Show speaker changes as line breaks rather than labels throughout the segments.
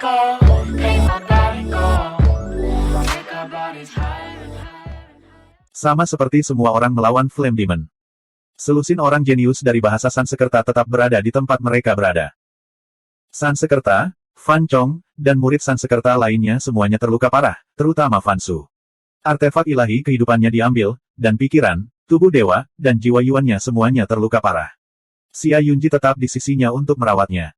go, make my body go. Take our bodies higher and higher.
Sama seperti semua orang melawan Flame Demon. Selusin orang jenius dari bahasa Sansekerta tetap berada di tempat mereka berada. Sansekerta, Fan Chong, dan murid Sansekerta lainnya semuanya terluka parah, terutama Fan Su. Artefak ilahi kehidupannya diambil, dan pikiran, tubuh dewa, dan jiwa Yuannya semuanya terluka parah. Xia Yunji tetap di sisinya untuk merawatnya.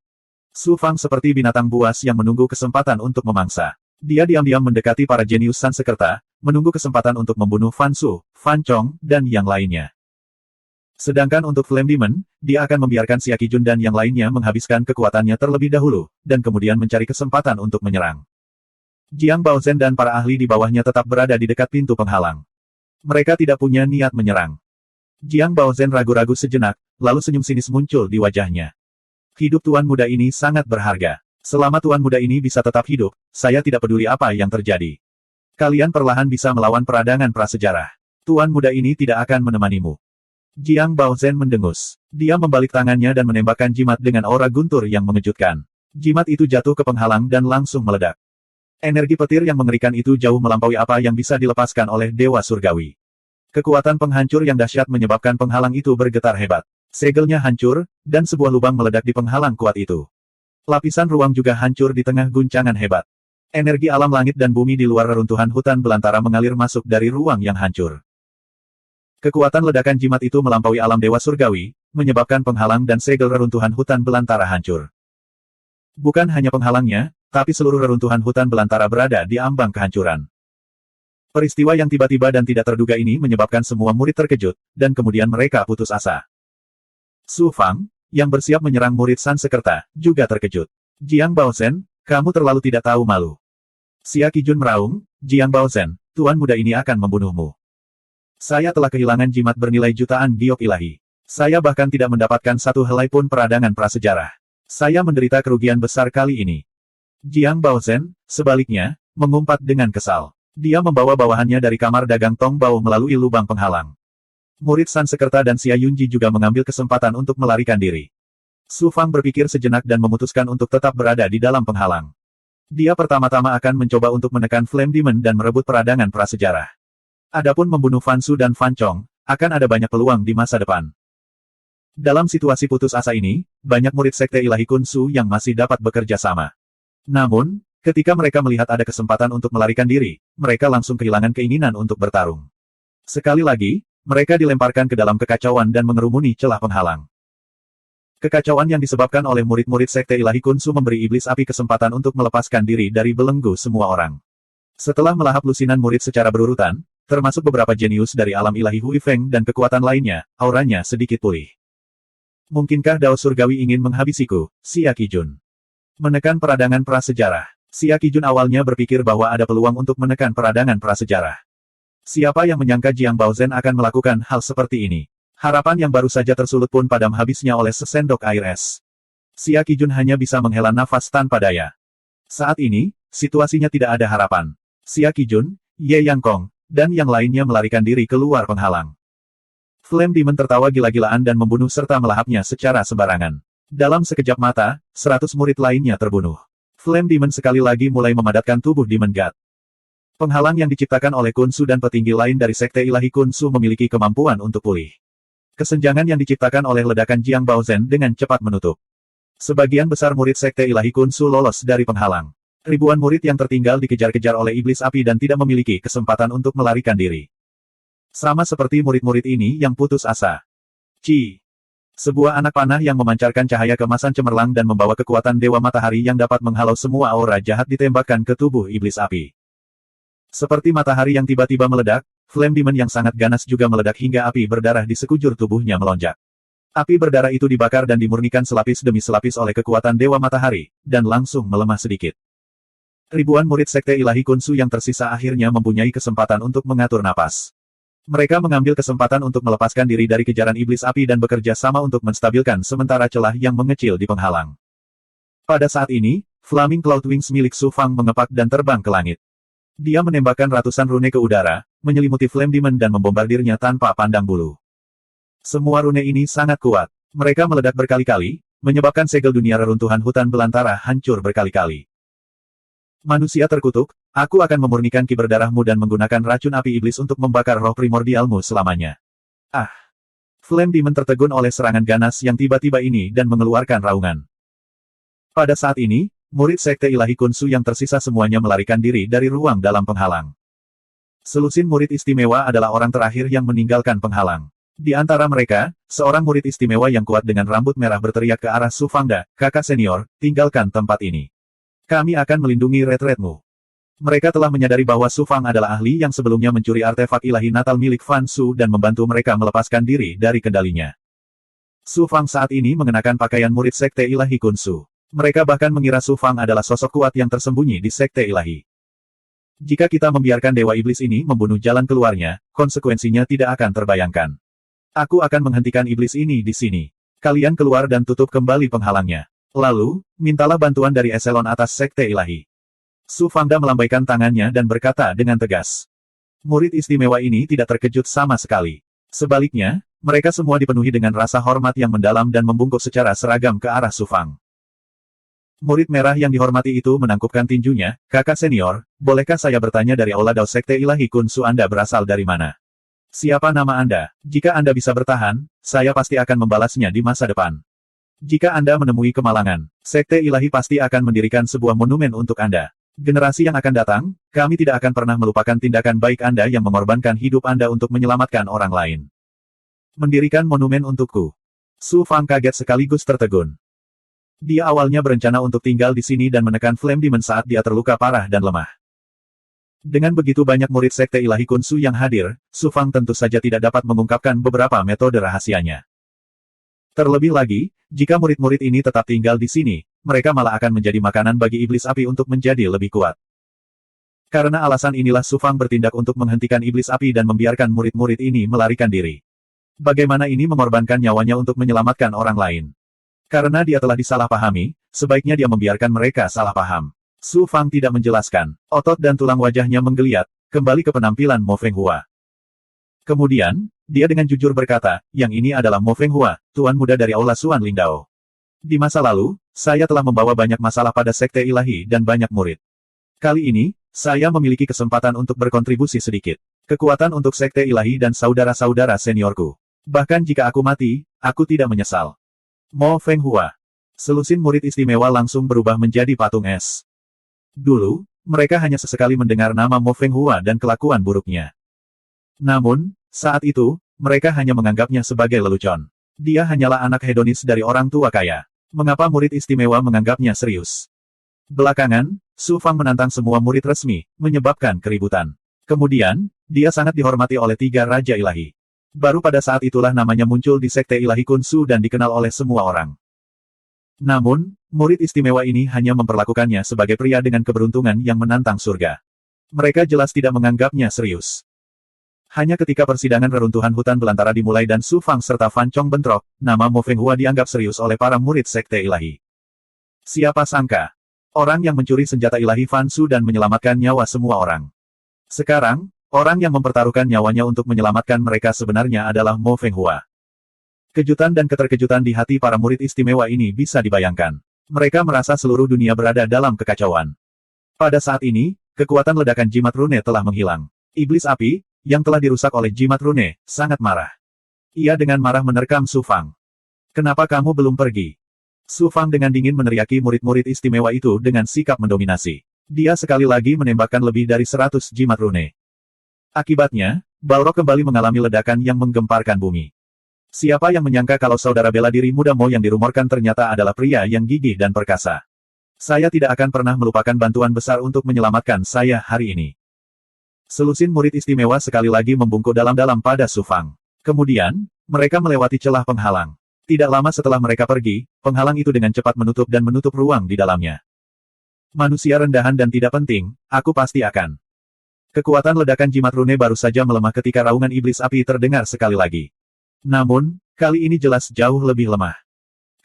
Su Fang seperti binatang buas yang menunggu kesempatan untuk memangsa. Dia diam-diam mendekati para jenius Sansekerta, menunggu kesempatan untuk membunuh Fan Su, Fan Chong, dan yang lainnya. Sedangkan untuk Flame Demon, dia akan membiarkan Xia Qijun dan yang lainnya menghabiskan kekuatannya terlebih dahulu, dan kemudian mencari kesempatan untuk menyerang. Jiang Baozhen dan para ahli di bawahnya tetap berada di dekat pintu penghalang. Mereka tidak punya niat menyerang. Jiang Baozhen ragu-ragu sejenak, lalu senyum sinis muncul di wajahnya. Hidup tuan muda ini sangat berharga. Selama tuan muda ini bisa tetap hidup, saya tidak peduli apa yang terjadi. Kalian perlahan bisa melawan peradangan prasejarah. Tuan muda ini tidak akan menemanimu. Jiang Baozhen mendengus. Dia membalik tangannya dan menembakkan jimat dengan aura guntur yang mengejutkan. Jimat itu jatuh ke penghalang dan langsung meledak. Energi petir yang mengerikan itu jauh melampaui apa yang bisa dilepaskan oleh Dewa Surgawi. Kekuatan penghancur yang dahsyat menyebabkan penghalang itu bergetar hebat. Segelnya hancur, dan sebuah lubang meledak di penghalang kuat itu. Lapisan ruang juga hancur di tengah guncangan hebat. Energi alam langit dan bumi di luar reruntuhan hutan belantara mengalir masuk dari ruang yang hancur. Kekuatan ledakan jimat itu melampaui alam Dewa Surgawi, menyebabkan penghalang dan segel reruntuhan hutan belantara hancur. Bukan hanya penghalangnya, tapi seluruh reruntuhan hutan belantara berada di ambang kehancuran. Peristiwa yang tiba-tiba dan tidak terduga ini menyebabkan semua murid terkejut, dan kemudian mereka putus asa. Su Fang, yang bersiap menyerang murid Sansekerta, juga terkejut. Jiang Baozhen, kamu terlalu tidak tahu malu. Xia Qijun meraung, Jiang Baozhen, tuan muda ini akan membunuhmu. Saya telah kehilangan jimat bernilai jutaan giok ilahi. Saya bahkan tidak mendapatkan satu helai pun peradangan prasejarah. Saya menderita kerugian besar kali ini. Jiang Baozhen, sebaliknya, mengumpat dengan kesal. Dia membawa bawahannya dari kamar dagang Tong Bao melalui lubang penghalang. Murid Sansekerta dan Xia Yunji juga mengambil kesempatan untuk melarikan diri. Su Fang berpikir sejenak dan memutuskan untuk tetap berada di dalam penghalang. Dia pertama-tama akan mencoba untuk menekan Flame Demon dan merebut peradangan prasejarah. Adapun membunuh Fan Su dan Fan Chong, akan ada banyak peluang di masa depan. Dalam situasi putus asa ini, banyak murid Sekte Ilahi Kun Su yang masih dapat bekerja sama. Namun, ketika mereka melihat ada kesempatan untuk melarikan diri, mereka langsung kehilangan keinginan untuk bertarung. Sekali lagi, mereka dilemparkan ke dalam kekacauan dan mengerumuni celah penghalang. Kekacauan yang disebabkan oleh murid-murid Sekte Ilahi Kun Su memberi iblis api kesempatan untuk melepaskan diri dari belenggu semua orang. Setelah melahap lusinan murid secara berurutan, termasuk beberapa jenius dari alam ilahi Hui Feng dan kekuatan lainnya, auranya sedikit pulih. Mungkinkah Dao Surgawi ingin menghabisiku, Xia Qijun? Menekan peradangan prasejarah. Xia Qijun awalnya berpikir bahwa ada peluang untuk menekan peradangan prasejarah. Siapa yang menyangka Jiang Baozhen akan melakukan hal seperti ini? Harapan yang baru saja tersulut pun padam habisnya oleh sesendok air es. Xia Qijun hanya bisa menghela nafas tanpa daya. Saat ini, situasinya tidak ada harapan. Xia Qijun, Ye Yang Kong, dan yang lainnya melarikan diri keluar penghalang. Flame Demon tertawa gila-gilaan dan membunuh serta melahapnya secara sembarangan. Dalam sekejap mata, 100 murid lainnya terbunuh. Flame Demon sekali lagi mulai memadatkan tubuh Demon God. Penghalang yang diciptakan oleh Kun Su dan petinggi lain dari Sekte Ilahi Kun Su memiliki kemampuan untuk pulih. Kesenjangan yang diciptakan oleh ledakan Jiang Baozhen dengan cepat menutup. Sebagian besar murid Sekte Ilahi Kun Su lolos dari penghalang. Ribuan murid yang tertinggal dikejar-kejar oleh iblis api dan tidak memiliki kesempatan untuk melarikan diri. Sama seperti murid-murid ini yang putus asa. Ci. Sebuah anak panah yang memancarkan cahaya kemasan cemerlang dan membawa kekuatan Dewa Matahari yang dapat menghalau semua aura jahat ditembakkan ke tubuh iblis api. Seperti matahari yang tiba-tiba meledak, Flame Demon yang sangat ganas juga meledak hingga api berdarah di sekujur tubuhnya melonjak. Api berdarah itu dibakar dan dimurnikan selapis demi selapis oleh kekuatan Dewa Matahari, dan langsung melemah sedikit. Ribuan murid Sekte Ilahi Kun Su yang tersisa akhirnya mempunyai kesempatan untuk mengatur napas. Mereka mengambil kesempatan untuk melepaskan diri dari kejaran iblis api dan bekerja sama untuk menstabilkan sementara celah yang mengecil di penghalang. Pada saat ini, Flaming Cloud Wings milik Su Fang mengepak dan terbang ke langit. Dia menembakkan ratusan rune ke udara, menyelimuti Flame Demon dan membombardirnya tanpa pandang bulu. Semua rune ini sangat kuat. Mereka meledak berkali-kali, menyebabkan segel dunia reruntuhan hutan belantara hancur berkali-kali. Manusia terkutuk, aku akan memurnikan ki berdarahmu dan menggunakan racun api iblis untuk membakar roh primordialmu selamanya. Ah! Flame Demon tertegun oleh serangan ganas yang tiba-tiba ini dan mengeluarkan raungan. Pada saat ini, murid Sekte Ilahi Kunsu yang tersisa semuanya melarikan diri dari ruang dalam penghalang. Selusin murid istimewa adalah orang terakhir yang meninggalkan penghalang. Di antara mereka, seorang murid istimewa yang kuat dengan rambut merah berteriak ke arah Su Fangda, kakak senior, tinggalkan tempat ini. Kami akan melindungi retretmu. Mereka telah menyadari bahwa Su Fang adalah ahli yang sebelumnya mencuri artefak ilahi natal milik Fan Su dan membantu mereka melepaskan diri dari kendalinya. Su Fang saat ini mengenakan pakaian murid Sekte Ilahi Kunsu. Mereka bahkan mengira Su Fang adalah sosok kuat yang tersembunyi di Sekte Ilahi. Jika kita membiarkan Dewa Iblis ini membunuh jalan keluarnya, konsekuensinya tidak akan terbayangkan. Aku akan menghentikan iblis ini di sini. Kalian keluar dan tutup kembali penghalangnya. Lalu, mintalah bantuan dari eselon atas Sekte Ilahi. Su Fangda melambaikan tangannya dan berkata dengan tegas. Murid istimewa ini tidak terkejut sama sekali. Sebaliknya, mereka semua dipenuhi dengan rasa hormat yang mendalam dan membungkuk secara seragam ke arah Su Fang. Murid merah yang dihormati itu menangkupkan tinjunya, kakak senior, bolehkah saya bertanya dari Aula Dao Sekte Ilahi Kunsu Anda berasal dari mana? Siapa nama Anda? Jika Anda bisa bertahan, saya pasti akan membalasnya di masa depan. Jika Anda menemui kemalangan, Sekte Ilahi pasti akan mendirikan sebuah monumen untuk Anda. Generasi yang akan datang, kami tidak akan pernah melupakan tindakan baik Anda yang mengorbankan hidup Anda untuk menyelamatkan orang lain. Mendirikan monumen untukku. Su Fang kaget sekaligus tertegun. Dia awalnya berencana untuk tinggal di sini dan menekan Flame Demon saat dia terluka parah dan lemah. Dengan begitu banyak murid Sekte Ilahi Kunsu yang hadir, Su Fang tentu saja tidak dapat mengungkapkan beberapa metode rahasianya. Terlebih lagi, jika murid-murid ini tetap tinggal di sini, mereka malah akan menjadi makanan bagi iblis api untuk menjadi lebih kuat. Karena alasan inilah Su Fang bertindak untuk menghentikan iblis api dan membiarkan murid-murid ini melarikan diri. Bagaimana ini mengorbankan nyawanya untuk menyelamatkan orang lain? Karena dia telah disalahpahami, sebaiknya dia membiarkan mereka salah paham. Su Fang tidak menjelaskan. Otot dan tulang wajahnya menggeliat, kembali ke penampilan Mo Fenghua. Kemudian, dia dengan jujur berkata, yang ini adalah Mo Fenghua, tuan muda dari Aula Suan Lingdao. Di masa lalu, saya telah membawa banyak masalah pada Sekte Ilahi dan banyak murid. Kali ini, saya memiliki kesempatan untuk berkontribusi sedikit. Kekuatan untuk Sekte Ilahi dan saudara-saudara seniorku. Bahkan jika aku mati, aku tidak menyesal. Mo Fenghua. Selusin murid istimewa langsung berubah menjadi patung es. Dulu, mereka hanya sesekali mendengar nama Mo Fenghua dan kelakuan buruknya. Namun, saat itu, mereka hanya menganggapnya sebagai lelucon. Dia hanyalah anak hedonis dari orang tua kaya. Mengapa murid istimewa menganggapnya serius? Belakangan, Su Fang menantang semua murid resmi, menyebabkan keributan. Kemudian, dia sangat dihormati oleh 3 Raja Ilahi. Baru pada saat itulah namanya muncul di Sekte Ilahi Kunsu dan dikenal oleh semua orang. Namun, murid istimewa ini hanya memperlakukannya sebagai pria dengan keberuntungan yang menantang surga. Mereka jelas tidak menganggapnya serius. Hanya ketika persidangan reruntuhan hutan belantara dimulai dan Su Fang serta Fan Chong bentrok, nama Mo Fenghua dianggap serius oleh para murid Sekte Ilahi. Siapa sangka? Orang yang mencuri senjata ilahi Fan Su dan menyelamatkan nyawa semua orang. Sekarang, orang yang mempertaruhkan nyawanya untuk menyelamatkan mereka sebenarnya adalah Mo Fenghua. Kejutan dan keterkejutan di hati para murid istimewa ini bisa dibayangkan. Mereka merasa seluruh dunia berada dalam kekacauan. Pada saat ini, kekuatan ledakan jimat rune telah menghilang. Iblis api, yang telah dirusak oleh jimat rune, sangat marah. Ia dengan marah menerkam Su Fang. Kenapa kamu belum pergi? Su Fang dengan dingin meneriaki murid-murid istimewa itu dengan sikap mendominasi. Dia sekali lagi menembakkan lebih dari 100 jimat rune. Akibatnya, Balrog kembali mengalami ledakan yang menggemparkan bumi. Siapa yang menyangka kalau saudara bela diri muda Mo yang dirumorkan ternyata adalah pria yang gigih dan perkasa. Saya tidak akan pernah melupakan bantuan besar untuk menyelamatkan saya hari ini. Selusin murid istimewa sekali lagi membungkuk dalam-dalam pada Su Fang. Kemudian, mereka melewati celah penghalang. Tidak lama setelah mereka pergi, penghalang itu dengan cepat menutup dan menutup ruang di dalamnya. Manusia rendahan dan tidak penting, aku pasti akan. Kekuatan ledakan jimat rune baru saja melemah ketika raungan iblis api terdengar sekali lagi. Namun, kali ini jelas jauh lebih lemah.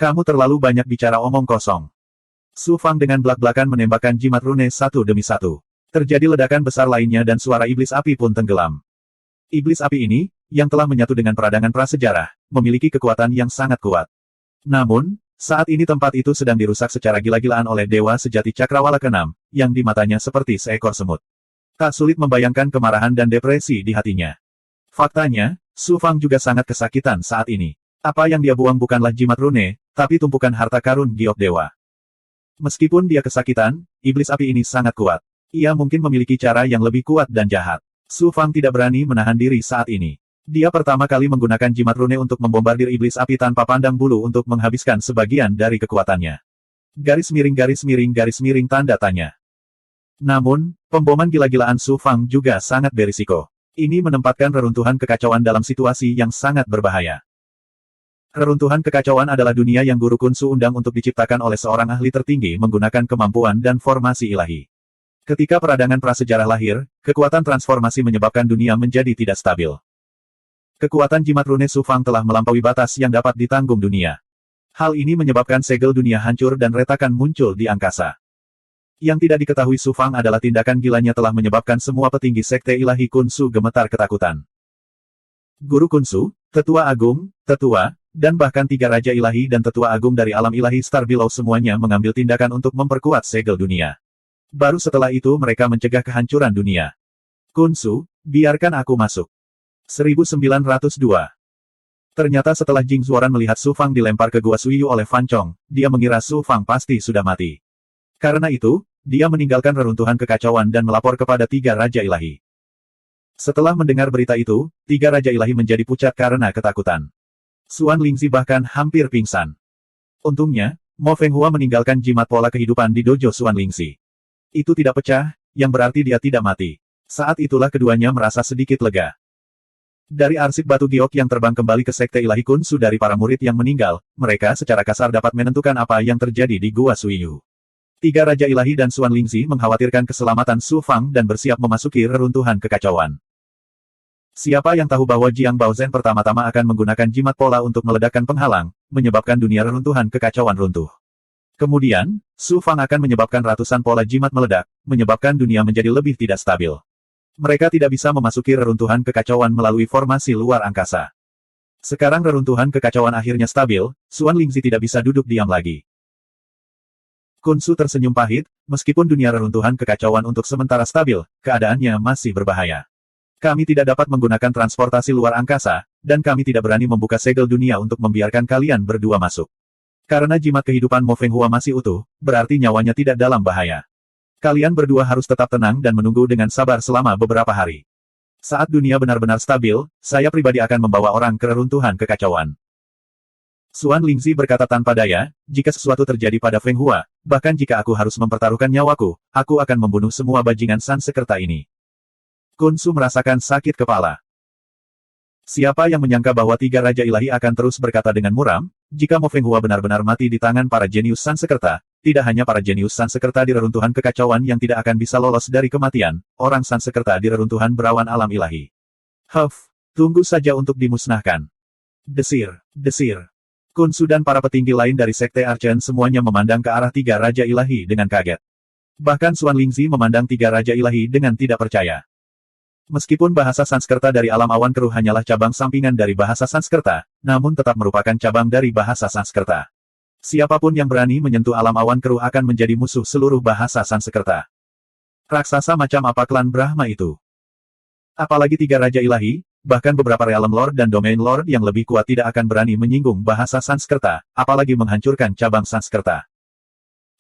Kamu terlalu banyak bicara omong kosong. Su Fang dengan belak-belakan menembakkan jimat rune satu demi satu. Terjadi ledakan besar lainnya dan suara iblis api pun tenggelam. Iblis api ini, yang telah menyatu dengan peradangan prasejarah, memiliki kekuatan yang sangat kuat. Namun, Saat ini tempat itu sedang dirusak secara gila-gilaan oleh Dewa Sejati Cakrawala ke-6, yang di matanya seperti seekor semut. Tak sulit membayangkan kemarahan dan depresi di hatinya. Faktanya, Su Fang juga sangat kesakitan saat ini. Apa yang dia buang bukanlah jimat rune, tapi tumpukan harta karun giok dewa. Meskipun dia kesakitan, iblis api ini sangat kuat. Ia mungkin memiliki cara yang lebih kuat dan jahat. Su Fang tidak berani menahan diri saat ini. Dia pertama kali menggunakan jimat rune untuk membombardir iblis api tanpa pandang bulu untuk menghabiskan sebagian dari kekuatannya. Garis miring tanda tanya. Namun, pemboman gila-gilaan Su Fang juga sangat berisiko. Ini menempatkan reruntuhan kekacauan dalam situasi yang sangat berbahaya. Reruntuhan kekacauan adalah dunia yang Guru Kun Su undang untuk diciptakan oleh seorang ahli tertinggi menggunakan kemampuan dan formasi ilahi. Ketika peradangan prasejarah lahir, kekuatan transformasi menyebabkan dunia menjadi tidak stabil. Kekuatan jimat rune Su Fang telah melampaui batas yang dapat ditanggung dunia. Hal ini menyebabkan segel dunia hancur dan retakan muncul di angkasa. Yang tidak diketahui Su Fang adalah tindakan gilanya telah menyebabkan semua petinggi sekte ilahi Kun Su gemetar ketakutan. Guru Kun Su, Tetua Agung, Tetua, dan bahkan 3 Raja Ilahi dan Tetua Agung dari alam ilahi Star Below semuanya mengambil tindakan untuk memperkuat segel dunia. Baru setelah itu mereka mencegah kehancuran dunia. Kun Su, biarkan aku masuk. 1902. Ternyata setelah Jing Zuoran melihat Su Fang dilempar ke Gua Suiyu oleh Fan Chong, dia mengira Su Fang pasti sudah mati. Karena itu, dia meninggalkan reruntuhan kekacauan dan melapor kepada 3 Raja Ilahi. Setelah mendengar berita itu, 3 Raja Ilahi menjadi pucat karena ketakutan. Xuan Lingzi bahkan hampir pingsan. Untungnya, Mo Fenghua meninggalkan jimat pola kehidupan di dojo Xuan Lingzi. Itu tidak pecah, yang berarti dia tidak mati. Saat itulah keduanya merasa sedikit lega. Dari arsip batu giok yang terbang kembali ke sekte ilahi Kun Su dari para murid yang meninggal, mereka secara kasar dapat menentukan apa yang terjadi di Gua Suiyu. 3 Raja Ilahi dan Xuan Lingzi mengkhawatirkan keselamatan Su Fang dan bersiap memasuki reruntuhan kekacauan. Siapa yang tahu bahwa Jiang Baozhen pertama-tama akan menggunakan jimat pola untuk meledakkan penghalang, menyebabkan dunia reruntuhan kekacauan runtuh. Kemudian, Su Fang akan menyebabkan ratusan pola jimat meledak, menyebabkan dunia menjadi lebih tidak stabil. Mereka tidak bisa memasuki reruntuhan kekacauan melalui formasi luar angkasa. Sekarang reruntuhan kekacauan akhirnya stabil, Xuan Lingzi tidak bisa duduk diam lagi. Kun Su tersenyum pahit, meskipun dunia reruntuhan kekacauan untuk sementara stabil, keadaannya masih berbahaya. Kami tidak dapat menggunakan transportasi luar angkasa, dan kami tidak berani membuka segel dunia untuk membiarkan kalian berdua masuk. Karena jimat kehidupan Mo Fenghua masih utuh, berarti nyawanya tidak dalam bahaya. Kalian berdua harus tetap tenang dan menunggu dengan sabar selama beberapa hari. Saat dunia benar-benar stabil, saya pribadi akan membawa orang ke reruntuhan kekacauan. Xuan Lingzi berkata tanpa daya, jika sesuatu terjadi pada Fenghua, bahkan jika aku harus mempertaruhkan nyawaku, aku akan membunuh semua bajingan Sansekerta ini. Kun Su merasakan sakit kepala. Siapa yang menyangka bahwa 3 Raja Ilahi akan terus berkata dengan muram, jika Mo Fenghua benar-benar mati di tangan para jenius Sansekerta, tidak hanya para jenius Sansekerta di reruntuhan kekacauan yang tidak akan bisa lolos dari kematian, orang Sansekerta di reruntuhan berawan alam ilahi. Tunggu saja untuk dimusnahkan. Desir. Kun Su dan para petinggi lain dari Sekte Archen semuanya memandang ke arah 3 Raja Ilahi dengan kaget. Bahkan Xuan Lingzi memandang 3 Raja Ilahi dengan tidak percaya. Meskipun bahasa Sanskerta dari alam awan keruh hanyalah cabang sampingan dari bahasa Sanskerta, namun tetap merupakan cabang dari bahasa Sanskerta. Siapapun yang berani menyentuh alam awan keruh akan menjadi musuh seluruh bahasa Sanskerta. Raksasa macam apa klan Brahma itu? Apalagi 3 Raja Ilahi, bahkan beberapa Realm Lord dan Domain Lord yang lebih kuat tidak akan berani menyinggung bahasa Sanskerta, apalagi menghancurkan cabang Sanskerta.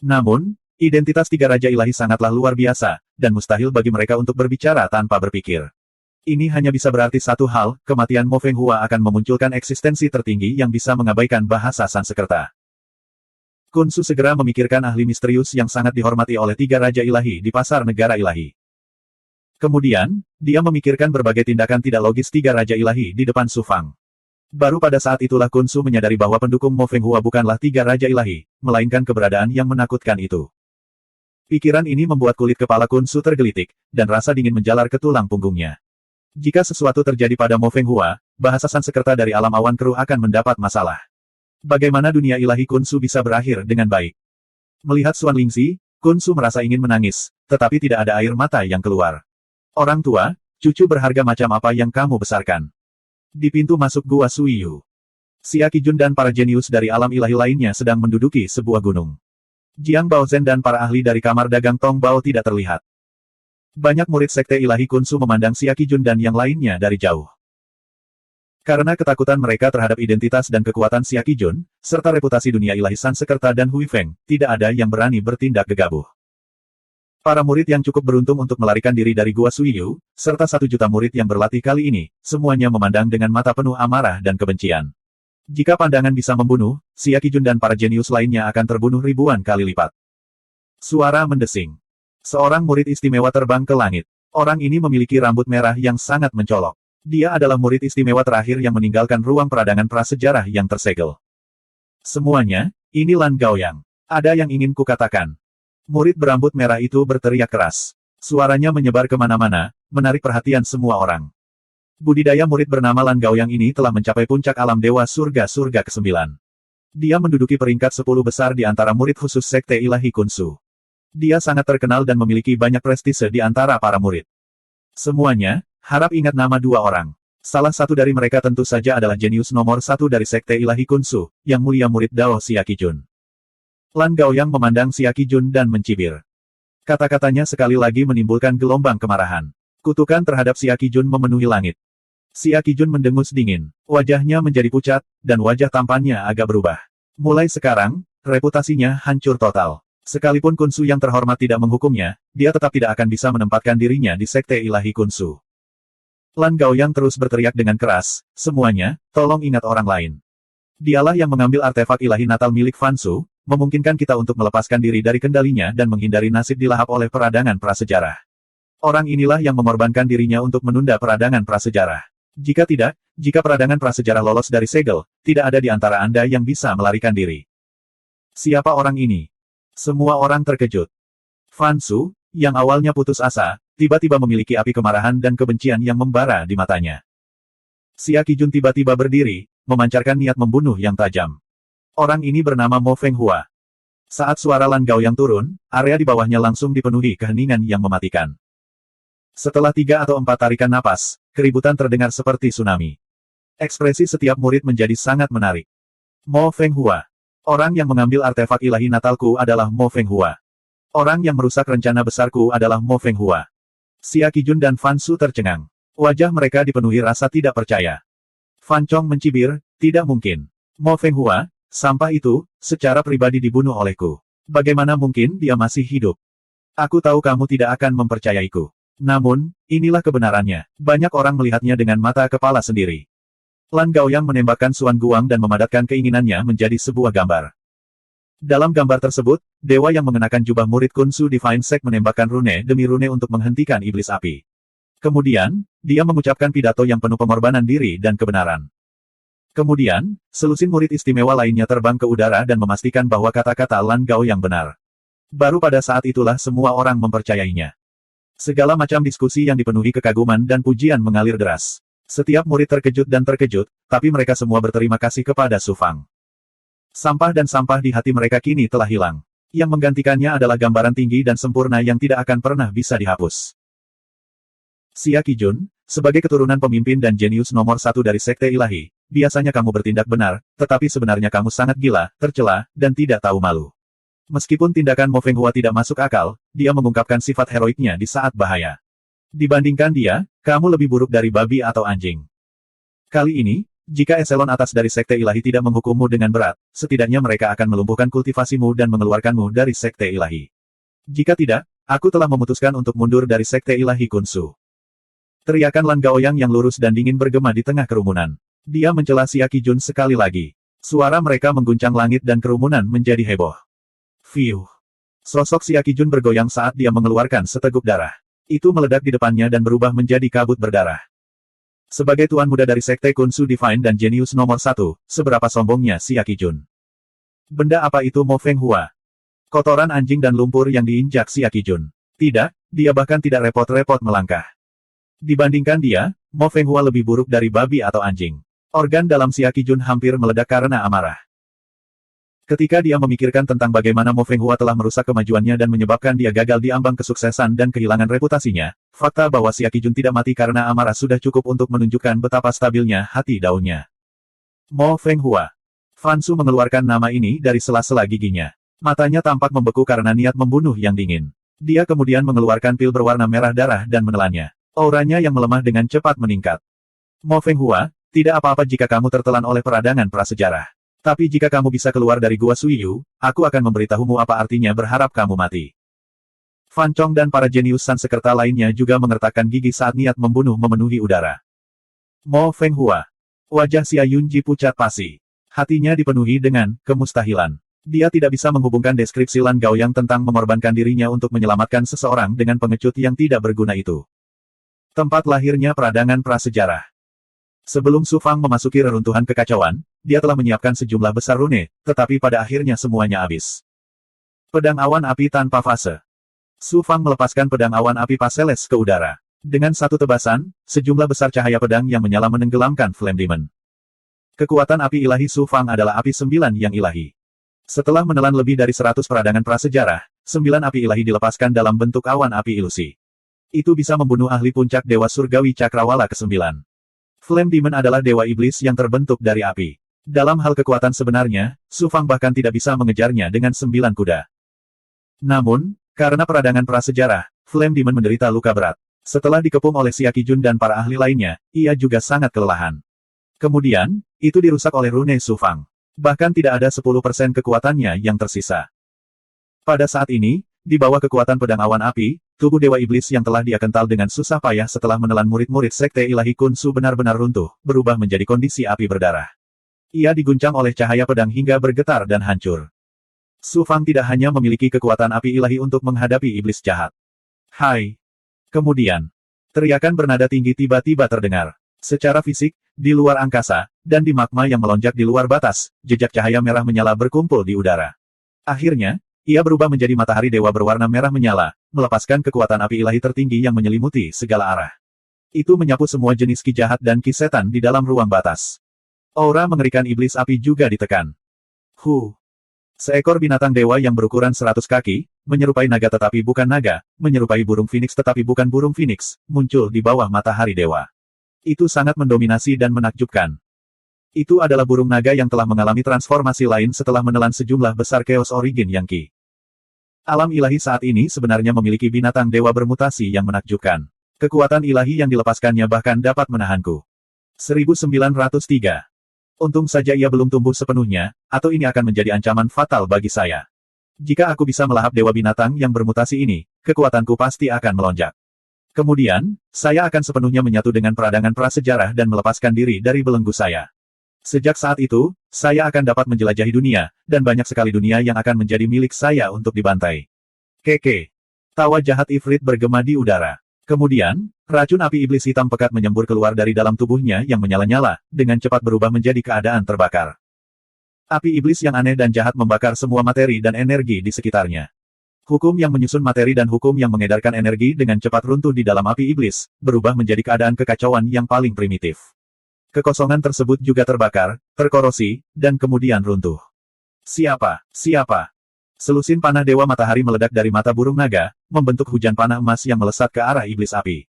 Namun, identitas 3 Raja Ilahi sangatlah luar biasa, dan mustahil bagi mereka untuk berbicara tanpa berpikir. Ini hanya bisa berarti satu hal, kematian Mo Fenghua akan memunculkan eksistensi tertinggi yang bisa mengabaikan bahasa Sanskerta. Kun Su segera memikirkan ahli misterius yang sangat dihormati oleh 3 Raja Ilahi di pasar negara ilahi. Kemudian, dia memikirkan berbagai tindakan tidak logis 3 Raja Ilahi di depan Su Fang. Baru pada saat itulah Kun Su menyadari bahwa pendukung Mo Fenghua bukanlah 3 Raja Ilahi, melainkan keberadaan yang menakutkan itu. Pikiran ini membuat kulit kepala Kun Su tergelitik, dan rasa dingin menjalar ke tulang punggungnya. Jika sesuatu terjadi pada Mo Fenghua, bahasa Sanskerta dari alam awan keruh akan mendapat masalah. Bagaimana dunia ilahi Kun Su bisa berakhir dengan baik? Melihat Xuan Lingzi, Kun Su merasa ingin menangis, tetapi tidak ada air mata yang keluar. Orang tua, cucu berharga macam apa yang kamu besarkan? Di pintu masuk Gua Suiyu. Xia Qijun dan para jenius dari alam ilahi lainnya sedang menduduki sebuah gunung. Jiang Baozhen dan para ahli dari kamar dagang Tong Bao tidak terlihat. Banyak murid sekte ilahi Kunsu memandang Xia Qijun dan yang lainnya dari jauh. Karena ketakutan mereka terhadap identitas dan kekuatan Xia Qijun, serta reputasi dunia ilahi Sansekerta dan Hui Feng, tidak ada yang berani bertindak gegabah. Para murid yang cukup beruntung untuk melarikan diri dari Gua Suiyu, serta 1 juta murid yang berlatih kali ini, semuanya memandang dengan mata penuh amarah dan kebencian. Jika pandangan bisa membunuh, Xia Qijun dan para jenius lainnya akan terbunuh ribuan kali lipat. Suara mendesing. Seorang murid istimewa terbang ke langit. Orang ini memiliki rambut merah yang sangat mencolok. Dia adalah murid istimewa terakhir yang meninggalkan ruang peradangan prasejarah yang tersegel. Semuanya, ini Lan Gaoyang. Ada yang ingin kukatakan. Murid berambut merah itu berteriak keras. Suaranya menyebar kemana-mana, menarik perhatian semua orang. Budidaya murid bernama Lan Gaoyang ini telah mencapai puncak alam dewa surga-surga ke-9. Dia menduduki peringkat 10 besar di antara murid khusus sekte ilahi Kunsu. Dia sangat terkenal dan memiliki banyak prestise di antara para murid. Semuanya, harap ingat nama 2 orang. Salah satu dari mereka tentu saja adalah jenius nomor 1 dari sekte ilahi Kunsu, yang mulia murid Dao Xia Qijun. Lan Gaoyang memandang Xia Qijun dan mencibir. Kata-katanya sekali lagi menimbulkan gelombang kemarahan. Kutukan terhadap Xia Qijun memenuhi langit. Xia Qijun mendengus dingin. Wajahnya menjadi pucat, dan wajah tampannya agak berubah. Mulai sekarang, reputasinya hancur total. Sekalipun Kunsu yang terhormat tidak menghukumnya, dia tetap tidak akan bisa menempatkan dirinya di sekte ilahi Kunsu. Lan Gaoyang terus berteriak dengan keras, semuanya, tolong ingat orang lain. Dialah yang mengambil artefak ilahi natal milik Fansu, memungkinkan kita untuk melepaskan diri dari kendalinya dan menghindari nasib dilahap oleh peradangan prasejarah. Orang inilah yang mengorbankan dirinya untuk menunda peradangan prasejarah. Jika tidak, jika peradangan prasejarah lolos dari segel, tidak ada di antara Anda yang bisa melarikan diri. Siapa orang ini? Semua orang terkejut. Fansu, yang awalnya putus asa, tiba-tiba memiliki api kemarahan dan kebencian yang membara di matanya. Xia Qijun tiba-tiba berdiri, memancarkan niat membunuh yang tajam. Orang ini bernama Mo Fenghua. Saat suara Lan Gaoyang turun, area di bawahnya langsung dipenuhi keheningan yang mematikan. Setelah 3 atau 4 tarikan napas, keributan terdengar seperti tsunami. Ekspresi setiap murid menjadi sangat menarik. Mo Fenghua. Orang yang mengambil artefak ilahi natalku adalah Mo Fenghua. Orang yang merusak rencana besarku adalah Mo Fenghua. Xia Qijun dan Fansu tercengang. Wajah mereka dipenuhi rasa tidak percaya. Fan Chong mencibir, tidak mungkin. Mo Fenghua, sampah itu, secara pribadi dibunuh olehku. Bagaimana mungkin dia masih hidup? Aku tahu kamu tidak akan mempercayaiku. Namun, inilah kebenarannya. Banyak orang melihatnya dengan mata kepala sendiri. Lan Gaoyang menembakkan Suan Guang dan memadatkan keinginannya menjadi sebuah gambar. Dalam gambar tersebut, dewa yang mengenakan jubah murid Kunsu Divine Sect menembakkan rune demi rune untuk menghentikan iblis api. Kemudian, dia mengucapkan pidato yang penuh pengorbanan diri dan kebenaran. Kemudian, selusin murid istimewa lainnya terbang ke udara dan memastikan bahwa kata-kata Lan Gaoyang benar. Baru pada saat itulah semua orang mempercayainya. Segala macam diskusi yang dipenuhi kekaguman dan pujian mengalir deras. Setiap murid terkejut dan terkejut, tapi mereka semua berterima kasih kepada Su Fang. Sampah dan sampah di hati mereka kini telah hilang. Yang menggantikannya adalah gambaran tinggi dan sempurna yang tidak akan pernah bisa dihapus. Xia Qijun, sebagai keturunan pemimpin dan jenius nomor 1 dari sekte ilahi, biasanya kamu bertindak benar, tetapi sebenarnya kamu sangat gila, tercela, dan tidak tahu malu. Meskipun tindakan Mo Fenghua tidak masuk akal, dia mengungkapkan sifat heroiknya di saat bahaya. Dibandingkan dia, kamu lebih buruk dari babi atau anjing. Kali ini, jika eselon atas dari sekte ilahi tidak menghukummu dengan berat, setidaknya mereka akan melumpuhkan kultivasimu dan mengeluarkanmu dari sekte ilahi. Jika tidak, aku telah memutuskan untuk mundur dari sekte ilahi Kunsu. Teriakan Lan Gaoyang yang lurus dan dingin bergema di tengah kerumunan. Dia mencela Xia Qijun sekali lagi. Suara mereka mengguncang langit dan kerumunan menjadi heboh. Fiuh. Sosok Xia Qijun bergoyang saat dia mengeluarkan seteguk darah. Itu meledak di depannya dan berubah menjadi kabut berdarah. Sebagai tuan muda dari sekte Kunsu Divine dan jenius nomor 1, seberapa sombongnya Xia Qijun. Benda apa itu Mo Fenghua? Kotoran anjing dan lumpur yang diinjak Xia Qijun. Tidak, dia bahkan tidak repot-repot melangkah. Dibandingkan dia, Mo Fenghua lebih buruk dari babi atau anjing. Organ dalam Xia Qijun hampir meledak karena amarah. Ketika dia memikirkan tentang bagaimana Mo Fenghua telah merusak kemajuannya dan menyebabkan dia gagal di ambang kesuksesan dan kehilangan reputasinya, fakta bahwa Xia Qijun tidak mati karena amarah sudah cukup untuk menunjukkan betapa stabilnya hati daunnya. Mo Fenghua. Fan Su mengeluarkan nama ini dari sela-sela giginya. Matanya tampak membeku karena niat membunuh yang dingin. Dia kemudian mengeluarkan pil berwarna merah darah dan menelannya. Auranya yang melemah dengan cepat meningkat. Mo Fenghua, tidak apa-apa jika kamu tertelan oleh peradangan prasejarah. Tapi jika kamu bisa keluar dari Gua Suiyu, aku akan memberitahumu apa artinya berharap kamu mati. Fan Chong dan para jenius Sansekerta lainnya juga mengertakkan gigi saat niat membunuh memenuhi udara. Mo Fenghua. Wajah Xia Yunji pucat pasi. Hatinya dipenuhi dengan kemustahilan. Dia tidak bisa menghubungkan deskripsi Lan Gaoyang tentang mengorbankan dirinya untuk menyelamatkan seseorang dengan pengecut yang tidak berguna itu. Tempat lahirnya peradangan prasejarah. Sebelum Su Fang memasuki reruntuhan kekacauan, dia telah menyiapkan sejumlah besar rune, tetapi pada akhirnya semuanya habis. Pedang awan api tanpa fase. Su Fang melepaskan pedang awan api Paseles ke udara. Dengan satu tebasan, sejumlah besar cahaya pedang yang menyala menenggelamkan Flame Demon. Kekuatan api ilahi Su Fang adalah api 9 yang ilahi. Setelah menelan lebih dari 100 peradangan prasejarah, 9 api ilahi dilepaskan dalam bentuk awan api ilusi. Itu bisa membunuh ahli puncak Dewa Surgawi Cakrawala ke-9. Flame Demon adalah dewa iblis yang terbentuk dari api. Dalam hal kekuatan sebenarnya, Su Fang bahkan tidak bisa mengejarnya dengan 9 kuda. Namun, karena peradangan prasejarah, Flame Demon menderita luka berat. Setelah dikepung oleh Xia Qijun dan para ahli lainnya, ia juga sangat kelelahan. Kemudian, itu dirusak oleh rune Su Fang. Bahkan tidak ada 10% kekuatannya yang tersisa. Pada saat ini, di bawah kekuatan pedang awan api, tubuh dewa iblis yang telah dia kental dengan susah payah setelah menelan murid-murid sekte ilahi Kun Su benar-benar runtuh, berubah menjadi kondisi api berdarah. Ia diguncang oleh cahaya pedang hingga bergetar dan hancur. Su Fang tidak hanya memiliki kekuatan api ilahi untuk menghadapi iblis jahat. Hai! Kemudian, teriakan bernada tinggi tiba-tiba terdengar. Secara fisik, di luar angkasa, dan di magma yang melonjak di luar batas, jejak cahaya merah menyala berkumpul di udara. Akhirnya, ia berubah menjadi matahari dewa berwarna merah menyala, melepaskan kekuatan api ilahi tertinggi yang menyelimuti segala arah. Itu menyapu semua jenis ki jahat dan ki setan di dalam ruang batas. Aura mengerikan iblis api juga ditekan. Seekor binatang dewa yang berukuran 100 kaki, menyerupai naga tetapi bukan naga, menyerupai burung phoenix tetapi bukan burung phoenix, muncul di bawah matahari dewa. Itu sangat mendominasi dan menakjubkan. Itu adalah burung naga yang telah mengalami transformasi lain setelah menelan sejumlah besar Chaos Origin yang Qi. Alam ilahi saat ini sebenarnya memiliki binatang dewa bermutasi yang menakjubkan. Kekuatan ilahi yang dilepaskannya bahkan dapat menahanku. 1903. Untung saja ia belum tumbuh sepenuhnya, atau ini akan menjadi ancaman fatal bagi saya. Jika aku bisa melahap dewa binatang yang bermutasi ini, kekuatanku pasti akan melonjak. Kemudian, saya akan sepenuhnya menyatu dengan peradangan prasejarah dan melepaskan diri dari belenggu saya. Sejak saat itu, saya akan dapat menjelajahi dunia, dan banyak sekali dunia yang akan menjadi milik saya untuk dibantai. Keke. Tawa jahat Ifrit bergema di udara. Kemudian, racun api iblis hitam pekat menyembur keluar dari dalam tubuhnya yang menyala-nyala, dengan cepat berubah menjadi keadaan terbakar. Api iblis yang aneh dan jahat membakar semua materi dan energi di sekitarnya. Hukum yang menyusun materi dan hukum yang mengedarkan energi dengan cepat runtuh di dalam api iblis, berubah menjadi keadaan kekacauan yang paling primitif. Kekosongan tersebut juga terbakar, terkorosi, dan kemudian runtuh. Siapa? Selusin panah Dewa Matahari meledak dari mata burung naga, membentuk hujan panah emas yang melesat ke arah iblis api.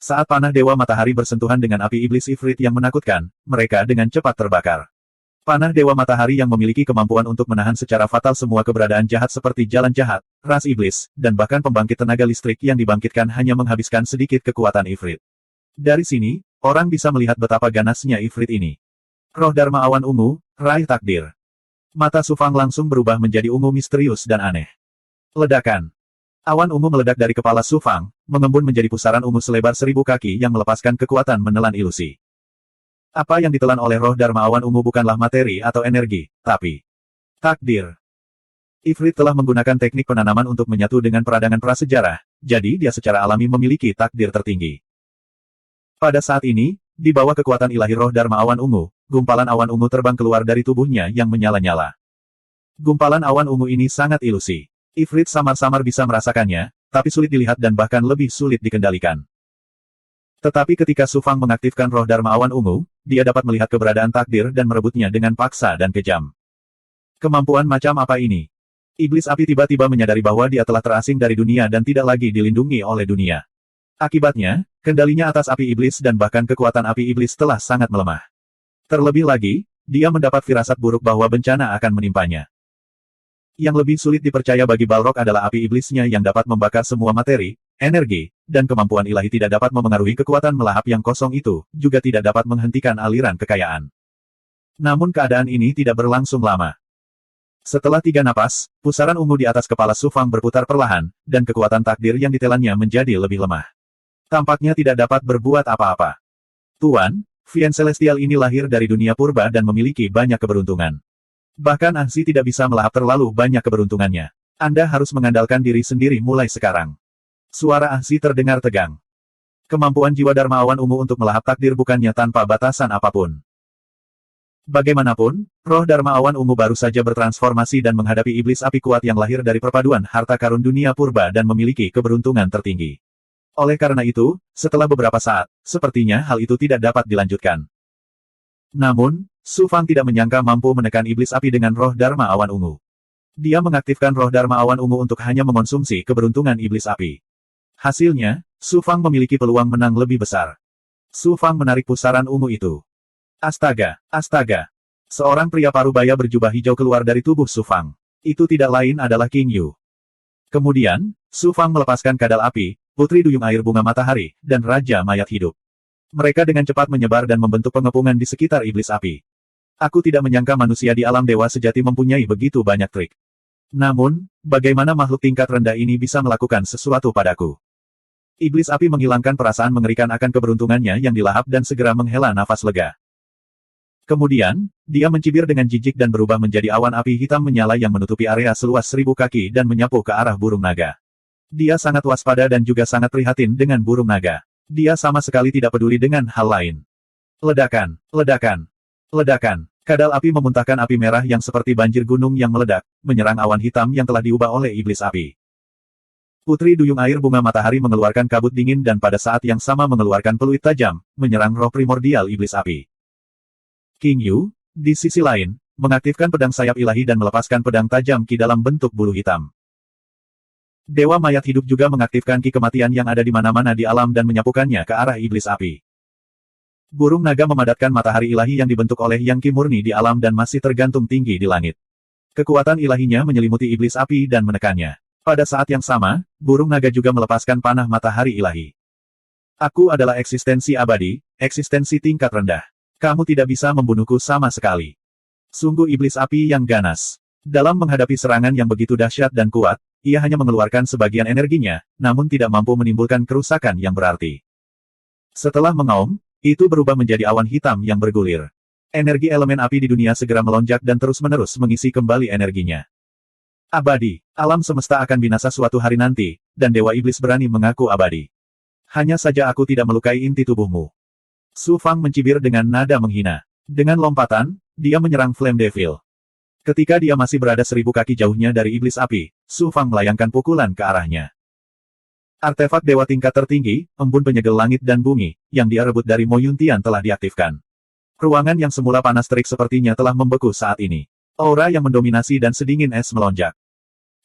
Saat panah Dewa Matahari bersentuhan dengan api iblis Ifrit yang menakutkan, mereka dengan cepat terbakar. Panah Dewa Matahari yang memiliki kemampuan untuk menahan secara fatal semua keberadaan jahat seperti jalan jahat, ras iblis, dan bahkan pembangkit tenaga listrik yang dibangkitkan hanya menghabiskan sedikit kekuatan Ifrit. Dari sini, orang bisa melihat betapa ganasnya Ifrit ini. Roh Dharma Awan Ungu, Raih Takdir. Mata Su Fang langsung berubah menjadi ungu misterius dan aneh. Ledakan. Awan ungu meledak dari kepala Su Fang, mengembun menjadi pusaran ungu selebar 1000 kaki yang melepaskan kekuatan menelan ilusi. Apa yang ditelan oleh roh Dharma Awan Ungu bukanlah materi atau energi, tapi takdir. Ifrit telah menggunakan teknik penanaman untuk menyatu dengan peradangan prasejarah, jadi dia secara alami memiliki takdir tertinggi. Pada saat ini, di bawah kekuatan ilahi roh Dharma Awan Ungu, gumpalan awan ungu terbang keluar dari tubuhnya yang menyala-nyala. Gumpalan awan ungu ini sangat ilusi. Ifrit samar-samar bisa merasakannya, tapi sulit dilihat dan bahkan lebih sulit dikendalikan. Tetapi ketika Su Fang mengaktifkan roh Dharma Awan Ungu, dia dapat melihat keberadaan takdir dan merebutnya dengan paksa dan kejam. Kemampuan macam apa ini? Iblis api tiba-tiba menyadari bahwa dia telah terasing dari dunia dan tidak lagi dilindungi oleh dunia. Akibatnya, kendalinya atas api iblis dan bahkan kekuatan api iblis telah sangat melemah. Terlebih lagi, dia mendapat firasat buruk bahwa bencana akan menimpanya. Yang lebih sulit dipercaya bagi Balrog adalah api iblisnya yang dapat membakar semua materi, energi, dan kemampuan ilahi tidak dapat memengaruhi kekuatan melahap yang kosong itu, juga tidak dapat menghentikan aliran kekayaan. Namun keadaan ini tidak berlangsung lama. Setelah 3 napas, pusaran ungu di atas kepala Su Fang berputar perlahan, dan kekuatan takdir yang ditelannya menjadi lebih lemah. Tampaknya tidak dapat berbuat apa-apa. Tuan, Vien Celestial ini lahir dari dunia purba dan memiliki banyak keberuntungan. Bahkan Ahzi tidak bisa melahap terlalu banyak keberuntungannya. Anda harus mengandalkan diri sendiri mulai sekarang. Suara Ahzi terdengar tegang. Kemampuan jiwa Dharma Awan Ungu untuk melahap takdir bukannya tanpa batasan apapun. Bagaimanapun, roh Dharma Awan Ungu baru saja bertransformasi dan menghadapi iblis api kuat yang lahir dari perpaduan harta karun dunia purba dan memiliki keberuntungan tertinggi. Oleh karena itu, setelah beberapa saat, sepertinya hal itu tidak dapat dilanjutkan. Namun, Su Fang tidak menyangka mampu menekan iblis api dengan roh Dharma Awan Ungu. Dia mengaktifkan roh Dharma Awan Ungu untuk hanya mengonsumsi keberuntungan iblis api. Hasilnya, Su Fang memiliki peluang menang lebih besar. Su Fang menarik pusaran ungu itu. Astaga, astaga. Seorang pria parubaya berjubah hijau keluar dari tubuh Su Fang. Itu tidak lain adalah King Yu. Kemudian, Su Fang melepaskan kadal api, Putri Duyung Air Bunga Matahari, dan Raja Mayat Hidup. Mereka dengan cepat menyebar dan membentuk pengepungan di sekitar iblis api. Aku tidak menyangka manusia di alam dewa sejati mempunyai begitu banyak trik. Namun, bagaimana makhluk tingkat rendah ini bisa melakukan sesuatu padaku? Iblis api menghilangkan perasaan mengerikan akan keberuntungannya yang dilahap dan segera menghela nafas lega. Kemudian, dia mencibir dengan jijik dan berubah menjadi awan api hitam menyala yang menutupi area seluas 1000 kaki dan menyapu ke arah burung naga. Dia sangat waspada dan juga sangat prihatin dengan burung naga. Dia sama sekali tidak peduli dengan hal lain. Ledakan, ledakan, ledakan. Kadal api memuntahkan api merah yang seperti banjir gunung yang meledak, menyerang awan hitam yang telah diubah oleh iblis api. Putri Duyung Air Bunga Matahari mengeluarkan kabut dingin dan pada saat yang sama mengeluarkan peluit tajam, menyerang roh primordial iblis api. King Yu, di sisi lain, mengaktifkan pedang sayap ilahi dan melepaskan pedang tajam ki dalam bentuk bulu hitam. Dewa Mayat Hidup juga mengaktifkan ki kematian yang ada di mana-mana di alam dan menyapukannya ke arah iblis api. Burung naga memadatkan matahari ilahi yang dibentuk oleh Yang Ki murni di alam dan masih tergantung tinggi di langit. Kekuatan ilahinya menyelimuti iblis api dan menekannya. Pada saat yang sama, burung naga juga melepaskan panah matahari ilahi. Aku adalah eksistensi abadi, eksistensi tingkat rendah. Kamu tidak bisa membunuhku sama sekali. Sungguh iblis api yang ganas. Dalam menghadapi serangan yang begitu dahsyat dan kuat, ia hanya mengeluarkan sebagian energinya, namun tidak mampu menimbulkan kerusakan yang berarti. Setelah mengaum, itu berubah menjadi awan hitam yang bergulir. Energi elemen api di dunia segera melonjak dan terus-menerus mengisi kembali energinya. Abadi, alam semesta akan binasa suatu hari nanti, dan Dewa Iblis berani mengaku abadi. Hanya saja aku tidak melukai inti tubuhmu. Su Fang mencibir dengan nada menghina. Dengan lompatan, dia menyerang Flame Devil. Ketika dia masih berada 1000 kaki jauhnya dari iblis api, Su Fang melayangkan pukulan ke arahnya. Artefak dewa tingkat tertinggi, embun penyegel langit dan bumi, yang dia rebut dari Mo Yuntian telah diaktifkan. Ruangan yang semula panas terik sepertinya telah membeku saat ini. Aura yang mendominasi dan sedingin es melonjak.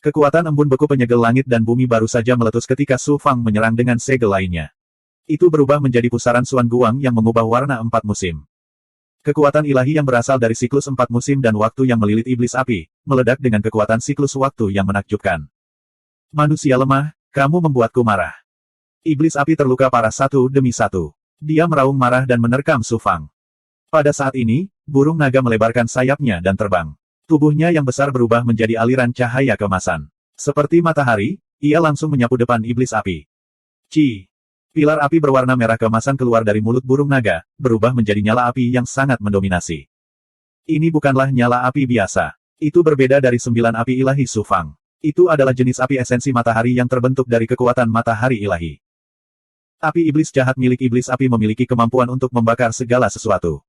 Kekuatan embun beku penyegel langit dan bumi baru saja meletus ketika Su Fang menyerang dengan segel lainnya. Itu berubah menjadi pusaran Suan Guang yang mengubah warna 4 musim. Kekuatan ilahi yang berasal dari siklus 4 musim dan waktu yang melilit iblis api, meledak dengan kekuatan siklus waktu yang menakjubkan. Manusia lemah, kamu membuatku marah. Iblis api terluka parah satu demi satu. Dia meraung marah dan menerkam Su Fang. Pada saat ini, burung naga melebarkan sayapnya dan terbang. Tubuhnya yang besar berubah menjadi aliran cahaya keemasan. Seperti matahari, ia langsung menyapu depan iblis api. Ci! Pilar api berwarna merah keemasan keluar dari mulut burung naga, berubah menjadi nyala api yang sangat mendominasi. Ini bukanlah nyala api biasa. Itu berbeda dari 9 api ilahi Su Fang. Itu adalah jenis api esensi matahari yang terbentuk dari kekuatan matahari ilahi. Api iblis jahat milik iblis api memiliki kemampuan untuk membakar segala sesuatu.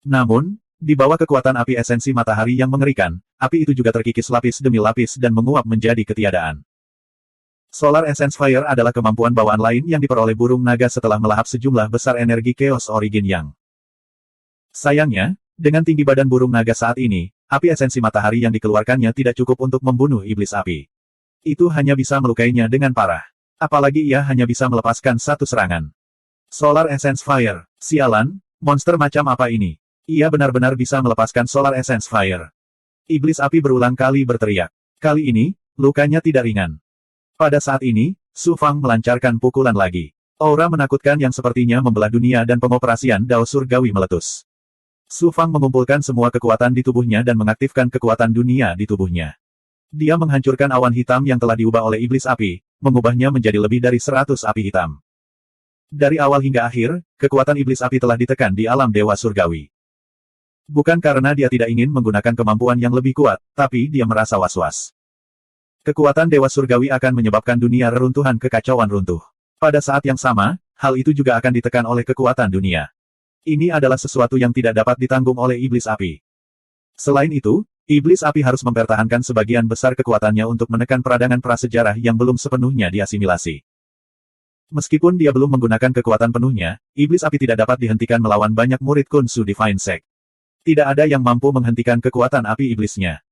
Namun, di bawah kekuatan api esensi matahari yang mengerikan, api itu juga terkikis lapis demi lapis dan menguap menjadi ketiadaan. Solar Essence Fire adalah kemampuan bawaan lain yang diperoleh burung naga setelah melahap sejumlah besar energi Chaos Origin Yang. Sayangnya, dengan tinggi badan burung naga saat ini, api esensi matahari yang dikeluarkannya tidak cukup untuk membunuh iblis api. Itu hanya bisa melukainya dengan parah. Apalagi ia hanya bisa melepaskan satu serangan. Solar Essence Fire, sialan, monster macam apa ini? Ia benar-benar bisa melepaskan Solar Essence Fire. Iblis api berulang kali berteriak. Kali ini, lukanya tidak ringan. Pada saat ini, Su Fang melancarkan pukulan lagi. Aura menakutkan yang sepertinya membelah dunia dan pengoperasian Dao Surgawi meletus. Su Fang mengumpulkan semua kekuatan di tubuhnya dan mengaktifkan kekuatan dunia di tubuhnya. Dia menghancurkan awan hitam yang telah diubah oleh iblis api, mengubahnya menjadi lebih dari 100 api hitam. Dari awal hingga akhir, kekuatan iblis api telah ditekan di alam Dewa Surgawi. Bukan karena dia tidak ingin menggunakan kemampuan yang lebih kuat, tapi dia merasa was-was. Kekuatan Dewa Surgawi akan menyebabkan dunia reruntuhan kekacauan runtuh. Pada saat yang sama, hal itu juga akan ditekan oleh kekuatan dunia. Ini adalah sesuatu yang tidak dapat ditanggung oleh iblis api. Selain itu, iblis api harus mempertahankan sebagian besar kekuatannya untuk menekan peradangan prasejarah yang belum sepenuhnya diasimilasi. Meskipun dia belum menggunakan kekuatan penuhnya, iblis api tidak dapat dihentikan melawan banyak murid Kunsu Divine Sect. Tidak ada yang mampu menghentikan kekuatan api iblisnya.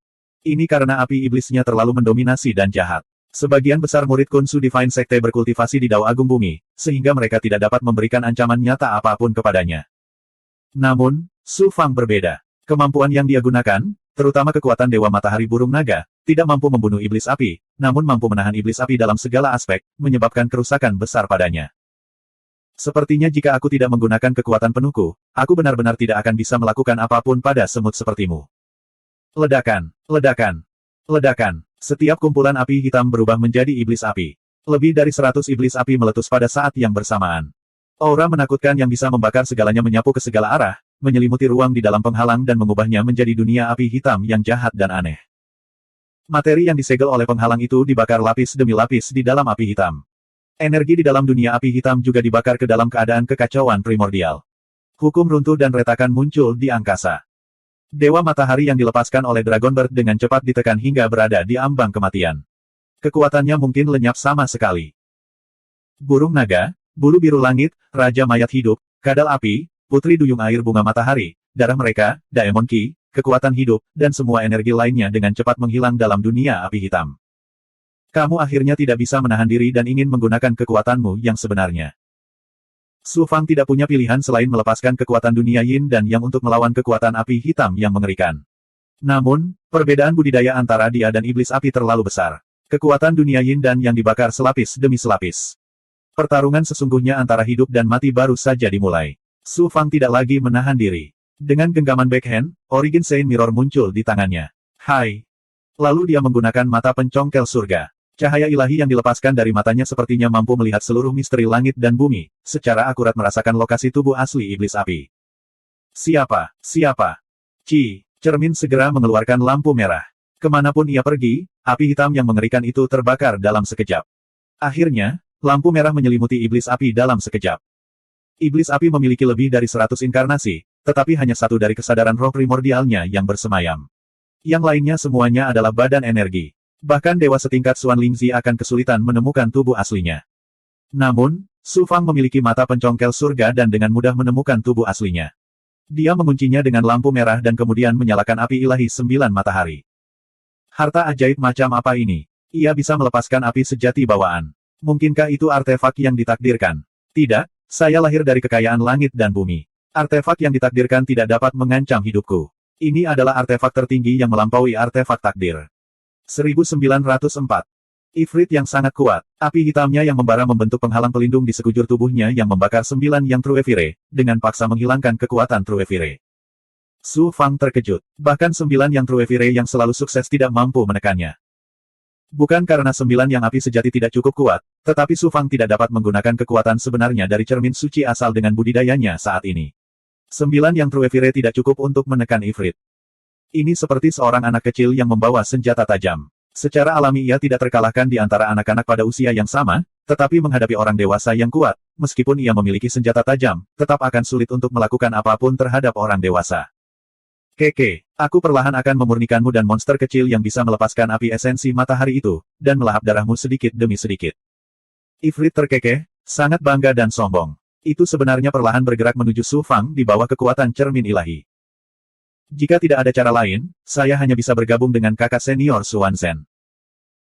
Ini karena api iblisnya terlalu mendominasi dan jahat. Sebagian besar murid Kunsu Divine Sekte berkultivasi di Dao Agung Bumi, sehingga mereka tidak dapat memberikan ancaman nyata apapun kepadanya. Namun, Su Fang berbeda. Kemampuan yang dia gunakan, terutama kekuatan Dewa Matahari Burung Naga, tidak mampu membunuh iblis api, namun mampu menahan iblis api dalam segala aspek, menyebabkan kerusakan besar padanya. Sepertinya jika aku tidak menggunakan kekuatan penuhku, aku benar-benar tidak akan bisa melakukan apapun pada semut sepertimu. Ledakan, ledakan, ledakan. Setiap kumpulan api hitam berubah menjadi iblis api. Lebih dari 100 iblis api meletus pada saat yang bersamaan. Aura menakutkan yang bisa membakar segalanya menyapu ke segala arah, menyelimuti ruang di dalam penghalang dan mengubahnya menjadi dunia api hitam yang jahat dan aneh. Materi yang disegel oleh penghalang itu dibakar lapis demi lapis di dalam api hitam. Energi di dalam dunia api hitam juga dibakar ke dalam keadaan kekacauan primordial. Hukum runtuh dan retakan muncul di angkasa. Dewa Matahari yang dilepaskan oleh Dragonbird dengan cepat ditekan hingga berada di ambang kematian. Kekuatannya mungkin lenyap sama sekali. Burung naga, bulu biru langit, Raja Mayat Hidup, Kadal Api, Putri Duyung Air Bunga Matahari, darah mereka, Daemon Ki, kekuatan hidup, dan semua energi lainnya dengan cepat menghilang dalam dunia api hitam. Kamu akhirnya tidak bisa menahan diri dan ingin menggunakan kekuatanmu yang sebenarnya. Su Fang tidak punya pilihan selain melepaskan kekuatan dunia yin dan yang untuk melawan kekuatan api hitam yang mengerikan. Namun, perbedaan budidaya antara dia dan iblis api terlalu besar. Kekuatan dunia yin dan yang dibakar selapis demi selapis. Pertarungan sesungguhnya antara hidup dan mati baru saja dimulai. Su Fang tidak lagi menahan diri. Dengan genggaman backhand, Origin Saint Mirror muncul di tangannya. Hai! Lalu dia menggunakan mata pencongkel surga. Cahaya ilahi yang dilepaskan dari matanya sepertinya mampu melihat seluruh misteri langit dan bumi, secara akurat merasakan lokasi tubuh asli iblis api. Siapa? Siapa? Cermin segera mengeluarkan lampu merah. Kemanapun ia pergi, api hitam yang mengerikan itu terbakar dalam sekejap. Akhirnya, lampu merah menyelimuti iblis api dalam sekejap. Iblis api memiliki lebih dari 100 inkarnasi, tetapi hanya satu dari kesadaran roh primordialnya yang bersemayam. Yang lainnya semuanya adalah badan energi. Bahkan dewa setingkat Xuan Lingzi akan kesulitan menemukan tubuh aslinya. Namun, Su Fang memiliki mata pencongkel surga dan dengan mudah menemukan tubuh aslinya. Dia menguncinya dengan lampu merah dan kemudian menyalakan api ilahi 9 matahari. Harta ajaib macam apa ini? Ia bisa melepaskan api sejati bawaan. Mungkinkah itu artefak yang ditakdirkan? Tidak, saya lahir dari kekayaan langit dan bumi. Artefak yang ditakdirkan tidak dapat mengancam hidupku. Ini adalah artefak tertinggi yang melampaui artefak takdir. 1904. Ifrit yang sangat kuat. Api hitamnya yang membara membentuk penghalang pelindung di sekujur tubuhnya yang membakar 9 yang Truevire, dengan paksa menghilangkan kekuatan Truevire. Su Fang terkejut. Bahkan 9 yang Truevire yang selalu sukses tidak mampu menekannya. Bukan karena 9 yang api sejati tidak cukup kuat, tetapi Su Fang tidak dapat menggunakan kekuatan sebenarnya dari cermin suci asal dengan budidayanya saat ini. 9 yang Truevire tidak cukup untuk menekan Ifrit. Ini seperti seorang anak kecil yang membawa senjata tajam. Secara alami ia tidak terkalahkan di antara anak-anak pada usia yang sama, tetapi menghadapi orang dewasa yang kuat, meskipun ia memiliki senjata tajam, tetap akan sulit untuk melakukan apapun terhadap orang dewasa. Keke, aku perlahan akan memurnikanmu dan monster kecil yang bisa melepaskan api esensi matahari itu, dan melahap darahmu sedikit demi sedikit. Ifrit terkekeh, sangat bangga dan sombong. Itu sebenarnya perlahan bergerak menuju Su Fang di bawah kekuatan cermin ilahi. Jika tidak ada cara lain, saya hanya bisa bergabung dengan kakak senior Xuan Zhen.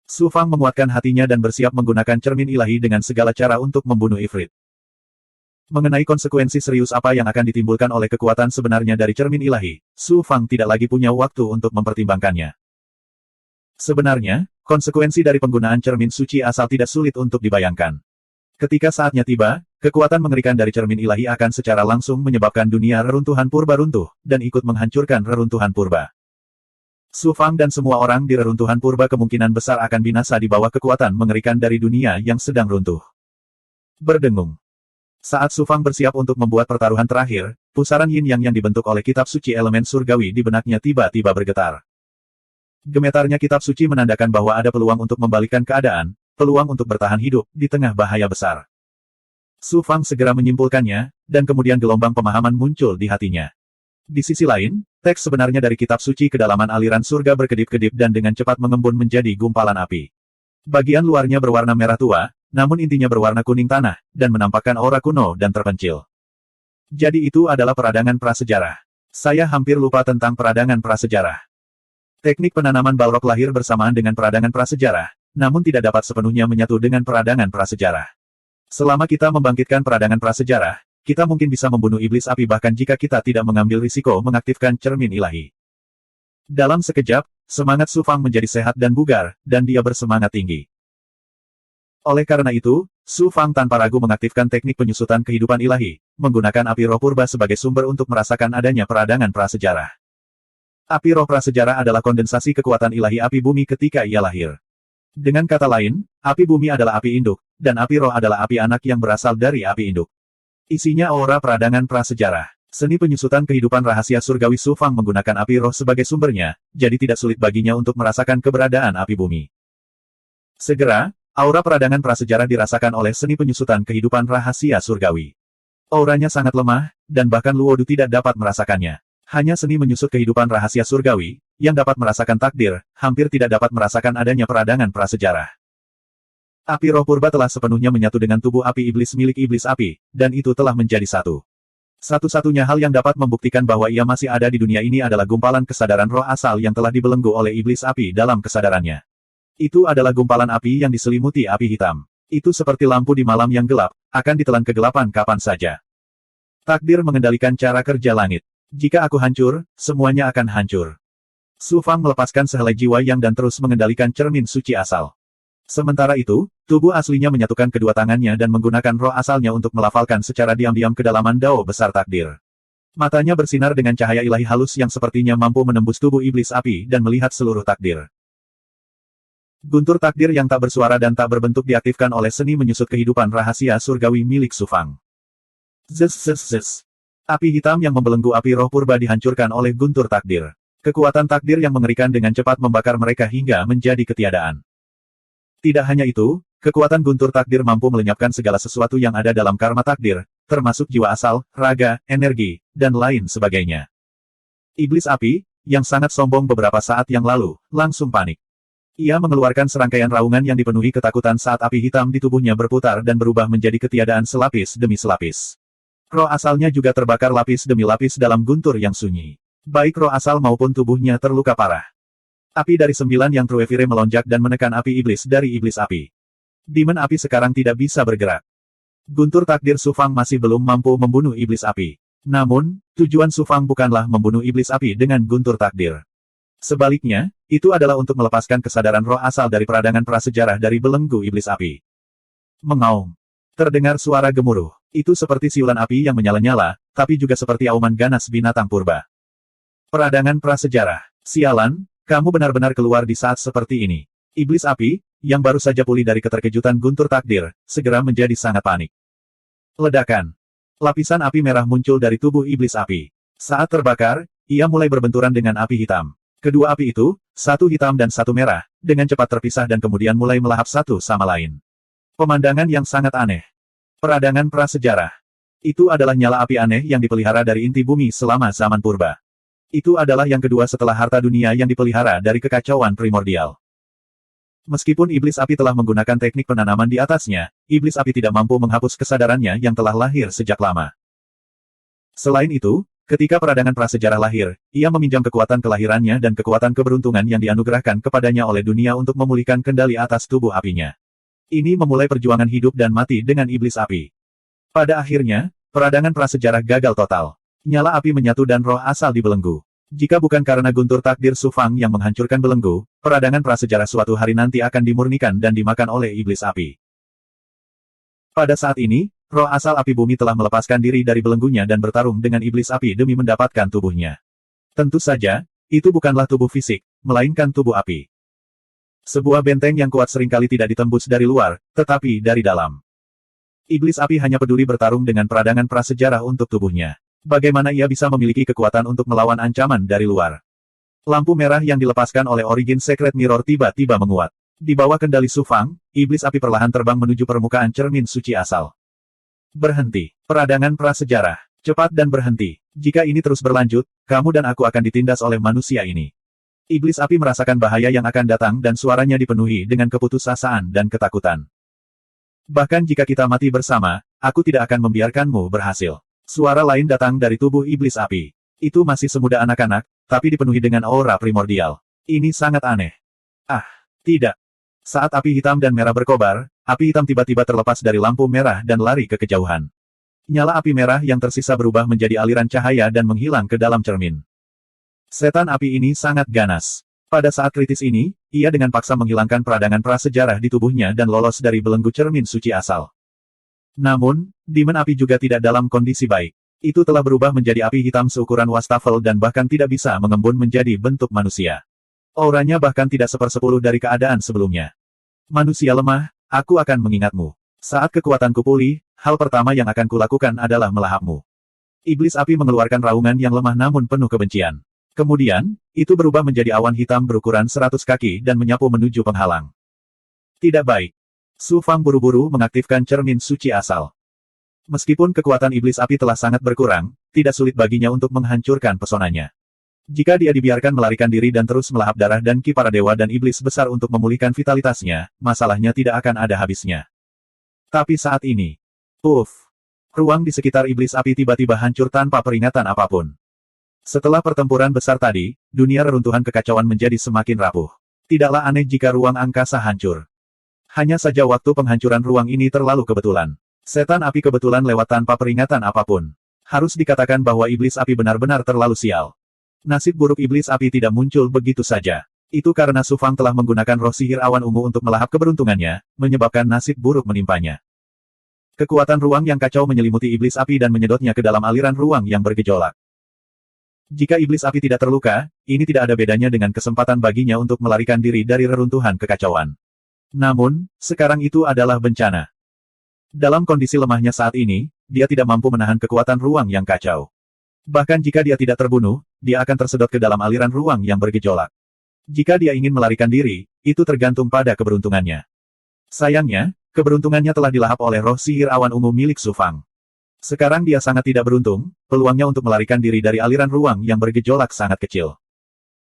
Su Fang menguatkan hatinya dan bersiap menggunakan cermin ilahi dengan segala cara untuk membunuh Ifrit. Mengenai konsekuensi serius apa yang akan ditimbulkan oleh kekuatan sebenarnya dari cermin ilahi, Su Fang tidak lagi punya waktu untuk mempertimbangkannya. Sebenarnya, konsekuensi dari penggunaan cermin suci asal tidak sulit untuk dibayangkan. Ketika saatnya tiba, kekuatan mengerikan dari cermin ilahi akan secara langsung menyebabkan dunia reruntuhan purba runtuh, dan ikut menghancurkan reruntuhan purba. Su Fang dan semua orang di reruntuhan purba kemungkinan besar akan binasa di bawah kekuatan mengerikan dari dunia yang sedang runtuh. Berdengung. Saat Su Fang bersiap untuk membuat pertaruhan terakhir, pusaran yin yang dibentuk oleh kitab suci elemen surgawi di benaknya tiba-tiba bergetar. Gemetarnya kitab suci menandakan bahwa ada peluang untuk membalikkan keadaan, peluang untuk bertahan hidup di tengah bahaya besar. Su Fang segera menyimpulkannya, dan kemudian gelombang pemahaman muncul di hatinya. Di sisi lain, teks sebenarnya dari kitab suci kedalaman aliran surga berkedip-kedip dan dengan cepat mengembun menjadi gumpalan api. Bagian luarnya berwarna merah tua, namun intinya berwarna kuning tanah, dan menampakkan aura kuno dan terpencil. Jadi itu adalah peradangan prasejarah. Saya hampir lupa tentang peradangan prasejarah. Teknik penanaman balrog lahir bersamaan dengan peradangan prasejarah, namun tidak dapat sepenuhnya menyatu dengan peradangan prasejarah. Selama kita membangkitkan peradangan prasejarah, kita mungkin bisa membunuh iblis api bahkan jika kita tidak mengambil risiko mengaktifkan cermin ilahi. Dalam sekejap, semangat Su Fang menjadi sehat dan bugar, dan dia bersemangat tinggi. Oleh karena itu, Su Fang tanpa ragu mengaktifkan teknik penyusutan kehidupan ilahi, menggunakan api roh purba sebagai sumber untuk merasakan adanya peradangan prasejarah. Api roh prasejarah adalah kondensasi kekuatan ilahi api bumi ketika ia lahir. Dengan kata lain, api bumi adalah api induk, dan api roh adalah api anak yang berasal dari api induk. Isinya aura peradangan prasejarah. Seni penyusutan kehidupan rahasia surgawi Su Fang menggunakan api roh sebagai sumbernya, jadi tidak sulit baginya untuk merasakan keberadaan api bumi. Segera, aura peradangan prasejarah dirasakan oleh seni penyusutan kehidupan rahasia surgawi. Auranya sangat lemah, dan bahkan Luodu tidak dapat merasakannya. Hanya seni menyusut kehidupan rahasia surgawi, yang dapat merasakan takdir, hampir tidak dapat merasakan adanya peradangan prasejarah. Api roh purba telah sepenuhnya menyatu dengan tubuh api iblis milik iblis api, dan itu telah menjadi satu. Satu-satunya hal yang dapat membuktikan bahwa ia masih ada di dunia ini adalah gumpalan kesadaran roh asal yang telah dibelenggu oleh iblis api dalam kesadarannya. Itu adalah gumpalan api yang diselimuti api hitam. Itu seperti lampu di malam yang gelap, akan ditelan kegelapan kapan saja. Takdir mengendalikan cara kerja langit. Jika aku hancur, semuanya akan hancur. Su Fang melepaskan sehelai jiwa yang dan terus mengendalikan cermin suci asal. Sementara itu, tubuh aslinya menyatukan kedua tangannya dan menggunakan roh asalnya untuk melafalkan secara diam-diam kedalaman dao besar takdir. Matanya bersinar dengan cahaya ilahi halus yang sepertinya mampu menembus tubuh iblis api dan melihat seluruh takdir. Guntur takdir yang tak bersuara dan tak berbentuk diaktifkan oleh seni menyusut kehidupan rahasia surgawi milik Su Fang. Zes zes zes. Api hitam yang membelenggu api roh purba dihancurkan oleh guntur takdir. Kekuatan takdir yang mengerikan dengan cepat membakar mereka hingga menjadi ketiadaan. Tidak hanya itu, kekuatan guntur takdir mampu melenyapkan segala sesuatu yang ada dalam karma takdir, termasuk jiwa asal, raga, energi, dan lain sebagainya. Iblis api, yang sangat sombong beberapa saat yang lalu, langsung panik. Ia mengeluarkan serangkaian raungan yang dipenuhi ketakutan saat api hitam di tubuhnya berputar dan berubah menjadi ketiadaan selapis demi selapis. Roh asalnya juga terbakar lapis demi lapis dalam guntur yang sunyi. Baik roh asal maupun tubuhnya terluka parah. Api dari 9 yang Truevire melonjak dan menekan api iblis dari iblis api. Demon api sekarang tidak bisa bergerak. Guntur takdir Su Fang masih belum mampu membunuh iblis api. Namun, tujuan Su Fang bukanlah membunuh iblis api dengan guntur takdir. Sebaliknya, itu adalah untuk melepaskan kesadaran roh asal dari peradangan prasejarah dari belenggu iblis api. Mengaum. Terdengar suara gemuruh. Itu seperti siulan api yang menyala-nyala, tapi juga seperti auman ganas binatang purba. Peradangan prasejarah. Sialan, kamu benar-benar keluar di saat seperti ini. Iblis api, yang baru saja pulih dari keterkejutan guntur takdir, segera menjadi sangat panik. Ledakan. Lapisan api merah muncul dari tubuh iblis api. Saat terbakar, ia mulai berbenturan dengan api hitam. Kedua api itu, satu hitam dan satu merah, dengan cepat terpisah dan kemudian mulai melahap satu sama lain. Pemandangan yang sangat aneh. Peradangan prasejarah. Itu adalah nyala api aneh yang dipelihara dari inti bumi selama zaman purba. Itu adalah yang kedua setelah harta dunia yang dipelihara dari kekacauan primordial. Meskipun iblis api telah menggunakan teknik penanaman di atasnya, iblis api tidak mampu menghapus kesadarannya yang telah lahir sejak lama. Selain itu, ketika peradangan prasejarah lahir, ia meminjam kekuatan kelahirannya dan kekuatan keberuntungan yang dianugerahkan kepadanya oleh dunia untuk memulihkan kendali atas tubuh apinya. Ini memulai perjuangan hidup dan mati dengan iblis api. Pada akhirnya, Peradangan prasejarah gagal total. Nyala api menyatu dan roh asal di belenggu. Jika bukan karena guntur takdir Su Fang yang menghancurkan belenggu, peradangan prasejarah suatu hari nanti akan dimurnikan dan dimakan oleh iblis api. Pada saat ini, roh asal api bumi telah melepaskan diri dari belenggunya dan bertarung dengan iblis api demi mendapatkan tubuhnya. Tentu saja, itu bukanlah tubuh fisik, melainkan tubuh api. Sebuah benteng yang kuat seringkali tidak ditembus dari luar, tetapi dari dalam. Iblis api hanya peduli bertarung dengan peradangan prasejarah untuk tubuhnya. Bagaimana ia bisa memiliki kekuatan untuk melawan ancaman dari luar? Lampu merah yang dilepaskan oleh Origin Secret Mirror tiba-tiba menguat. Di bawah kendali Su Fang, iblis api perlahan terbang menuju permukaan cermin suci asal. Berhenti. Peradangan prasejarah. Cepat dan berhenti. Jika ini terus berlanjut, kamu dan aku akan ditindas oleh manusia ini. Iblis api merasakan bahaya yang akan datang dan suaranya dipenuhi dengan keputusasaan dan ketakutan. Bahkan jika kita mati bersama, aku tidak akan membiarkanmu berhasil. Suara lain datang dari tubuh iblis api. Itu masih semuda anak-anak, tapi dipenuhi dengan aura primordial. Ini sangat aneh. Ah, tidak. Saat api hitam dan merah berkobar, api hitam tiba-tiba terlepas dari lampu merah dan lari ke kejauhan. Nyala api merah yang tersisa berubah menjadi aliran cahaya dan menghilang ke dalam cermin. Setan api ini sangat ganas. Pada saat kritis ini, ia dengan paksa menghilangkan peradangan prasejarah di tubuhnya dan lolos dari belenggu cermin suci asal. Namun, Demon api juga tidak dalam kondisi baik. Itu telah berubah menjadi api hitam seukuran wastafel dan bahkan tidak bisa mengembun menjadi bentuk manusia. Auranya bahkan tidak sepersepuluh dari keadaan sebelumnya. Manusia lemah, aku akan mengingatmu. Saat kekuatanku pulih, hal pertama yang akan kulakukan adalah melahapmu. Iblis api mengeluarkan raungan yang lemah namun penuh kebencian. Kemudian, itu berubah menjadi awan hitam berukuran 100 kaki dan menyapu menuju penghalang. Tidak baik. Su Fang buru-buru mengaktifkan cermin suci asal. Meskipun kekuatan iblis api telah sangat berkurang, tidak sulit baginya untuk menghancurkan pesonanya. Jika dia dibiarkan melarikan diri dan terus melahap darah dan ki para dewa dan iblis besar untuk memulihkan vitalitasnya, masalahnya tidak akan ada habisnya. Tapi saat ini, ruang di sekitar iblis api tiba-tiba hancur tanpa peringatan apapun. Setelah pertempuran besar tadi, dunia reruntuhan kekacauan menjadi semakin rapuh. Tidaklah aneh jika ruang angkasa hancur. Hanya saja waktu penghancuran ruang ini terlalu kebetulan. Setan api kebetulan lewat tanpa peringatan apapun. Harus dikatakan bahwa iblis api benar-benar terlalu sial. Nasib buruk iblis api tidak muncul begitu saja. Itu karena Su Fang telah menggunakan roh sihir awan ungu untuk melahap keberuntungannya, menyebabkan nasib buruk menimpanya. Kekuatan ruang yang kacau menyelimuti iblis api dan menyedotnya ke dalam aliran ruang yang bergejolak. Jika iblis api tidak terluka, ini tidak ada bedanya dengan kesempatan baginya untuk melarikan diri dari reruntuhan kekacauan. Namun, sekarang itu adalah bencana. Dalam kondisi lemahnya saat ini, dia tidak mampu menahan kekuatan ruang yang kacau. Bahkan jika dia tidak terbunuh, dia akan tersedot ke dalam aliran ruang yang bergejolak. Jika dia ingin melarikan diri, itu tergantung pada keberuntungannya. Sayangnya, keberuntungannya telah dilahap oleh roh sihir awan ungu milik Su Fang. Sekarang dia sangat tidak beruntung, peluangnya untuk melarikan diri dari aliran ruang yang bergejolak sangat kecil.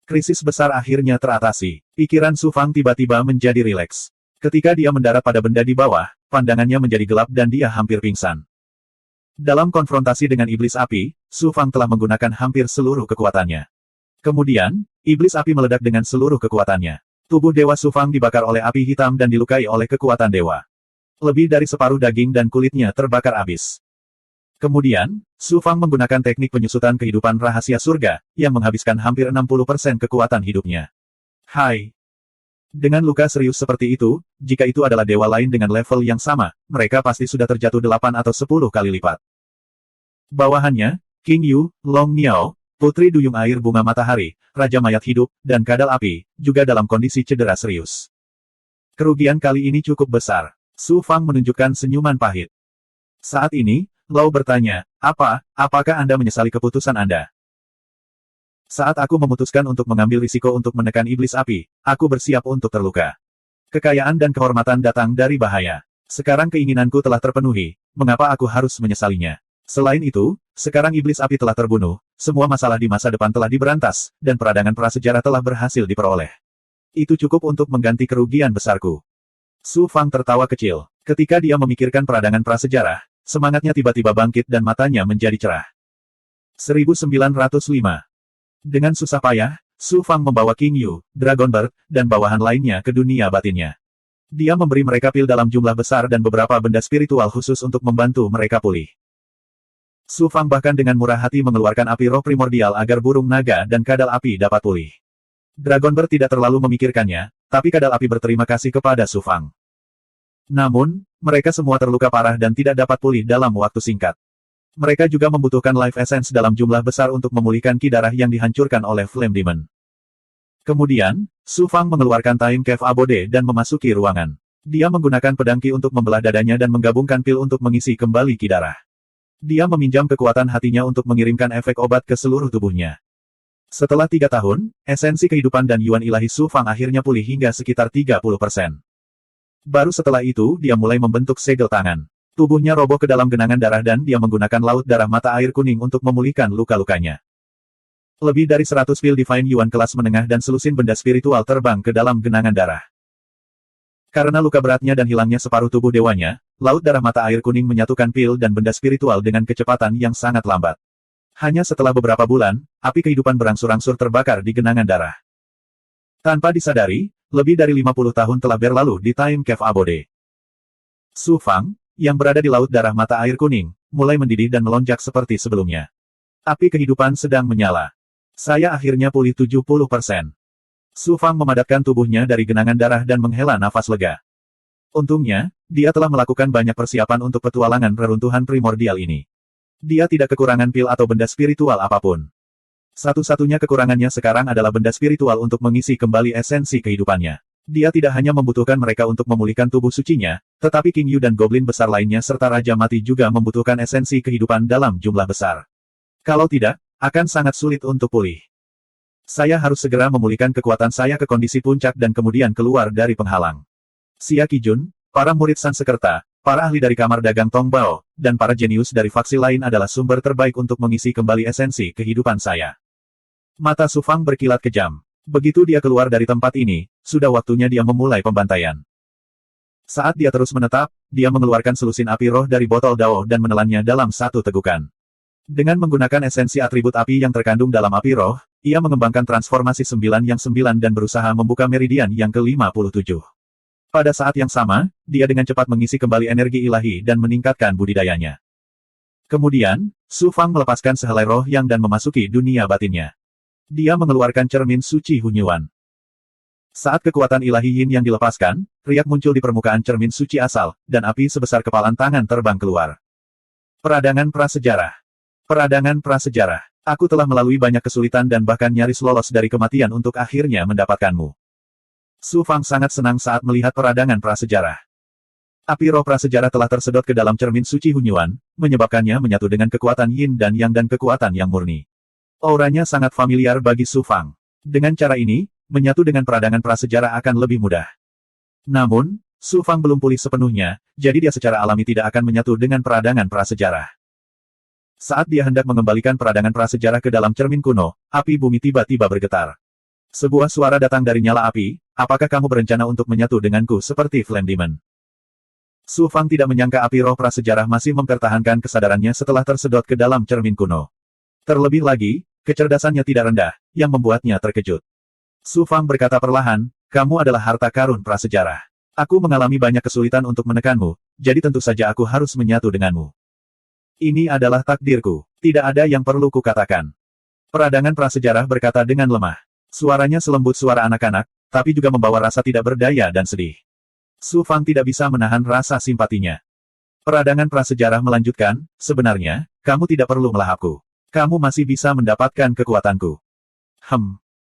Krisis besar akhirnya teratasi. Pikiran Su Fang tiba-tiba menjadi rileks. Ketika dia mendarat pada benda di bawah, pandangannya menjadi gelap dan dia hampir pingsan. Dalam konfrontasi dengan iblis api, Su Fang telah menggunakan hampir seluruh kekuatannya. Kemudian, iblis api meledak dengan seluruh kekuatannya. Tubuh Dewa Su Fang dibakar oleh api hitam dan dilukai oleh kekuatan dewa. Lebih dari separuh daging dan kulitnya terbakar habis. Kemudian, Su Fang menggunakan teknik penyusutan kehidupan rahasia surga, yang menghabiskan hampir 60% kekuatan hidupnya. Hai! Dengan luka serius seperti itu, jika itu adalah dewa lain dengan level yang sama, mereka pasti sudah terjatuh 8 atau 10 kali lipat. Bawahannya, King Yu, Long Miao, Putri Duyung Air Bunga Matahari, Raja Mayat Hidup, dan Kadal Api, juga dalam kondisi cedera serius. Kerugian kali ini cukup besar. Su Fang menunjukkan senyuman pahit. Saat ini, Lau bertanya, apakah Anda menyesali keputusan Anda? Saat aku memutuskan untuk mengambil risiko untuk menekan iblis api, aku bersiap untuk terluka. Kekayaan dan kehormatan datang dari bahaya. Sekarang keinginanku telah terpenuhi, mengapa aku harus menyesalinya? Selain itu, sekarang iblis api telah terbunuh, semua masalah di masa depan telah diberantas, dan peradangan prasejarah telah berhasil diperoleh. Itu cukup untuk mengganti kerugian besarku. Su Fang tertawa kecil. Ketika dia memikirkan peradangan prasejarah, semangatnya tiba-tiba bangkit dan matanya menjadi cerah. 1905. Dengan susah payah, Su Fang membawa King Yu, Dragonbird, dan bawahan lainnya ke dunia batinnya. Dia memberi mereka pil dalam jumlah besar dan beberapa benda spiritual khusus untuk membantu mereka pulih. Su Fang bahkan dengan murah hati mengeluarkan api roh primordial agar burung naga dan kadal api dapat pulih. Dragon Bird tidak terlalu memikirkannya, tapi kadal api berterima kasih kepada Su Fang. Namun, mereka semua terluka parah dan tidak dapat pulih dalam waktu singkat. Mereka juga membutuhkan Life Essence dalam jumlah besar untuk memulihkan ki darah yang dihancurkan oleh Flame Demon. Kemudian, Su Fang mengeluarkan Time Cave Abode dan memasuki ruangan. Dia menggunakan pedang ki untuk membelah dadanya dan menggabungkan pil untuk mengisi kembali ki darah. Dia meminjam kekuatan hatinya untuk mengirimkan efek obat ke seluruh tubuhnya. Setelah 3 tahun, esensi kehidupan dan yuan ilahi Su Fang akhirnya pulih hingga sekitar 30%. Baru setelah itu dia mulai membentuk segel tangan. Tubuhnya roboh ke dalam genangan darah dan dia menggunakan laut darah mata air kuning untuk memulihkan luka-lukanya. Lebih dari 100 pil Divine Yuan kelas menengah dan selusin benda spiritual terbang ke dalam genangan darah. Karena luka beratnya dan hilangnya separuh tubuh dewanya, laut darah mata air kuning menyatukan pil dan benda spiritual dengan kecepatan yang sangat lambat. Hanya setelah beberapa bulan, api kehidupan berangsur-angsur terbakar di genangan darah. Tanpa disadari, lebih dari 50 tahun telah berlalu di Time Cave Abode. Su Fang, yang berada di laut darah mata air kuning, mulai mendidih dan melonjak seperti sebelumnya. Api kehidupan sedang menyala. Saya akhirnya pulih 70%. Su Fang memadatkan tubuhnya dari genangan darah dan menghela nafas lega. Untungnya, dia telah melakukan banyak persiapan untuk petualangan reruntuhan primordial ini. Dia tidak kekurangan pil atau benda spiritual apapun. Satu-satunya kekurangannya sekarang adalah benda spiritual untuk mengisi kembali esensi kehidupannya. Dia tidak hanya membutuhkan mereka untuk memulihkan tubuh sucinya, tetapi King Yu dan Goblin besar lainnya serta Raja Mati juga membutuhkan esensi kehidupan dalam jumlah besar. Kalau tidak, akan sangat sulit untuk pulih. Saya harus segera memulihkan kekuatan saya ke kondisi puncak dan kemudian keluar dari penghalang. Xia Qijun, para murid Sansekerta, para ahli dari kamar dagang Tongbao, dan para jenius dari faksi lain adalah sumber terbaik untuk mengisi kembali esensi kehidupan saya. Mata Su Fang berkilat kejam. Begitu dia keluar dari tempat ini, sudah waktunya dia memulai pembantaian. Saat dia terus menetap, dia mengeluarkan selusin api roh dari botol Dao dan menelannya dalam satu tegukan. Dengan menggunakan esensi atribut api yang terkandung dalam api roh, ia mengembangkan transformasi 9 yang 9 dan berusaha membuka meridian yang ke-57. Pada saat yang sama, dia dengan cepat mengisi kembali energi ilahi dan meningkatkan budidayanya. Kemudian, Su Fang melepaskan sehelai roh yang dan memasuki dunia batinnya. Dia mengeluarkan cermin suci Hunyuan. Saat kekuatan ilahi Yin yang dilepaskan, riak muncul di permukaan cermin suci asal, dan api sebesar kepalan tangan terbang keluar. Peradangan prasejarah. Peradangan prasejarah. Aku telah melalui banyak kesulitan dan bahkan nyaris lolos dari kematian untuk akhirnya mendapatkanmu. Su Fang sangat senang saat melihat peradangan prasejarah. Api roh prasejarah telah tersedot ke dalam cermin suci Hunyuan, menyebabkannya menyatu dengan kekuatan Yin dan Yang dan kekuatan yang murni. Auranya sangat familiar bagi Su Fang. Dengan cara ini, menyatu dengan peradangan prasejarah akan lebih mudah. Namun, Su Fang belum pulih sepenuhnya, jadi dia secara alami tidak akan menyatu dengan peradangan prasejarah. Saat dia hendak mengembalikan peradangan prasejarah ke dalam cermin kuno, api bumi tiba-tiba bergetar. Sebuah suara datang dari nyala api, apakah kamu berencana untuk menyatu denganku seperti Flame Demon? Su Fang tidak menyangka api roh prasejarah masih mempertahankan kesadarannya setelah tersedot ke dalam cermin kuno. Terlebih lagi, kecerdasannya tidak rendah, yang membuatnya terkejut. Su Fang berkata perlahan, kamu adalah harta karun prasejarah. Aku mengalami banyak kesulitan untuk menekanmu, jadi tentu saja aku harus menyatu denganmu. Ini adalah takdirku. Tidak ada yang perlu kukatakan. Peradangan prasejarah berkata dengan lemah. Suaranya selembut suara anak-anak, tapi juga membawa rasa tidak berdaya dan sedih. Su Fang tidak bisa menahan rasa simpatinya. Peradangan prasejarah melanjutkan, sebenarnya, kamu tidak perlu melahapku. Kamu masih bisa mendapatkan kekuatanku.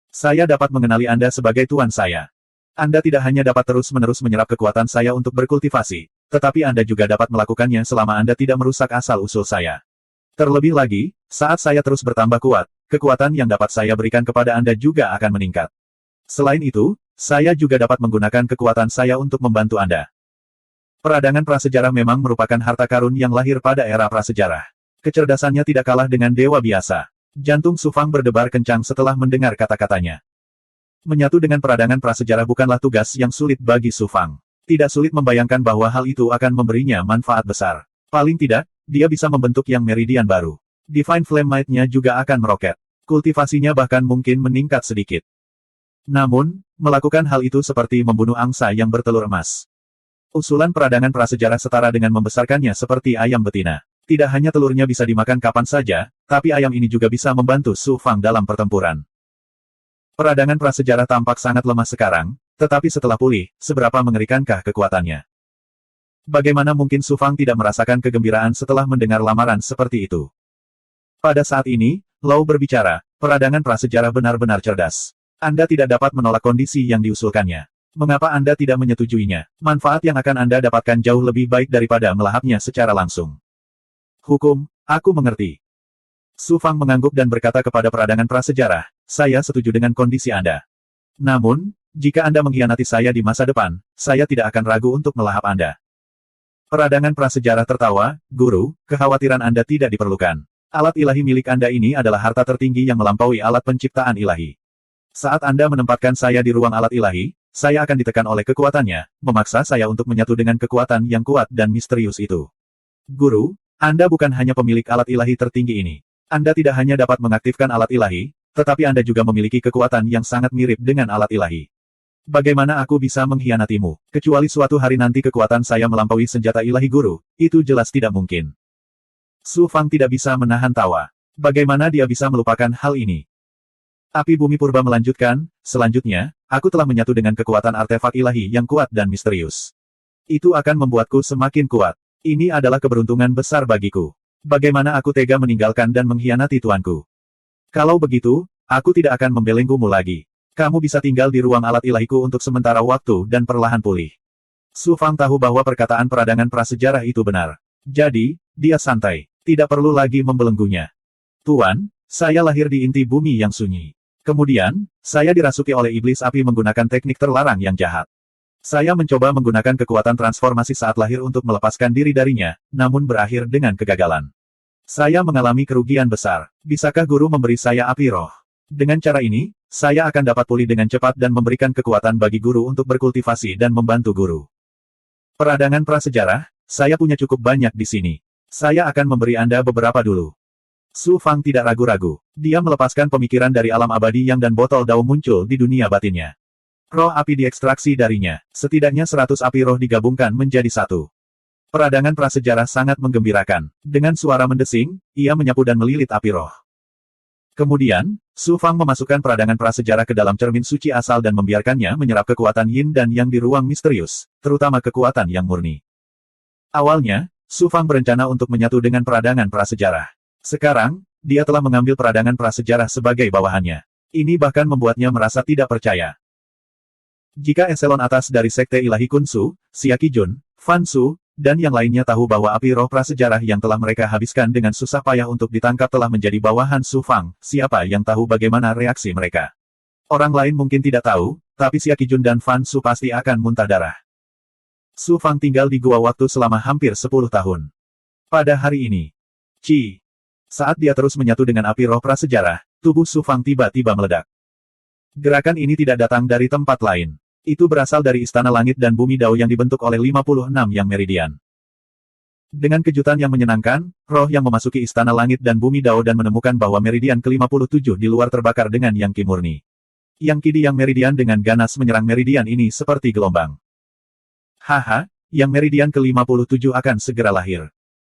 Saya dapat mengenali Anda sebagai tuan saya. Anda tidak hanya dapat terus-menerus menyerap kekuatan saya untuk berkultivasi, tetapi Anda juga dapat melakukannya selama Anda tidak merusak asal-usul saya. Terlebih lagi, saat saya terus bertambah kuat, kekuatan yang dapat saya berikan kepada Anda juga akan meningkat. Selain itu, saya juga dapat menggunakan kekuatan saya untuk membantu Anda. Peradangan prasejarah memang merupakan harta karun yang lahir pada era prasejarah. Kecerdasannya tidak kalah dengan dewa biasa. Jantung Su Fang berdebar kencang setelah mendengar kata-katanya. Menyatu dengan peradangan prasejarah bukanlah tugas yang sulit bagi Su Fang. Tidak sulit membayangkan bahwa hal itu akan memberinya manfaat besar. Paling tidak, dia bisa membentuk yang meridian baru. Divine Flame Might-nya juga akan meroket. Kultivasinya bahkan mungkin meningkat sedikit. Namun, melakukan hal itu seperti membunuh angsa yang bertelur emas. Usulan peradangan prasejarah setara dengan membesarkannya seperti ayam betina. Tidak hanya telurnya bisa dimakan kapan saja, tapi ayam ini juga bisa membantu Su Fang dalam pertempuran. Peradangan prasejarah tampak sangat lemah sekarang, tetapi setelah pulih, seberapa mengerikankah kekuatannya? Bagaimana mungkin Su Fang tidak merasakan kegembiraan setelah mendengar lamaran seperti itu? Pada saat ini, Lau berbicara, peradangan prasejarah benar-benar cerdas. Anda tidak dapat menolak kondisi yang diusulkannya. Mengapa Anda tidak menyetujuinya? Manfaat yang akan Anda dapatkan jauh lebih baik daripada melahapnya secara langsung. Hukum, aku mengerti. Su Fang mengangguk dan berkata kepada peradangan prasejarah, saya setuju dengan kondisi Anda. Namun, jika Anda mengkhianati saya di masa depan, saya tidak akan ragu untuk melahap Anda. Peradangan prasejarah tertawa, Guru, kekhawatiran Anda tidak diperlukan. Alat ilahi milik Anda ini adalah harta tertinggi yang melampaui alat penciptaan ilahi. Saat Anda menempatkan saya di ruang alat ilahi, saya akan ditekan oleh kekuatannya, memaksa saya untuk menyatu dengan kekuatan yang kuat dan misterius itu. Guru, Anda bukan hanya pemilik alat ilahi tertinggi ini. Anda tidak hanya dapat mengaktifkan alat ilahi, tetapi Anda juga memiliki kekuatan yang sangat mirip dengan alat ilahi. Bagaimana aku bisa mengkhianatimu? Kecuali suatu hari nanti kekuatan saya melampaui senjata ilahi guru, itu jelas tidak mungkin. Su Fang tidak bisa menahan tawa. Bagaimana dia bisa melupakan hal ini? Api bumi purba melanjutkan, selanjutnya, aku telah menyatu dengan kekuatan artefak ilahi yang kuat dan misterius. Itu akan membuatku semakin kuat. Ini adalah keberuntungan besar bagiku. Bagaimana aku tega meninggalkan dan mengkhianati tuanku? Kalau begitu, aku tidak akan membelenggumu lagi. Kamu bisa tinggal di ruang alat ilahiku untuk sementara waktu dan perlahan pulih. Su Fang tahu bahwa perkataan peradangan prasejarah itu benar. Jadi, dia santai. Tidak perlu lagi membelenggunya. Tuan, saya lahir di inti bumi yang sunyi. Kemudian, saya dirasuki oleh iblis api menggunakan teknik terlarang yang jahat. Saya mencoba menggunakan kekuatan transformasi saat lahir untuk melepaskan diri darinya, namun berakhir dengan kegagalan. Saya mengalami kerugian besar. Bisakah guru memberi saya api roh? Dengan cara ini, saya akan dapat pulih dengan cepat dan memberikan kekuatan bagi guru untuk berkultivasi dan membantu guru. Peradangan prasejarah, saya punya cukup banyak di sini. Saya akan memberi Anda beberapa dulu. Su Fang tidak ragu-ragu. Dia melepaskan pemikiran dari alam abadi yang dan botol dao muncul di dunia batinnya. Roh api diekstraksi darinya. Setidaknya 100 api roh digabungkan menjadi satu. Peradangan prasejarah sangat menggembirakan. Dengan suara mendesing, ia menyapu dan melilit api roh. Kemudian, Su Fang memasukkan peradangan prasejarah ke dalam cermin suci asal dan membiarkannya menyerap kekuatan yin dan yang di ruang misterius, terutama kekuatan yang murni. Awalnya, Su Fang berencana untuk menyatu dengan peradangan prasejarah. Sekarang, dia telah mengambil peradangan prasejarah sebagai bawahannya. Ini bahkan membuatnya merasa tidak percaya. Jika eselon atas dari Sekte Ilahi Kunsu, Siaki Jun, Fan Su, dan yang lainnya tahu bahwa api roh prasejarah yang telah mereka habiskan dengan susah payah untuk ditangkap telah menjadi bawahan Su Fang, siapa yang tahu bagaimana reaksi mereka? Orang lain mungkin tidak tahu, tapi Siaki Jun dan Fan Su pasti akan muntah darah. Su Fang tinggal di gua waktu selama hampir 10 tahun. Pada hari ini, saat dia terus menyatu dengan api roh prasejarah, tubuh Su Fang tiba-tiba meledak. Gerakan ini tidak datang dari tempat lain. Itu berasal dari Istana Langit dan Bumi Dao yang dibentuk oleh 56 Yang Meridian. Dengan kejutan yang menyenangkan, roh yang memasuki Istana Langit dan Bumi Dao dan menemukan bahwa Meridian ke-57 di luar terbakar dengan Yang Qi murni. Yang Qi di Yang Meridian dengan ganas menyerang Meridian ini seperti gelombang. Haha, Yang Meridian ke-57 akan segera lahir.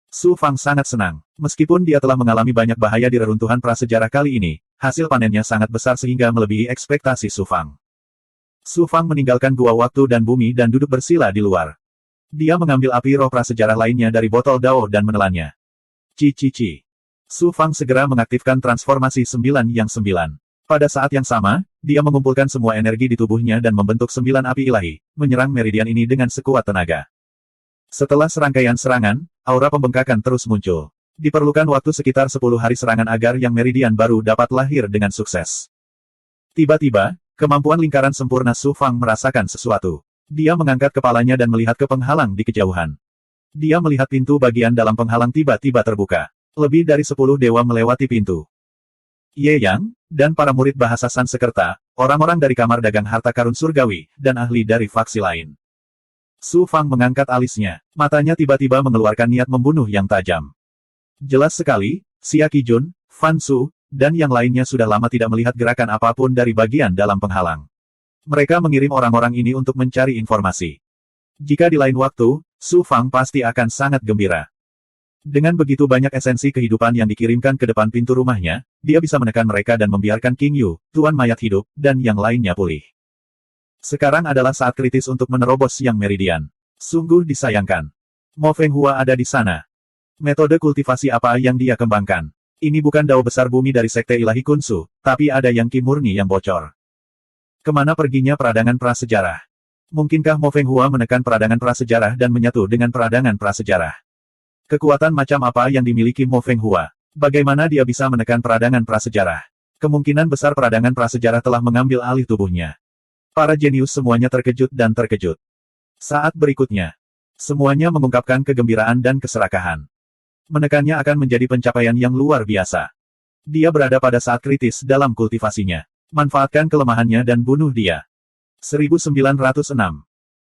Su Fang sangat senang. Meskipun dia telah mengalami banyak bahaya di reruntuhan prasejarah kali ini, hasil panennya sangat besar sehingga melebihi ekspektasi Su Fang. Su Fang meninggalkan gua waktu dan bumi dan duduk bersila di luar. Dia mengambil api roh prasejarah lainnya dari botol dao dan menelannya. Su Fang segera mengaktifkan transformasi 9 yang 9. Pada saat yang sama, dia mengumpulkan semua energi di tubuhnya dan membentuk 9 api ilahi, menyerang meridian ini dengan sekuat tenaga. Setelah serangkaian serangan, aura pembengkakan terus muncul. Diperlukan waktu sekitar 10 hari serangan agar yang meridian baru dapat lahir dengan sukses. Tiba-tiba, kemampuan lingkaran sempurna Su Fang merasakan sesuatu. Dia mengangkat kepalanya dan melihat ke penghalang di kejauhan. Dia melihat pintu bagian dalam penghalang tiba-tiba terbuka. Lebih dari 10 dewa melewati pintu. Ye Yang, dan para murid bahasa Sansekerta, orang-orang dari kamar dagang harta karun surgawi, dan ahli dari faksi lain. Su Fang mengangkat alisnya. Matanya tiba-tiba mengeluarkan niat membunuh yang tajam. Jelas sekali, Siaki Jun, Fan Su, dan yang lainnya sudah lama tidak melihat gerakan apapun dari bagian dalam penghalang. Mereka mengirim orang-orang ini untuk mencari informasi. Jika di lain waktu, Su Fang pasti akan sangat gembira. Dengan begitu banyak esensi kehidupan yang dikirimkan ke depan pintu rumahnya, dia bisa menekan mereka dan membiarkan King Yu, Tuan Mayat hidup, dan yang lainnya pulih. Sekarang adalah saat kritis untuk menerobos yang meridian. Sungguh disayangkan. Mo Fenghua ada di sana. Metode kultivasi apa yang dia kembangkan? Ini bukan dao besar bumi dari Sekte Ilahi Kunsu, tapi ada yang Qi murni yang bocor. Kemana perginya peradangan prasejarah? Mungkinkah Mo Fenghua menekan peradangan prasejarah dan menyatu dengan peradangan prasejarah? Kekuatan macam apa yang dimiliki Mo Fenghua? Bagaimana dia bisa menekan peradangan prasejarah? Kemungkinan besar peradangan prasejarah telah mengambil alih tubuhnya. Para jenius semuanya terkejut dan terkejut. Saat berikutnya, semuanya mengungkapkan kegembiraan dan keserakahan. Menekannya akan menjadi pencapaian yang luar biasa. Dia berada pada saat kritis dalam kultivasinya. Manfaatkan kelemahannya dan bunuh dia. 1906.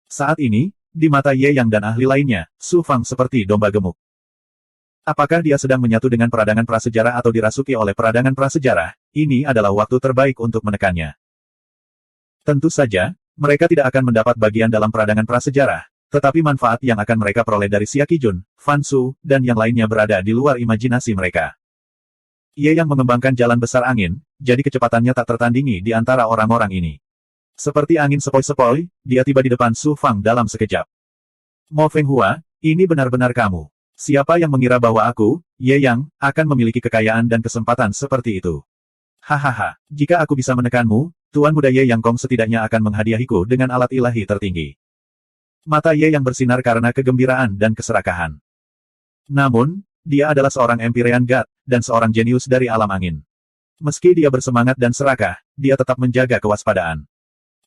Saat ini, di mata Ye Yang dan ahli lainnya, Su Fang seperti domba gemuk. Apakah dia sedang menyatu dengan peradangan prasejarah atau dirasuki oleh peradangan prasejarah? Ini adalah waktu terbaik untuk menekannya. Tentu saja, mereka tidak akan mendapat bagian dalam peradangan prasejarah, tetapi manfaat yang akan mereka peroleh dari Xia Qijun, Fan Su, dan yang lainnya berada di luar imajinasi mereka. Ye Yang mengembangkan jalan besar angin, jadi kecepatannya tak tertandingi di antara orang-orang ini. Seperti angin sepoi-sepoi, dia tiba di depan Su Fang dalam sekejap. Mo Fenghua, ini benar-benar kamu. Siapa yang mengira bahwa aku, Ye Yang, akan memiliki kekayaan dan kesempatan seperti itu? Hahaha, jika aku bisa menekanmu, Tuan Muda Ye Yang Kong setidaknya akan menghadiahiku dengan alat ilahi tertinggi. Mata Ye Yang bersinar karena kegembiraan dan keserakahan. Namun, dia adalah seorang Empyrean God, dan seorang jenius dari alam angin. Meski dia bersemangat dan serakah, dia tetap menjaga kewaspadaan.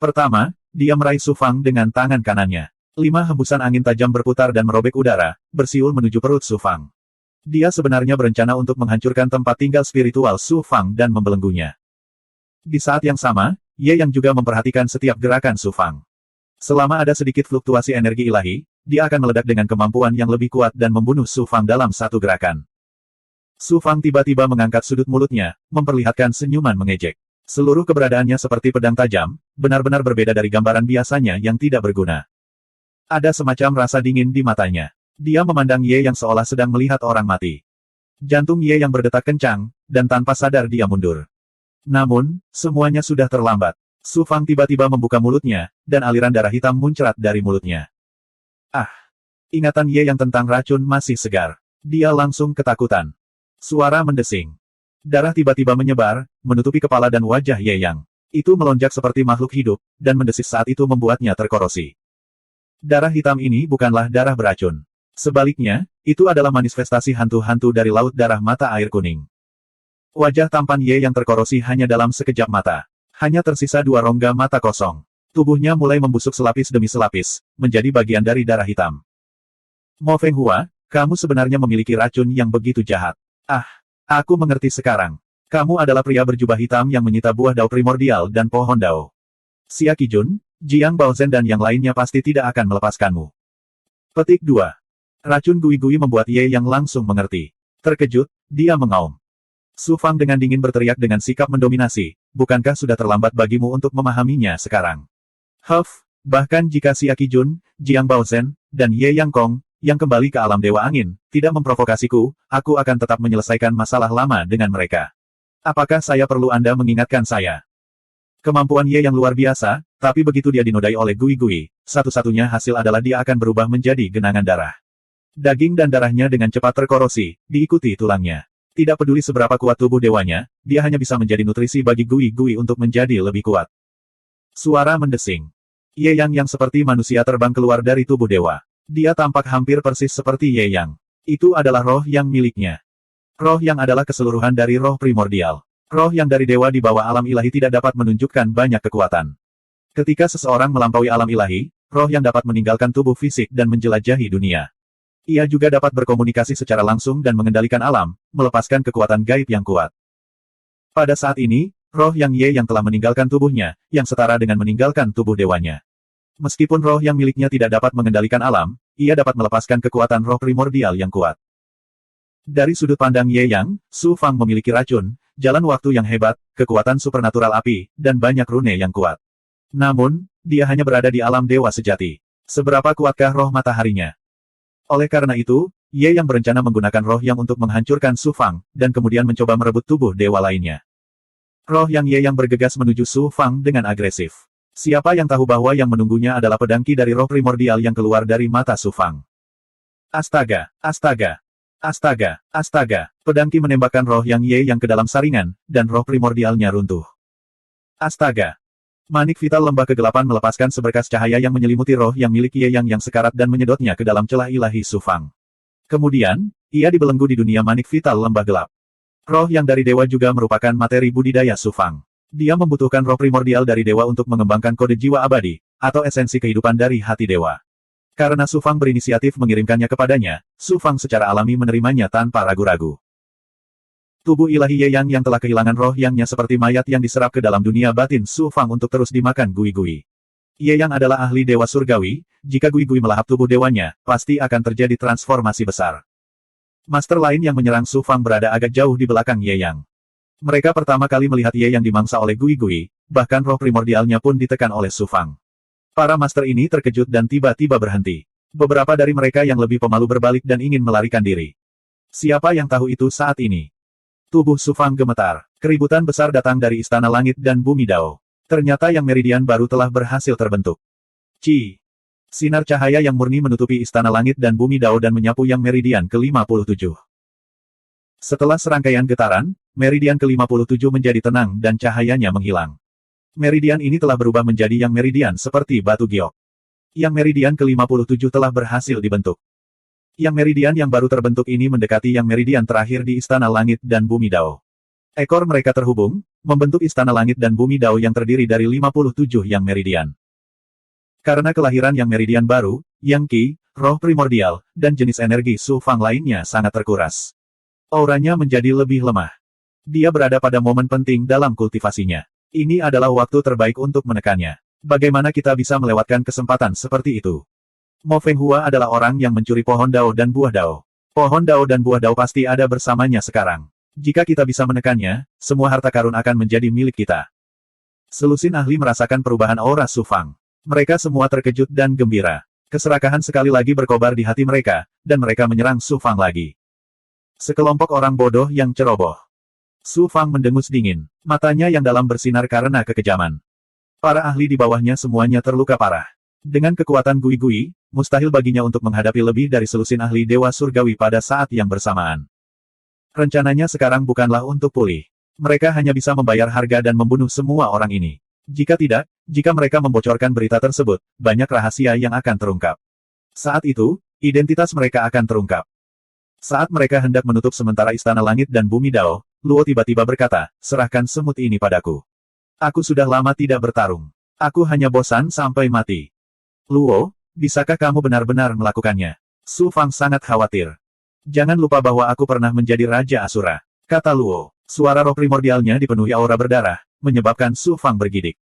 Pertama, dia meraih Su Fang dengan tangan kanannya. 5 hembusan angin tajam berputar dan merobek udara, bersiul menuju perut Su Fang. Dia sebenarnya berencana untuk menghancurkan tempat tinggal spiritual Su Fang dan membelenggunya. Di saat yang sama, Ye Yang juga memperhatikan setiap gerakan Su Fang. Selama ada sedikit fluktuasi energi ilahi, dia akan meledak dengan kemampuan yang lebih kuat dan membunuh Su Fang dalam satu gerakan. Su Fang tiba-tiba mengangkat sudut mulutnya, memperlihatkan senyuman mengejek. Seluruh keberadaannya seperti pedang tajam, benar-benar berbeda dari gambaran biasanya yang tidak berguna. Ada semacam rasa dingin di matanya. Dia memandang Ye Yang seolah sedang melihat orang mati. Jantung Ye Yang berdetak kencang, dan tanpa sadar dia mundur. Namun, semuanya sudah terlambat. Su Fang tiba-tiba membuka mulutnya, dan aliran darah hitam muncrat dari mulutnya. Ah! Ingatan Ye Yang tentang racun masih segar. Dia langsung ketakutan. Suara mendesing. Darah tiba-tiba menyebar, menutupi kepala dan wajah Ye Yang. Itu melonjak seperti makhluk hidup, dan mendesis saat itu membuatnya terkorosi. Darah hitam ini bukanlah darah beracun. Sebaliknya, itu adalah manifestasi hantu-hantu dari laut darah mata air kuning. Wajah tampan Ye Yang terkorosi hanya dalam sekejap mata. Hanya tersisa 2 rongga mata kosong. Tubuhnya mulai membusuk selapis demi selapis, menjadi bagian dari darah hitam. Mo Fenghua, kamu sebenarnya memiliki racun yang begitu jahat. Ah, aku mengerti sekarang. Kamu adalah pria berjubah hitam yang menyita buah dao primordial dan pohon dao. Xia Qijun, Jiang Baozhen dan yang lainnya pasti tidak akan melepaskanmu. Petik 2. Racun gui-gui membuat Ye Yang langsung mengerti. Terkejut, dia mengaum. Su Fang dengan dingin berteriak dengan sikap mendominasi, bukankah sudah terlambat bagimu untuk memahaminya sekarang? Huff, bahkan jika Xia Qijun, Jiang Baozhen, dan Ye Yang Kong, yang kembali ke alam Dewa Angin, tidak memprovokasiku, aku akan tetap menyelesaikan masalah lama dengan mereka. Apakah saya perlu Anda mengingatkan saya? Kemampuan Ye Yang luar biasa, tapi begitu dia dinodai oleh gui-gui, satu-satunya hasil adalah dia akan berubah menjadi genangan darah. Daging dan darahnya dengan cepat terkorosi, diikuti tulangnya. Tidak peduli seberapa kuat tubuh dewanya, dia hanya bisa menjadi nutrisi bagi gui-gui untuk menjadi lebih kuat. Suara mendesing. Ye Yang seperti manusia terbang keluar dari tubuh dewa. Dia tampak hampir persis seperti Ye Yang. Itu adalah roh yang miliknya. Roh yang adalah keseluruhan dari roh primordial. Roh yang dari dewa di bawah alam ilahi tidak dapat menunjukkan banyak kekuatan. Ketika seseorang melampaui alam ilahi, roh yang dapat meninggalkan tubuh fisik dan menjelajahi dunia. Ia juga dapat berkomunikasi secara langsung dan mengendalikan alam, melepaskan kekuatan gaib yang kuat. Pada saat ini, roh yang Ye Yang telah meninggalkan tubuhnya, yang setara dengan meninggalkan tubuh dewanya. Meskipun roh yang miliknya tidak dapat mengendalikan alam, ia dapat melepaskan kekuatan roh primordial yang kuat. Dari sudut pandang Ye Yang, Su Fang memiliki racun, jalan waktu yang hebat, kekuatan supernatural api, dan banyak rune yang kuat. Namun, dia hanya berada di alam dewa sejati. Seberapa kuatkah roh mataharinya? Oleh karena itu, Ye yang berencana menggunakan roh yang untuk menghancurkan Su Fang, dan kemudian mencoba merebut tubuh dewa lainnya. Roh yang Ye yang bergegas menuju Su Fang dengan agresif. Siapa yang tahu bahwa yang menunggunya adalah pedang Qi dari roh primordial yang keluar dari mata Su Fang. Astaga, astaga, astaga, astaga. Pedang Qi menembakkan roh yang Ye yang ke dalam saringan, dan roh primordialnya runtuh. Astaga. Manik vital lembah kegelapan melepaskan seberkas cahaya yang menyelimuti roh yang milik Ye yang sekarat dan menyedotnya ke dalam celah ilahi Su Fang. Kemudian, ia dibelenggu di dunia manik vital lembah gelap. Roh yang dari dewa juga merupakan materi budidaya Su Fang. Dia membutuhkan roh primordial dari dewa untuk mengembangkan kode jiwa abadi, atau esensi kehidupan dari hati dewa. Karena Su Fang berinisiatif mengirimkannya kepadanya, Su Fang secara alami menerimanya tanpa ragu-ragu. Tubuh ilahi Ye yang telah kehilangan roh yangnya seperti mayat yang diserap ke dalam dunia batin Su Fang untuk terus dimakan Gui-Gui. Ye yang adalah ahli dewa surgawi, jika Gui-Gui melahap tubuh dewanya, pasti akan terjadi transformasi besar. Master lain yang menyerang Su Fang berada agak jauh di belakang Ye yang. Mereka pertama kali melihat Ye yang dimangsa oleh Gui-Gui, bahkan roh primordialnya pun ditekan oleh Su Fang. Para master ini terkejut dan tiba-tiba berhenti. Beberapa dari mereka yang lebih pemalu berbalik dan ingin melarikan diri. Siapa yang tahu itu saat ini? Tubuh Su Fang gemetar. Keributan besar datang dari Istana Langit dan Bumi Dao. Ternyata yang meridian baru telah berhasil terbentuk. Ci. Sinar cahaya yang murni menutupi Istana Langit dan Bumi Dao dan menyapu yang meridian ke-57. Setelah serangkaian getaran, meridian ke-57 menjadi tenang dan cahayanya menghilang. Meridian ini telah berubah menjadi yang meridian seperti batu giok. Yang meridian ke-57 telah berhasil dibentuk. Yang meridian yang baru terbentuk ini mendekati yang meridian terakhir di Istana Langit dan Bumi Dao. Ekor mereka terhubung, membentuk Istana Langit dan Bumi Dao yang terdiri dari 57 yang meridian. Karena kelahiran yang meridian baru, yang Qi, roh primordial, dan jenis energi Su Fang lainnya sangat terkuras. Auranya menjadi lebih lemah. Dia berada pada momen penting dalam kultivasinya. Ini adalah waktu terbaik untuk menekannya. Bagaimana kita bisa melewatkan kesempatan seperti itu? Mo Fenghua adalah orang yang mencuri pohon Dao dan buah Dao. Pohon Dao dan buah Dao pasti ada bersamanya sekarang. Jika kita bisa menekannya, semua harta karun akan menjadi milik kita. Selusin ahli merasakan perubahan aura Su Fang. Mereka semua terkejut dan gembira. Keserakahan sekali lagi berkobar di hati mereka, dan mereka menyerang Su Fang lagi. Sekelompok orang bodoh yang ceroboh. Su Fang mendengus dingin. Matanya yang dalam bersinar karena kekejaman. Para ahli di bawahnya semuanya terluka parah. Dengan kekuatan Gui-Gui, mustahil baginya untuk menghadapi lebih dari selusin ahli dewa surgawi pada saat yang bersamaan. Rencananya sekarang bukanlah untuk pulih. Mereka hanya bisa membayar harga dan membunuh semua orang ini. Jika tidak, jika mereka membocorkan berita tersebut, banyak rahasia yang akan terungkap. Saat itu, identitas mereka akan terungkap. Saat mereka hendak menutup sementara Istana Langit dan Bumi Dao, Luo tiba-tiba berkata, serahkan semut ini padaku. Aku sudah lama tidak bertarung. Aku hanya bosan sampai mati. Luo, bisakah kamu benar-benar melakukannya? Su Fang sangat khawatir. Jangan lupa bahwa aku pernah menjadi Raja Asura, kata Luo. Suara roh primordialnya dipenuhi aura berdarah, menyebabkan Su Fang bergidik.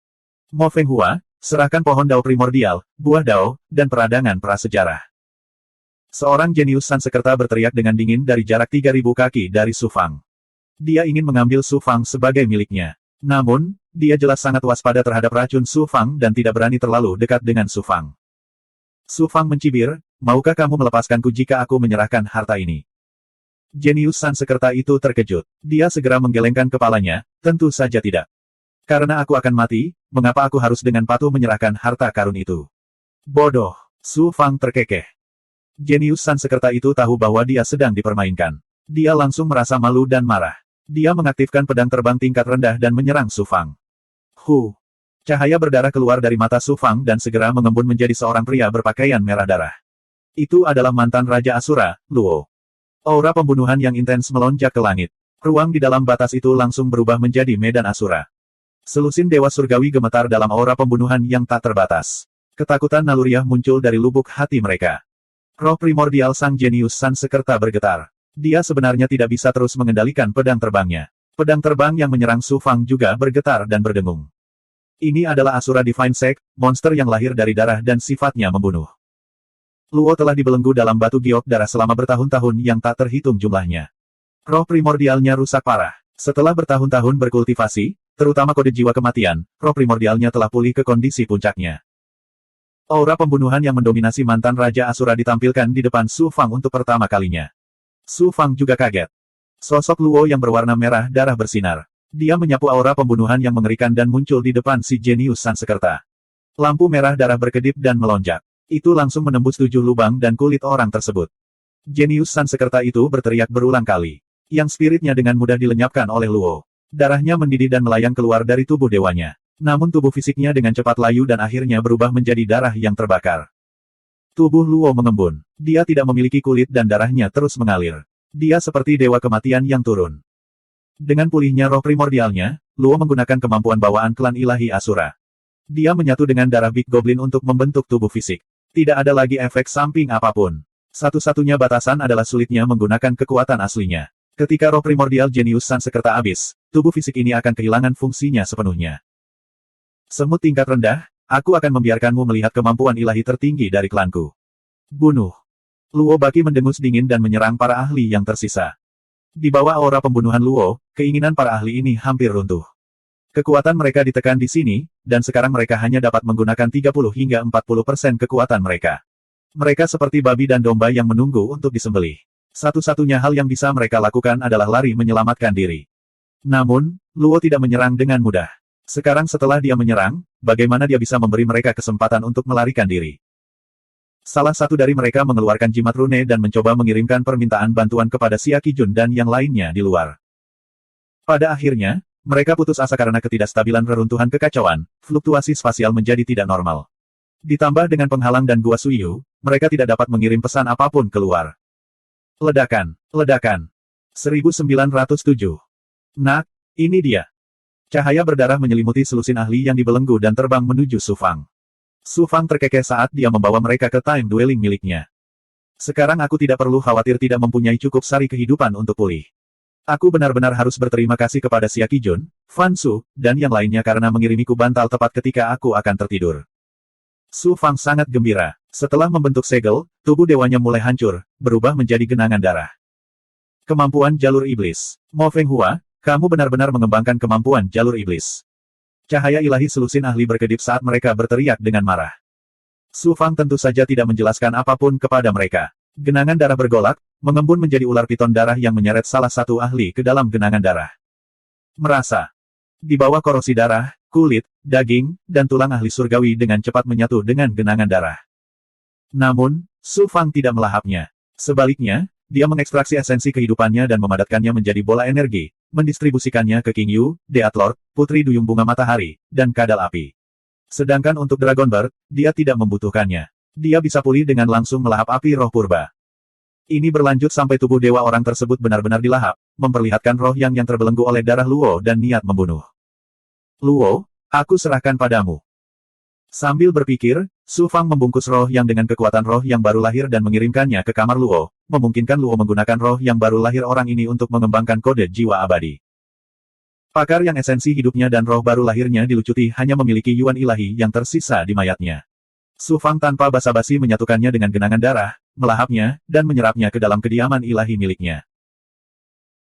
Mo Fenghua, serahkan pohon Dao primordial, buah Dao, dan peradangan prasejarah. Seorang jenius Sansekerta berteriak dengan dingin dari jarak 3.000 kaki dari Su Fang. Dia ingin mengambil Su Fang sebagai miliknya. Namun, dia jelas sangat waspada terhadap racun Su Fang dan tidak berani terlalu dekat dengan Su Fang. Su Fang mencibir, maukah kamu melepaskanku jika aku menyerahkan harta ini? Jenius Sansekerta itu terkejut. Dia segera menggelengkan kepalanya, tentu saja tidak. Karena aku akan mati, mengapa aku harus dengan patuh menyerahkan harta karun itu? Bodoh, Su Fang terkekeh. Jenius Sansekerta itu tahu bahwa dia sedang dipermainkan. Dia langsung merasa malu dan marah. Dia mengaktifkan pedang terbang tingkat rendah dan menyerang Su Fang. Cahaya berdarah keluar dari mata Su Fang dan segera mengembun menjadi seorang pria berpakaian merah darah. Itu adalah mantan Raja Asura, Luo. Aura pembunuhan yang intens melonjak ke langit. Ruang di dalam batas itu langsung berubah menjadi medan Asura. Selusin dewa surgawi gemetar dalam aura pembunuhan yang tak terbatas. Ketakutan naluriah muncul dari lubuk hati mereka. Roh primordial sang jenius Sansekerta bergetar. Dia sebenarnya tidak bisa terus mengendalikan pedang terbangnya. Pedang terbang yang menyerang Su Fang juga bergetar dan berdengung. Ini adalah Asura Divine Sect, monster yang lahir dari darah dan sifatnya membunuh. Luo telah dibelenggu dalam batu giok darah selama bertahun-tahun yang tak terhitung jumlahnya. Roh primordialnya rusak parah. Setelah bertahun-tahun berkultivasi, terutama kode jiwa kematian, roh primordialnya telah pulih ke kondisi puncaknya. Aura pembunuhan yang mendominasi mantan Raja Asura ditampilkan di depan Su Fang untuk pertama kalinya. Su Fang juga kaget. Sosok Luo yang berwarna merah darah bersinar. Dia menyapu aura pembunuhan yang mengerikan dan muncul di depan si jenius Sansekerta. Lampu merah darah berkedip dan melonjak. Itu langsung menembus 7 lubang dan kulit orang tersebut. Jenius Sansekerta itu berteriak berulang kali. Yang spiritnya dengan mudah dilenyapkan oleh Luo. Darahnya mendidih dan melayang keluar dari tubuh dewanya. Namun tubuh fisiknya dengan cepat layu dan akhirnya berubah menjadi darah yang terbakar. Tubuh Luo mengembun. Dia tidak memiliki kulit dan darahnya terus mengalir. Dia seperti dewa kematian yang turun. Dengan pulihnya roh primordialnya, Luo menggunakan kemampuan bawaan klan ilahi Asura. Dia menyatu dengan darah Big Goblin untuk membentuk tubuh fisik. Tidak ada lagi efek samping apapun. Satu-satunya batasan adalah sulitnya menggunakan kekuatan aslinya. Ketika roh primordial jenius Sansekerta habis, tubuh fisik ini akan kehilangan fungsinya sepenuhnya. Semut tingkat rendah, aku akan membiarkanmu melihat kemampuan ilahi tertinggi dari klanku. Bunuh. Luo Baki mendengus dingin dan menyerang para ahli yang tersisa. Di bawah aura pembunuhan Luo, keinginan para ahli ini hampir runtuh. Kekuatan mereka ditekan di sini, dan sekarang mereka hanya dapat menggunakan 30 hingga 40% kekuatan mereka. Mereka seperti babi dan domba yang menunggu untuk disembelih. Satu-satunya hal yang bisa mereka lakukan adalah lari menyelamatkan diri. Namun, Luo tidak menyerang dengan mudah. Sekarang setelah dia menyerang, bagaimana dia bisa memberi mereka kesempatan untuk melarikan diri? Salah satu dari mereka mengeluarkan jimat rune dan mencoba mengirimkan permintaan bantuan kepada Xia Qijun dan yang lainnya di luar. Pada akhirnya, mereka putus asa karena ketidakstabilan reruntuhan kekacauan, fluktuasi spasial menjadi tidak normal. Ditambah dengan penghalang dan gua Suiyu, mereka tidak dapat mengirim pesan apapun keluar. Ledakan, ledakan. 1907. Nah, ini dia. Cahaya berdarah menyelimuti selusin ahli yang dibelenggu dan terbang menuju Su Fang. Su Fang terkekeh saat dia membawa mereka ke time dwelling miliknya. Sekarang aku tidak perlu khawatir tidak mempunyai cukup sari kehidupan untuk pulih. Aku benar-benar harus berterima kasih kepada Xia Qijun, Fan Su, dan yang lainnya karena mengirimiku bantal tepat ketika aku akan tertidur. Su Fang sangat gembira. Setelah membentuk segel, tubuh dewanya mulai hancur, berubah menjadi genangan darah. Kemampuan jalur iblis. Mo Feng Hua, kamu benar-benar mengembangkan kemampuan jalur iblis. Cahaya ilahi selusin ahli berkedip saat mereka berteriak dengan marah. Su Fang tentu saja tidak menjelaskan apapun kepada mereka. Genangan darah bergolak, mengembun menjadi ular piton darah yang menyeret salah satu ahli ke dalam genangan darah. Merasa. Di bawah korosi darah, kulit, daging, dan tulang ahli surgawi dengan cepat menyatu dengan genangan darah. Namun, Su Fang tidak melahapnya. Sebaliknya, dia mengekstraksi esensi kehidupannya dan memadatkannya menjadi bola energi, mendistribusikannya ke King Yu, Death Lord, Putri Duyung Bunga Matahari, dan Kadal Api. Sedangkan untuk Dragonbird, dia tidak membutuhkannya. Dia bisa pulih dengan langsung melahap api roh purba. Ini berlanjut sampai tubuh dewa orang tersebut benar-benar dilahap, memperlihatkan roh yang terbelenggu oleh darah Luo dan niat membunuh. Luo, aku serahkan padamu. Sambil berpikir, Su Fang membungkus roh yang dengan kekuatan roh yang baru lahir dan mengirimkannya ke kamar Luo, memungkinkan Luo menggunakan roh yang baru lahir orang ini untuk mengembangkan kode jiwa abadi. Pakar yang esensi hidupnya dan roh baru lahirnya dilucuti hanya memiliki yuan ilahi yang tersisa di mayatnya. Su Fang tanpa basa-basi menyatukannya dengan genangan darah, melahapnya, dan menyerapnya ke dalam kediaman ilahi miliknya.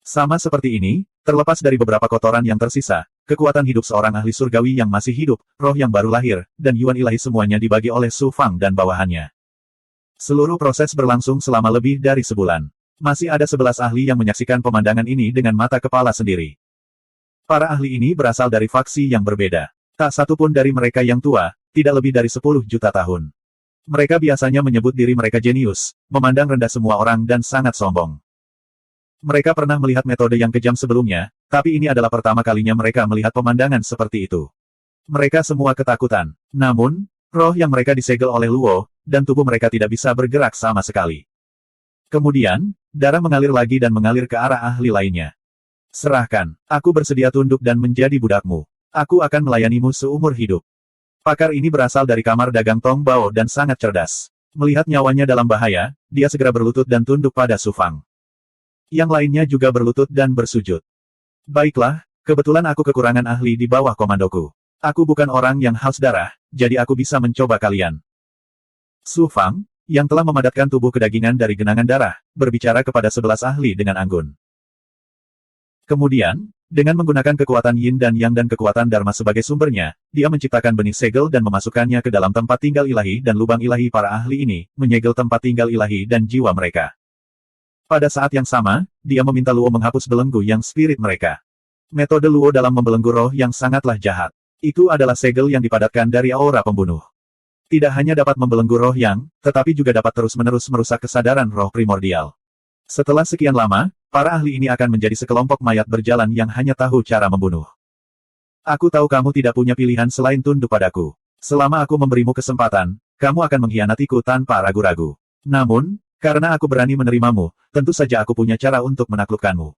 Sama seperti ini, terlepas dari beberapa kotoran yang tersisa, kekuatan hidup seorang ahli surgawi yang masih hidup, roh yang baru lahir, dan yuan ilahi semuanya dibagi oleh Su Fang dan bawahannya. Seluruh proses berlangsung selama lebih dari sebulan. Masih ada 11 ahli yang menyaksikan pemandangan ini dengan mata kepala sendiri. Para ahli ini berasal dari faksi yang berbeda. Tak satu pun dari mereka yang tua, tidak lebih dari 10 juta tahun. Mereka biasanya menyebut diri mereka jenius, memandang rendah semua orang dan sangat sombong. Mereka pernah melihat metode yang kejam sebelumnya, tapi ini adalah pertama kalinya mereka melihat pemandangan seperti itu. Mereka semua ketakutan. Namun, roh yang mereka disegel oleh Luo, dan tubuh mereka tidak bisa bergerak sama sekali. Kemudian, darah mengalir lagi dan mengalir ke arah ahli lainnya. Serahkan, aku bersedia tunduk dan menjadi budakmu. Aku akan melayanimu seumur hidup. Pakar ini berasal dari kamar dagang Tong Bao dan sangat cerdas. Melihat nyawanya dalam bahaya, dia segera berlutut dan tunduk pada Su Fang. Yang lainnya juga berlutut dan bersujud. Baiklah, kebetulan aku kekurangan ahli di bawah komandoku. Aku bukan orang yang haus darah, jadi aku bisa mencoba kalian. Su Fang, yang telah memadatkan tubuh kedagingan dari genangan darah, berbicara kepada 11 ahli dengan anggun. Kemudian, Dengan menggunakan kekuatan Yin dan Yang dan kekuatan Dharma sebagai sumbernya, dia menciptakan benih segel dan memasukkannya ke dalam tempat tinggal ilahi dan lubang ilahi para ahli ini, menyegel tempat tinggal ilahi dan jiwa mereka. Pada saat yang sama, dia meminta Luo menghapus belenggu yang spirit mereka. Metode Luo dalam membelenggu roh yang sangatlah jahat. Itu adalah segel yang dipadatkan dari aura pembunuh. Tidak hanya dapat membelenggu roh yang, tetapi juga dapat terus-menerus merusak kesadaran roh primordial. Setelah sekian lama, para ahli ini akan menjadi sekelompok mayat berjalan yang hanya tahu cara membunuh. Aku tahu kamu tidak punya pilihan selain tunduk padaku. Selama aku memberimu kesempatan, kamu akan mengkhianatiku tanpa ragu-ragu. Namun, karena aku berani menerimamu, tentu saja aku punya cara untuk menaklukkanmu.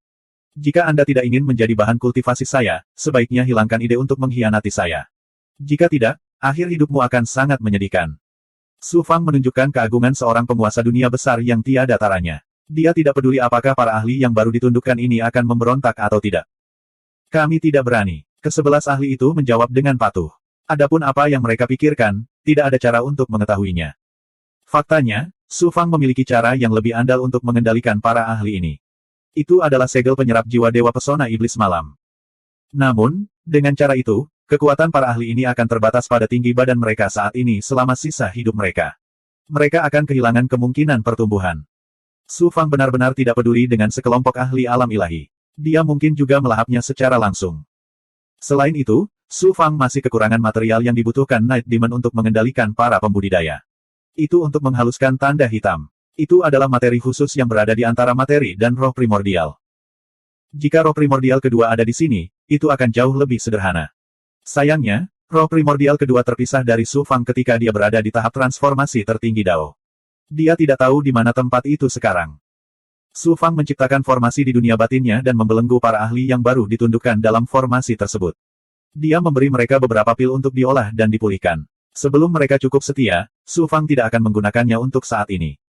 Jika Anda tidak ingin menjadi bahan kultivasi saya, sebaiknya hilangkan ide untuk mengkhianati saya. Jika tidak, akhir hidupmu akan sangat menyedihkan. Su Fang menunjukkan keagungan seorang penguasa dunia besar yang tiada taranya. Dia tidak peduli apakah para ahli yang baru ditundukkan ini akan memberontak atau tidak. Kami tidak berani. Ke-11 ahli itu menjawab dengan patuh. Adapun apa yang mereka pikirkan, tidak ada cara untuk mengetahuinya. Faktanya, Su Fang memiliki cara yang lebih andal untuk mengendalikan para ahli ini. Itu adalah segel penyerap jiwa dewa pesona iblis malam. Namun, dengan cara itu, kekuatan para ahli ini akan terbatas pada tinggi badan mereka saat ini selama sisa hidup mereka. Mereka akan kehilangan kemungkinan pertumbuhan. Su Fang benar-benar tidak peduli dengan sekelompok ahli alam ilahi. Dia mungkin juga melahapnya secara langsung. Selain itu, Su Fang masih kekurangan material yang dibutuhkan Night Demon untuk mengendalikan para pembudidaya. Itu untuk menghaluskan tanda hitam. Itu adalah materi khusus yang berada di antara materi dan roh primordial. Jika roh primordial kedua ada di sini, itu akan jauh lebih sederhana. Sayangnya, roh primordial kedua terpisah dari Su Fang ketika dia berada di tahap transformasi tertinggi Dao. Dia tidak tahu di mana tempat itu sekarang. Su Fang menciptakan formasi di dunia batinnya dan membelenggu para ahli yang baru ditundukkan dalam formasi tersebut. Dia memberi mereka beberapa pil untuk diolah dan dipulihkan. Sebelum mereka cukup setia, Su Fang tidak akan menggunakannya untuk saat ini.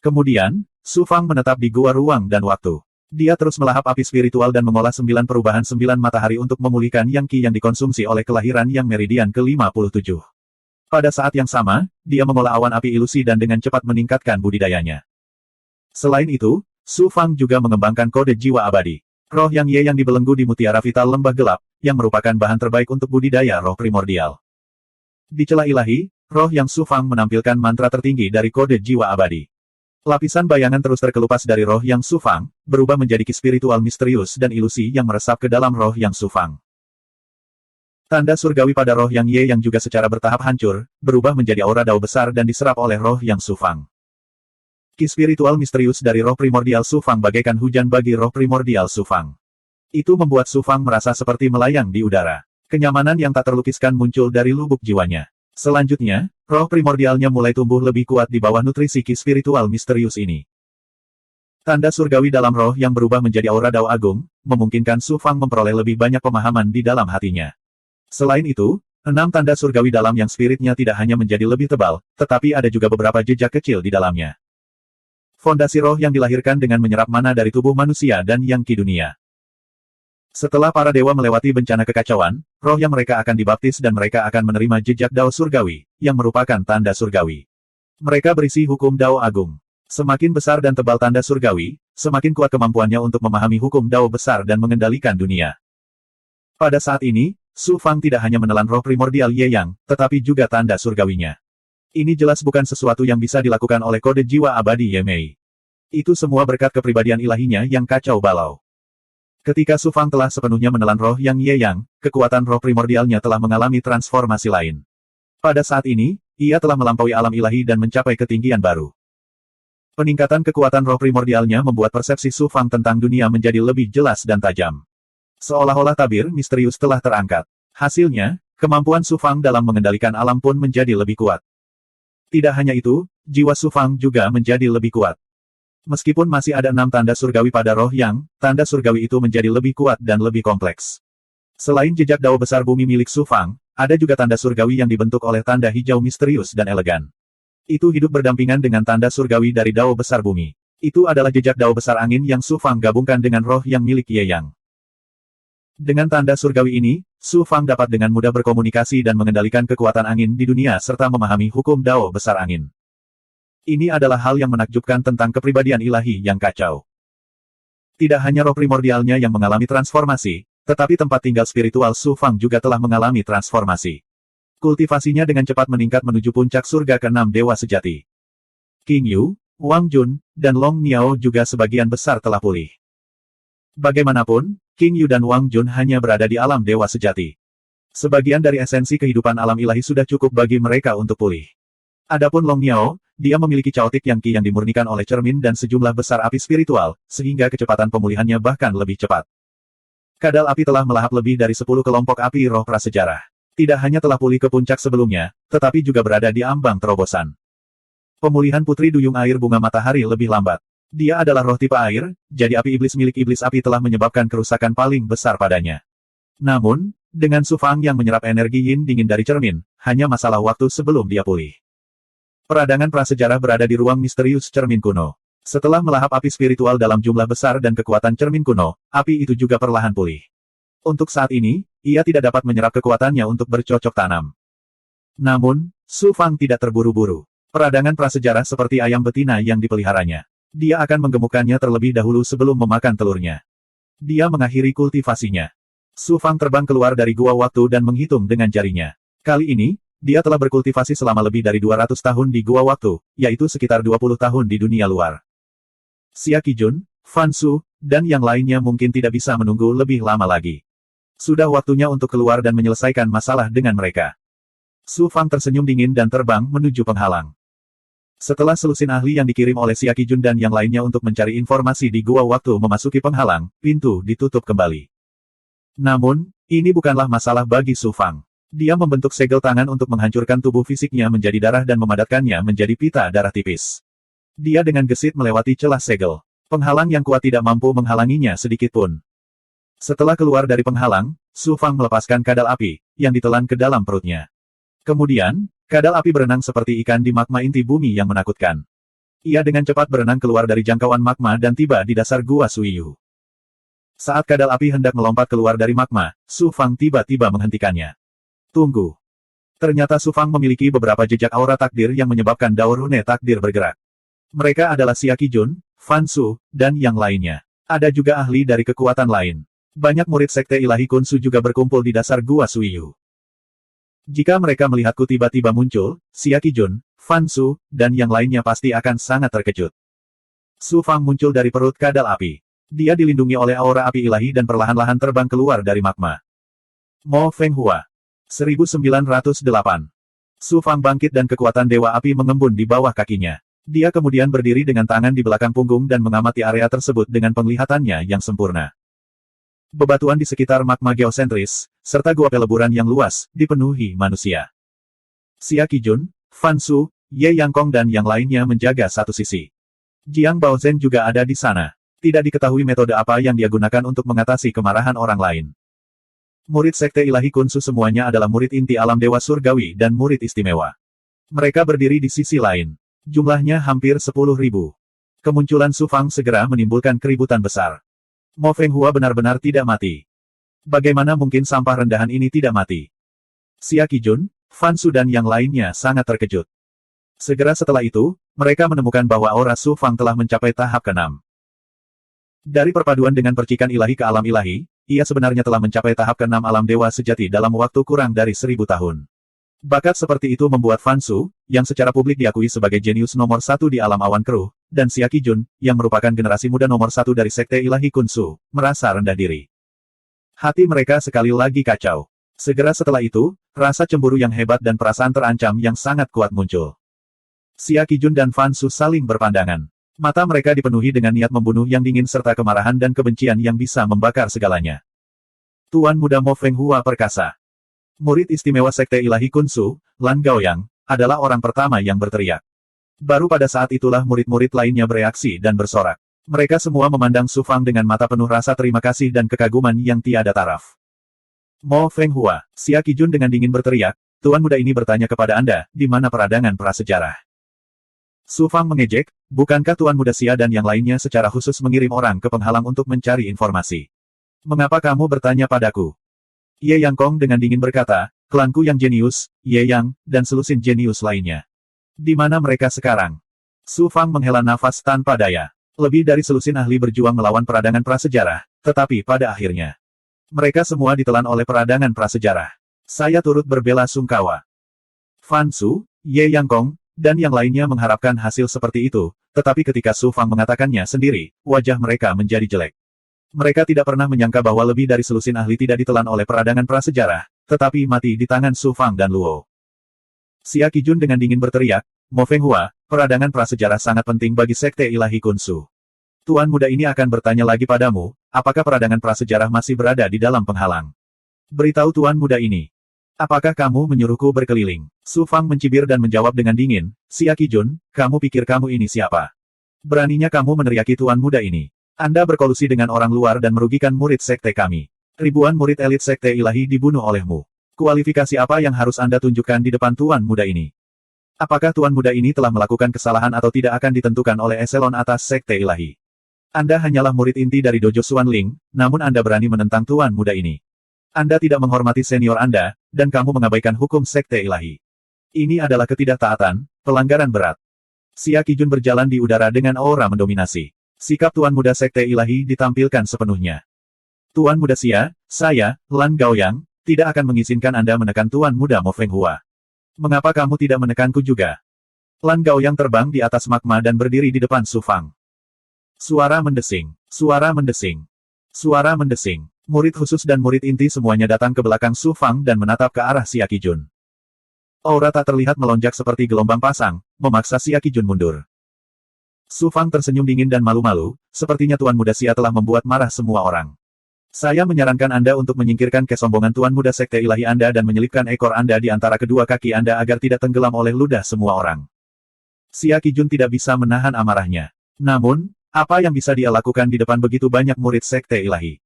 Kemudian, Su Fang menetap di gua ruang dan waktu. Dia terus melahap api spiritual dan mengolah 9 perubahan 9 matahari untuk memulihkan yang Qi yang dikonsumsi oleh kelahiran yang meridian ke-57. Pada saat yang sama, dia mengolah awan api ilusi dan dengan cepat meningkatkan budidayanya. Selain itu, Su Fang juga mengembangkan kode jiwa abadi. Roh yang Ye yang dibelenggu di mutiara vital lembah gelap, yang merupakan bahan terbaik untuk budidaya roh primordial. Di celah ilahi, roh yang Su Fang menampilkan mantra tertinggi dari kode jiwa abadi. Lapisan bayangan terus terkelupas dari roh yang Su Fang, berubah menjadi ki spiritual misterius dan ilusi yang meresap ke dalam roh yang Su Fang. Tanda surgawi pada roh yang Ye yang juga secara bertahap hancur, berubah menjadi aura dao besar dan diserap oleh roh yang Su Fang. Ki spiritual misterius dari roh primordial Su Fang bagaikan hujan bagi roh primordial Su Fang. Itu membuat Su Fang merasa seperti melayang di udara. Kenyamanan yang tak terlukiskan muncul dari lubuk jiwanya. Selanjutnya, roh primordialnya mulai tumbuh lebih kuat di bawah nutrisi ki spiritual misterius ini. Tanda surgawi dalam roh yang berubah menjadi aura dao agung, memungkinkan Su Fang memperoleh lebih banyak pemahaman di dalam hatinya. Selain itu, 6 tanda surgawi dalam yang spiritnya tidak hanya menjadi lebih tebal, tetapi ada juga beberapa jejak kecil di dalamnya. Fondasi roh yang dilahirkan dengan menyerap mana dari tubuh manusia dan yang Qi dunia. Setelah para dewa melewati bencana kekacauan, roh yang mereka akan dibaptis dan mereka akan menerima jejak dao surgawi, yang merupakan tanda surgawi. Mereka berisi hukum dao agung. Semakin besar dan tebal tanda surgawi, semakin kuat kemampuannya untuk memahami hukum dao besar dan mengendalikan dunia. Pada saat ini, Su Fang tidak hanya menelan roh primordial Ye Yang, tetapi juga tanda surgawinya. Ini jelas bukan sesuatu yang bisa dilakukan oleh kode jiwa abadi Ye Mei. Itu semua berkat kepribadian ilahinya yang kacau balau. Ketika Su Fang telah sepenuhnya menelan roh yang Ye Yang, kekuatan roh primordialnya telah mengalami transformasi lain. Pada saat ini, ia telah melampaui alam ilahi dan mencapai ketinggian baru. Peningkatan kekuatan roh primordialnya membuat persepsi Su Fang tentang dunia menjadi lebih jelas dan tajam. Seolah-olah tabir misterius telah terangkat. Hasilnya, kemampuan Su Fang dalam mengendalikan alam pun menjadi lebih kuat. Tidak hanya itu, jiwa Su Fang juga menjadi lebih kuat. Meskipun masih ada 6 tanda surgawi pada roh yang, tanda surgawi itu menjadi lebih kuat dan lebih kompleks. Selain jejak dao besar bumi milik Su Fang, ada juga tanda surgawi yang dibentuk oleh tanda hijau misterius dan elegan. Itu hidup berdampingan dengan tanda surgawi dari dao besar bumi. Itu adalah jejak dao besar angin yang Su Fang gabungkan dengan roh yang milik Ye Yang. Dengan tanda surgawi ini, Su Fang dapat dengan mudah berkomunikasi dan mengendalikan kekuatan angin di dunia serta memahami hukum dao besar angin. Ini adalah hal yang menakjubkan tentang kepribadian ilahi yang kacau. Tidak hanya roh primordialnya yang mengalami transformasi, tetapi tempat tinggal spiritual Su Fang juga telah mengalami transformasi. Kultivasinya dengan cepat meningkat menuju puncak surga ke-6 Dewa Sejati. King Yu, Wang Jun, dan Long Niao juga sebagian besar telah pulih. Bagaimanapun, King Yu dan Wang Jun hanya berada di alam Dewa Sejati. Sebagian dari esensi kehidupan alam ilahi sudah cukup bagi mereka untuk pulih. Adapun Long Niao, dia memiliki chaotic yang Qi yang dimurnikan oleh cermin dan sejumlah besar api spiritual, sehingga kecepatan pemulihannya bahkan lebih cepat. Kadal api telah melahap lebih dari 10 kelompok api roh prasejarah. Tidak hanya telah pulih ke puncak sebelumnya, tetapi juga berada di ambang terobosan. Pemulihan Putri Duyung Air Bunga Matahari lebih lambat. Dia adalah roh tipe air, jadi api iblis milik iblis api telah menyebabkan kerusakan paling besar padanya. Namun, dengan Su Fang yang menyerap energi yin dingin dari cermin, hanya masalah waktu sebelum dia pulih. Peradangan prasejarah berada di ruang misterius cermin kuno. Setelah melahap api spiritual dalam jumlah besar dan kekuatan cermin kuno, api itu juga perlahan pulih. Untuk saat ini, ia tidak dapat menyerap kekuatannya untuk bercocok tanam. Namun, Su Fang tidak terburu-buru. Peradangan prasejarah seperti ayam betina yang dipeliharanya. Dia akan menggemukkannya terlebih dahulu sebelum memakan telurnya. Dia mengakhiri kultivasinya. Su Fang terbang keluar dari gua waktu dan menghitung dengan jarinya. Kali ini, dia telah berkultivasi selama lebih dari 200 tahun di gua waktu, yaitu sekitar 20 tahun di dunia luar. Xia Qijun, Fan Su, dan yang lainnya mungkin tidak bisa menunggu lebih lama lagi. Sudah waktunya untuk keluar dan menyelesaikan masalah dengan mereka. Su Fang tersenyum dingin dan terbang menuju penghalang. Setelah selusin ahli yang dikirim oleh Xia Qijun dan yang lainnya untuk mencari informasi di gua waktu memasuki penghalang, pintu ditutup kembali. Namun, ini bukanlah masalah bagi Su Fang. Dia membentuk segel tangan untuk menghancurkan tubuh fisiknya menjadi darah dan memadatkannya menjadi pita darah tipis. Dia dengan gesit melewati celah segel. Penghalang yang kuat tidak mampu menghalanginya sedikitpun. Setelah keluar dari penghalang, Su Fang melepaskan kadal api, yang ditelan ke dalam perutnya. Kemudian, kadal api berenang seperti ikan di magma inti bumi yang menakutkan. Ia dengan cepat berenang keluar dari jangkauan magma dan tiba di dasar gua Suiyu. Saat kadal api hendak melompat keluar dari magma, Su Fang tiba-tiba menghentikannya. Tunggu. Ternyata Su Fang memiliki beberapa jejak aura takdir yang menyebabkan daur rune takdir bergerak. Mereka adalah Xia Qijun, Fan Su, dan yang lainnya. Ada juga ahli dari kekuatan lain. Banyak murid sekte ilahi Kunsu juga berkumpul di dasar gua Suiyu. Jika mereka melihatku tiba-tiba muncul, Xia Qijun, Fan Su, dan yang lainnya pasti akan sangat terkejut. Su Fang muncul dari perut kadal api. Dia dilindungi oleh aura api ilahi dan perlahan-lahan terbang keluar dari magma. Mo Fenghua. 1908. Su Fang bangkit dan kekuatan dewa api mengembun di bawah kakinya. Dia kemudian berdiri dengan tangan di belakang punggung dan mengamati area tersebut dengan penglihatannya yang sempurna. Bebatuan di sekitar magma geosentris, serta gua peleburan yang luas, dipenuhi manusia. Xia Qijun, Fan Su, Ye Yangkong dan yang lainnya menjaga satu sisi. Jiang Baozhen juga ada di sana. Tidak diketahui metode apa yang dia gunakan untuk mengatasi kemarahan orang lain. Murid sekte ilahi Kunsu semuanya adalah murid inti alam dewa surgawi dan murid istimewa. Mereka berdiri di sisi lain. Jumlahnya hampir 10.000. Kemunculan Su Fang segera menimbulkan keributan besar. Mo Fenghua benar-benar tidak mati. Bagaimana mungkin sampah rendahan ini tidak mati? Xia Qijun, Fan Su dan yang lainnya sangat terkejut. Segera setelah itu, mereka menemukan bahwa aura Su Fang telah mencapai tahap ke-6. Dari perpaduan dengan percikan ilahi ke alam ilahi, ia sebenarnya telah mencapai tahap ke-6 alam dewa sejati dalam waktu kurang dari 1000 tahun. Bakat seperti itu membuat Fan Su, yang secara publik diakui sebagai jenius nomor 1 di alam awan keruh, dan Xia Qijun, yang merupakan generasi muda nomor 1 dari sekte ilahi Kunsu, merasa rendah diri. Hati mereka sekali lagi kacau. Segera setelah itu, rasa cemburu yang hebat dan perasaan terancam yang sangat kuat muncul. Xia Qijun dan Fan Su saling berpandangan. Mata mereka dipenuhi dengan niat membunuh yang dingin serta kemarahan dan kebencian yang bisa membakar segalanya. Tuan Muda Mo Fenghua perkasa. Murid istimewa sekte ilahi Kunsu, Lan Gaoyang, adalah orang pertama yang berteriak. Baru pada saat itulah murid-murid lainnya bereaksi dan bersorak. Mereka semua memandang Su Fang dengan mata penuh rasa terima kasih dan kekaguman yang tiada taraf. Mo Fenghua, Xia Qijun dengan dingin berteriak, Tuan Muda ini bertanya kepada Anda, di mana peradangan prasejarah? Su Fang mengejek, bukankah Tuan Muda Xia dan yang lainnya secara khusus mengirim orang ke penghalang untuk mencari informasi? Mengapa kamu bertanya padaku? Ye Yangkong dengan dingin berkata, klanku yang jenius, Ye Yang, dan selusin jenius lainnya. Di mana mereka sekarang? Su Fang menghela nafas tanpa daya. Lebih dari selusin ahli berjuang melawan peradangan prasejarah, tetapi pada akhirnya, mereka semua ditelan oleh peradangan prasejarah. Saya turut berbela-sungkawa. Fan Su, Ye Yang Kong, dan yang lainnya mengharapkan hasil seperti itu, tetapi ketika Su Fang mengatakannya sendiri, wajah mereka menjadi jelek. Mereka tidak pernah menyangka bahwa lebih dari selusin ahli tidak ditelan oleh peradangan prasejarah, tetapi mati di tangan Su Fang dan Luo. Xia Qijun dengan dingin berteriak, Mo Fenghua, peradangan prasejarah sangat penting bagi Sekte Ilahi Kunsu. Tuan muda ini akan bertanya lagi padamu, apakah peradangan prasejarah masih berada di dalam penghalang? Beritahu tuan muda ini. Apakah kamu menyuruhku berkeliling? Su Fang mencibir dan menjawab dengan dingin, Xia Qijun, kamu pikir kamu ini siapa? Beraninya kamu meneriaki tuan muda ini. Anda berkolusi dengan orang luar dan merugikan murid sekte kami. Ribuan murid elit sekte ilahi dibunuh olehmu. Kualifikasi apa yang harus Anda tunjukkan di depan tuan muda ini? Apakah tuan muda ini telah melakukan kesalahan atau tidak akan ditentukan oleh eselon atas sekte ilahi? Anda hanyalah murid inti dari Dojo Xuanling, namun Anda berani menentang tuan muda ini. Anda tidak menghormati senior Anda, dan kamu mengabaikan hukum sekte ilahi. Ini adalah ketidaktaatan, pelanggaran berat. Xia Qijun berjalan di udara dengan aura mendominasi. Sikap Tuan Muda Sekte Ilahi ditampilkan sepenuhnya. Tuan Muda Xia, saya, Lan Gaoyang, tidak akan mengizinkan Anda menekan Tuan Muda Mo Fenghua. Mengapa kamu tidak menekanku juga? Lan Gaoyang terbang di atas magma dan berdiri di depan Su Fang. Suara mendesing, suara mendesing, suara mendesing. Murid khusus dan murid inti semuanya datang ke belakang Su Fang dan menatap ke arah Xia Qijun. Aura tak terlihat melonjak seperti gelombang pasang, memaksa Xia Qijun mundur. Su Fang tersenyum dingin dan malu-malu, sepertinya Tuan Muda Xia telah membuat marah semua orang. Saya menyarankan Anda untuk menyingkirkan kesombongan Tuan Muda Sekte Ilahi Anda dan menyelipkan ekor Anda di antara kedua kaki Anda agar tidak tenggelam oleh ludah semua orang. Xia Qijun tidak bisa menahan amarahnya. Namun, apa yang bisa dia lakukan di depan begitu banyak murid Sekte Ilahi?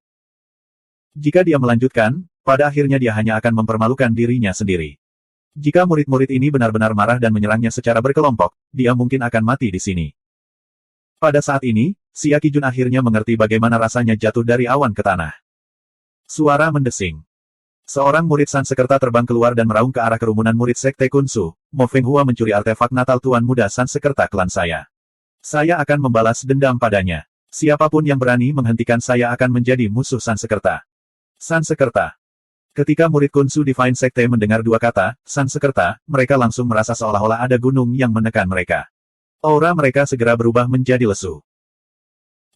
Jika dia melanjutkan, pada akhirnya dia hanya akan mempermalukan dirinya sendiri. Jika murid-murid ini benar-benar marah dan menyerangnya secara berkelompok, dia mungkin akan mati di sini. Pada saat ini, Xia Qijun akhirnya mengerti bagaimana rasanya jatuh dari awan ke tanah. Suara mendesing. Seorang murid Sansekerta terbang keluar dan meraung ke arah kerumunan murid Sekte Kunsu. Mo Fenghua mencuri artefak Natal Tuan Muda Sansekerta klan saya. Saya akan membalas dendam padanya. Siapapun yang berani menghentikan saya akan menjadi musuh Sansekerta. Sansekerta. Ketika murid Kunsu Divine Sekte mendengar dua kata, Sansekerta, mereka langsung merasa seolah-olah ada gunung yang menekan mereka. Aura mereka segera berubah menjadi lesu.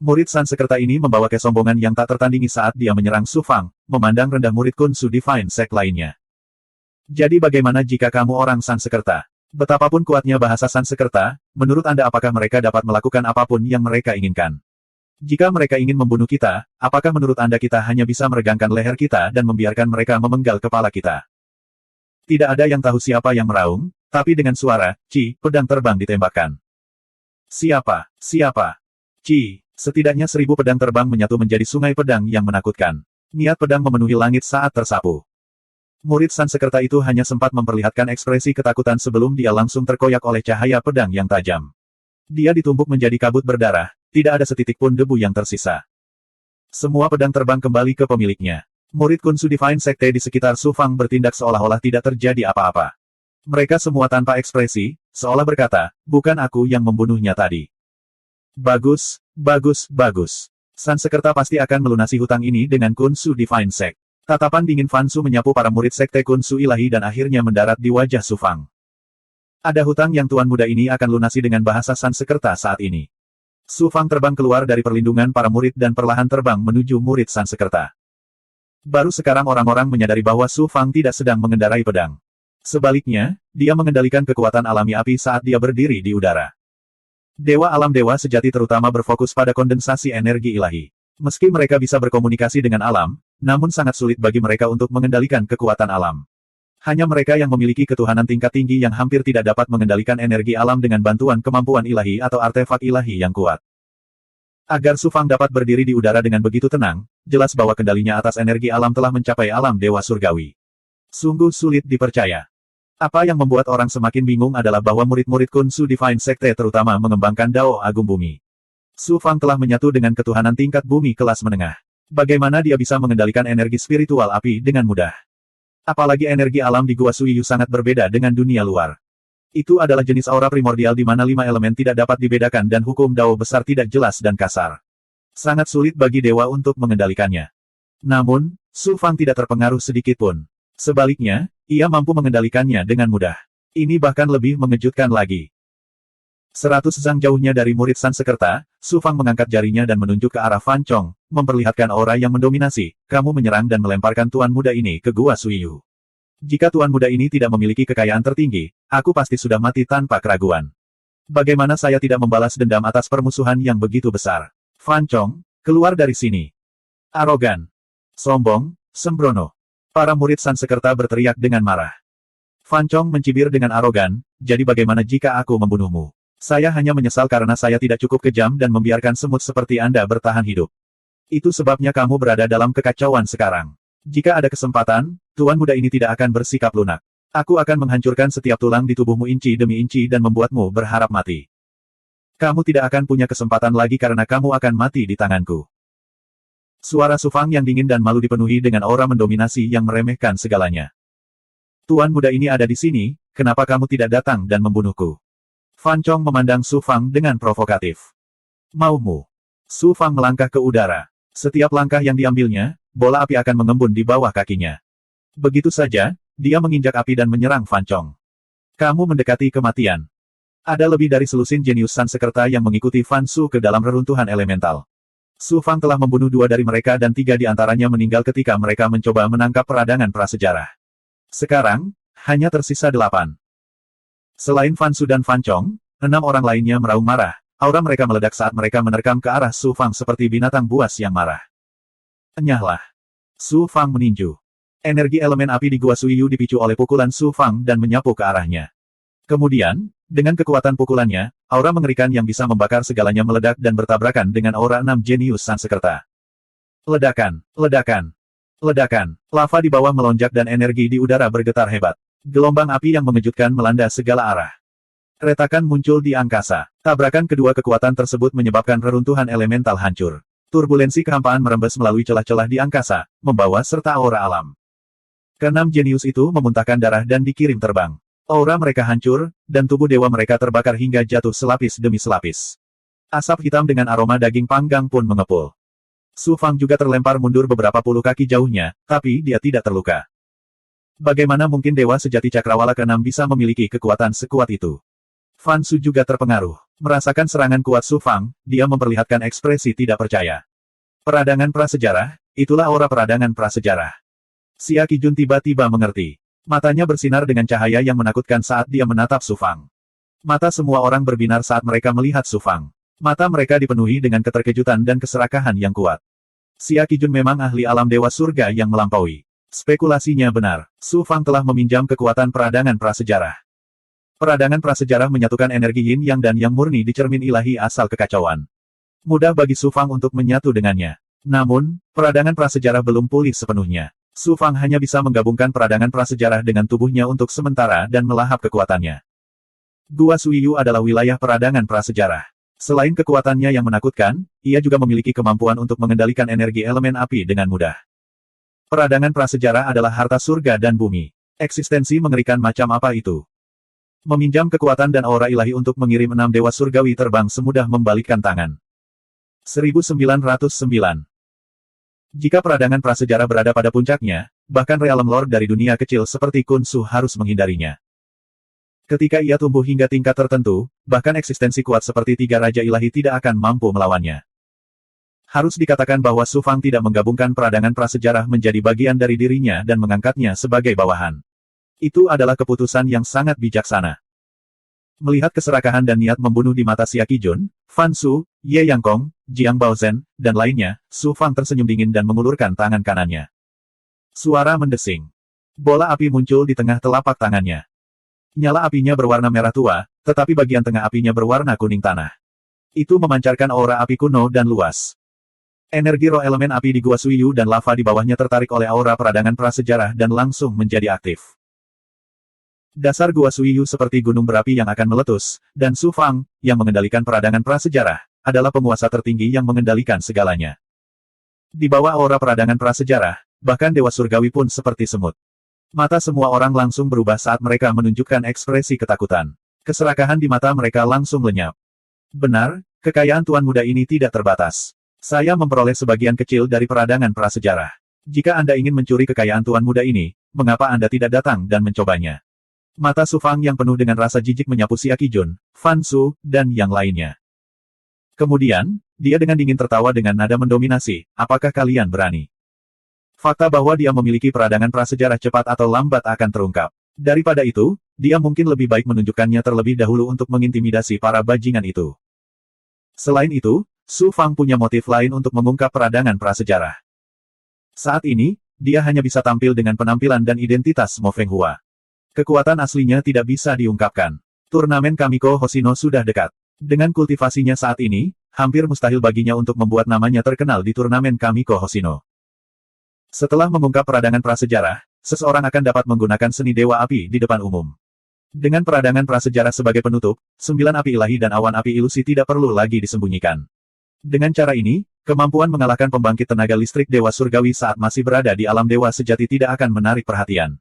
Murid Sansekerta ini membawa kesombongan yang tak tertandingi saat dia menyerang Su Fang, memandang rendah murid Kunsu Divine Sect lainnya. Jadi bagaimana jika kamu orang Sansekerta? Betapapun kuatnya bahasa Sansekerta, menurut Anda apakah mereka dapat melakukan apapun yang mereka inginkan? Jika mereka ingin membunuh kita, apakah menurut Anda kita hanya bisa meregangkan leher kita dan membiarkan mereka memenggal kepala kita? Tidak ada yang tahu siapa yang meraung, tapi dengan suara, Ci, pedang terbang ditembakkan. Siapa? Siapa? Ci, setidaknya 1000 pedang terbang menyatu menjadi sungai pedang yang menakutkan. Niat pedang memenuhi langit saat tersapu. Murid Sansekerta itu hanya sempat memperlihatkan ekspresi ketakutan sebelum dia langsung terkoyak oleh cahaya pedang yang tajam. Dia ditumbuk menjadi kabut berdarah, tidak ada setitik pun debu yang tersisa. Semua pedang terbang kembali ke pemiliknya. Murid Kunsu Divine Sekte di sekitar Su Fang bertindak seolah-olah tidak terjadi apa-apa. Mereka semua tanpa ekspresi, seolah berkata, bukan aku yang membunuhnya tadi. Bagus, bagus, bagus. Sansekerta pasti akan melunasi hutang ini dengan Kunsu Divine Sect. Tatapan dingin Fan Su menyapu para murid Sekte Kunsu Ilahi dan akhirnya mendarat di wajah Su Fang. Ada hutang yang Tuan Muda ini akan lunasi dengan bahasa Sansekerta saat ini. Su Fang terbang keluar dari perlindungan para murid dan perlahan terbang menuju murid Sansekerta. Baru sekarang orang-orang menyadari bahwa Su Fang tidak sedang mengendarai pedang. Sebaliknya, dia mengendalikan kekuatan alami api saat dia berdiri di udara. Dewa alam dewa sejati terutama berfokus pada kondensasi energi ilahi. Meski mereka bisa berkomunikasi dengan alam, namun sangat sulit bagi mereka untuk mengendalikan kekuatan alam. Hanya mereka yang memiliki ketuhanan tingkat tinggi yang hampir tidak dapat mengendalikan energi alam dengan bantuan kemampuan ilahi atau artefak ilahi yang kuat. Agar Su Fang dapat berdiri di udara dengan begitu tenang, jelas bahwa kendalinya atas energi alam telah mencapai alam dewa surgawi. Sungguh sulit dipercaya. Apa yang membuat orang semakin bingung adalah bahwa murid-murid Kunsu Divine Sekte terutama mengembangkan Dao Agung Bumi. Su Fang telah menyatu dengan ketuhanan tingkat bumi kelas menengah. Bagaimana dia bisa mengendalikan energi spiritual api dengan mudah? Apalagi energi alam di Gua Suiyu sangat berbeda dengan dunia luar. Itu adalah jenis aura primordial di mana 5 elemen tidak dapat dibedakan dan hukum Dao besar tidak jelas dan kasar. Sangat sulit bagi dewa untuk mengendalikannya. Namun, Su Fang tidak terpengaruh sedikit pun. Sebaliknya, ia mampu mengendalikannya dengan mudah. Ini bahkan lebih mengejutkan lagi. 100 zang jauhnya dari murid Sansekerta, Su Fang mengangkat jarinya dan menunjuk ke arah Fan Chong, memperlihatkan aura yang mendominasi. Kamu menyerang dan melemparkan tuan muda ini ke Gua Suiyu. Jika tuan muda ini tidak memiliki kekayaan tertinggi, aku pasti sudah mati tanpa keraguan. Bagaimana saya tidak membalas dendam atas permusuhan yang begitu besar? Fan Chong, keluar dari sini. Arogan. Sombong, sembrono. Para murid Sansekerta berteriak dengan marah. Fan Chong mencibir dengan arogan, jadi bagaimana jika aku membunuhmu? Saya hanya menyesal karena saya tidak cukup kejam dan membiarkan semut seperti Anda bertahan hidup. Itu sebabnya kamu berada dalam kekacauan sekarang. Jika ada kesempatan, tuan muda ini tidak akan bersikap lunak. Aku akan menghancurkan setiap tulang di tubuhmu inci demi inci dan membuatmu berharap mati. Kamu tidak akan punya kesempatan lagi karena kamu akan mati di tanganku. Suara Su Fang yang dingin dan malu dipenuhi dengan aura mendominasi yang meremehkan segalanya. Tuan muda ini ada di sini, kenapa kamu tidak datang dan membunuhku? Fan Chong memandang Su Fang dengan provokatif. Maumu? Su Fang melangkah ke udara. Setiap langkah yang diambilnya, bola api akan mengembun di bawah kakinya. Begitu saja, dia menginjak api dan menyerang Fan Chong. Kamu mendekati kematian. Ada lebih dari selusin jenius Sansekerta yang mengikuti Fan Su ke dalam reruntuhan elemental. Su Fang telah membunuh 2 dari mereka dan 3 di antaranya meninggal ketika mereka mencoba menangkap peradangan prasejarah. Sekarang, hanya tersisa 8. Selain Fan Su dan Fan Chong, 6 orang lainnya meraung marah. Aura mereka meledak saat mereka menerkam ke arah Su Fang seperti binatang buas yang marah. Enyahlah. Su Fang meninju. Energi elemen api di Gua Suiyu dipicu oleh pukulan Su Fang dan menyapu ke arahnya. Kemudian, dengan kekuatan pukulannya, aura mengerikan yang bisa membakar segalanya meledak dan bertabrakan dengan aura 6 jenius Sansekerta. Ledakan, ledakan, ledakan. Lava di bawah melonjak dan energi di udara bergetar hebat. Gelombang api yang mengejutkan melanda segala arah. Retakan muncul di angkasa. Tabrakan kedua kekuatan tersebut menyebabkan reruntuhan elemental hancur. Turbulensi kehampaan merembes melalui celah-celah di angkasa, membawa serta aura alam. Keenam jenius itu memuntahkan darah dan dikirim terbang. Aura mereka hancur, dan tubuh dewa mereka terbakar hingga jatuh selapis demi selapis. Asap hitam dengan aroma daging panggang pun mengepul. Su Fang juga terlempar mundur beberapa puluh kaki jauhnya, tapi dia tidak terluka. Bagaimana mungkin dewa sejati cakrawala ke-6 bisa memiliki kekuatan sekuat itu? Fan Su juga terpengaruh. Merasakan serangan kuat Su Fang, dia memperlihatkan ekspresi tidak percaya. Peradangan prasejarah, itulah aura peradangan prasejarah. Xia Qijun tiba-tiba mengerti. Matanya bersinar dengan cahaya yang menakutkan saat dia menatap Su Fang. Mata semua orang berbinar saat mereka melihat Su Fang. Mata mereka dipenuhi dengan keterkejutan dan keserakahan yang kuat. Xia Qijun memang ahli alam dewa surga yang melampaui. Spekulasinya benar, Su Fang telah meminjam kekuatan peradangan prasejarah. Peradangan prasejarah menyatukan energi yin yang dan yang murni di cermin ilahi asal kekacauan. Mudah bagi Su Fang untuk menyatu dengannya. Namun, peradangan prasejarah belum pulih sepenuhnya. Su Fang hanya bisa menggabungkan peradangan prasejarah dengan tubuhnya untuk sementara dan melahap kekuatannya. Gua Suiyu adalah wilayah peradangan prasejarah. Selain kekuatannya yang menakutkan, ia juga memiliki kemampuan untuk mengendalikan energi elemen api dengan mudah. Peradangan prasejarah adalah harta surga dan bumi. Eksistensi mengerikan macam apa itu? Meminjam kekuatan dan aura ilahi untuk mengirim 6 dewa surgawi terbang semudah membalikkan tangan. 1909. Jika peradangan prasejarah berada pada puncaknya, bahkan Realm Lord dari dunia kecil seperti Kun Su harus menghindarinya. Ketika ia tumbuh hingga tingkat tertentu, bahkan eksistensi kuat seperti 3 Raja Ilahi tidak akan mampu melawannya. Harus dikatakan bahwa Su Fang tidak menggabungkan peradangan prasejarah menjadi bagian dari dirinya dan mengangkatnya sebagai bawahan. Itu adalah keputusan yang sangat bijaksana. Melihat keserakahan dan niat membunuh di mata Xia Qijun, Fan Su, Ye Yang Kong, Jiang Baozhen, dan lainnya, Su Fang tersenyum dingin dan mengulurkan tangan kanannya. Suara mendesing. Bola api muncul di tengah telapak tangannya. Nyala apinya berwarna merah tua, tetapi bagian tengah apinya berwarna kuning tanah. Itu memancarkan aura api kuno dan luas. Energi roh elemen api di Gua Suiyu dan lava di bawahnya tertarik oleh aura peradangan prasejarah dan langsung menjadi aktif. Dasar Gua Suiyu seperti gunung berapi yang akan meletus, dan Su Fang, yang mengendalikan peradangan prasejarah, adalah penguasa tertinggi yang mengendalikan segalanya. Di bawah aura peradangan prasejarah, bahkan dewa surgawi pun seperti semut. Mata semua orang langsung berubah saat mereka menunjukkan ekspresi ketakutan. Keserakahan di mata mereka langsung lenyap. Benar, kekayaan tuan muda ini tidak terbatas. Saya memperoleh sebagian kecil dari peradangan prasejarah. Jika Anda ingin mencuri kekayaan tuan muda ini, mengapa Anda tidak datang dan mencobanya? Mata Su Fang yang penuh dengan rasa jijik menyapu Xia Qijun, Fan Su, dan yang lainnya. Kemudian, dia dengan dingin tertawa dengan nada mendominasi, apakah kalian berani? Fakta bahwa dia memiliki peradangan prasejarah cepat atau lambat akan terungkap. Daripada itu, dia mungkin lebih baik menunjukkannya terlebih dahulu untuk mengintimidasi para bajingan itu. Selain itu, Su Fang punya motif lain untuk mengungkap peradangan prasejarah. Saat ini, dia hanya bisa tampil dengan penampilan dan identitas Mo Fenghua. Kekuatan aslinya tidak bisa diungkapkan. Turnamen Kamiko Hoshino sudah dekat. Dengan kultivasinya saat ini, hampir mustahil baginya untuk membuat namanya terkenal di turnamen Kamiko Hoshino. Setelah mengungkap peradangan prasejarah, seseorang akan dapat menggunakan seni Dewa Api di depan umum. Dengan peradangan prasejarah sebagai penutup, 9 api ilahi dan awan api ilusi tidak perlu lagi disembunyikan. Dengan cara ini, kemampuan mengalahkan pembangkit tenaga listrik Dewa Surgawi saat masih berada di alam Dewa Sejati tidak akan menarik perhatian.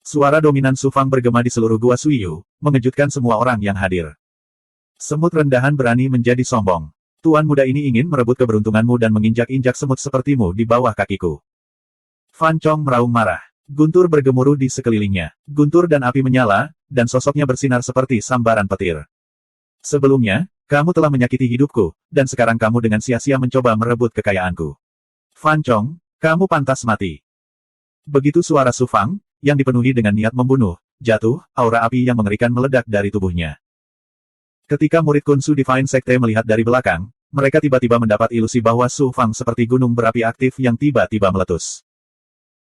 Suara dominan Su Fang bergema di seluruh Gua Suiyu, mengejutkan semua orang yang hadir. Semut rendahan berani menjadi sombong. Tuan muda ini ingin merebut keberuntunganmu dan menginjak-injak semut sepertimu di bawah kakiku. Fan Chong meraung marah. Guntur bergemuruh di sekelilingnya. Guntur dan api menyala, dan sosoknya bersinar seperti sambaran petir. Sebelumnya, kamu telah menyakiti hidupku, dan sekarang kamu dengan sia-sia mencoba merebut kekayaanku. Fan Chong, kamu pantas mati. Begitu suara Su Fang, yang dipenuhi dengan niat membunuh, jatuh, aura api yang mengerikan meledak dari tubuhnya. Ketika murid Kunsu Divine Sekte melihat dari belakang, mereka tiba-tiba mendapat ilusi bahwa Su Fang seperti gunung berapi aktif yang tiba-tiba meletus.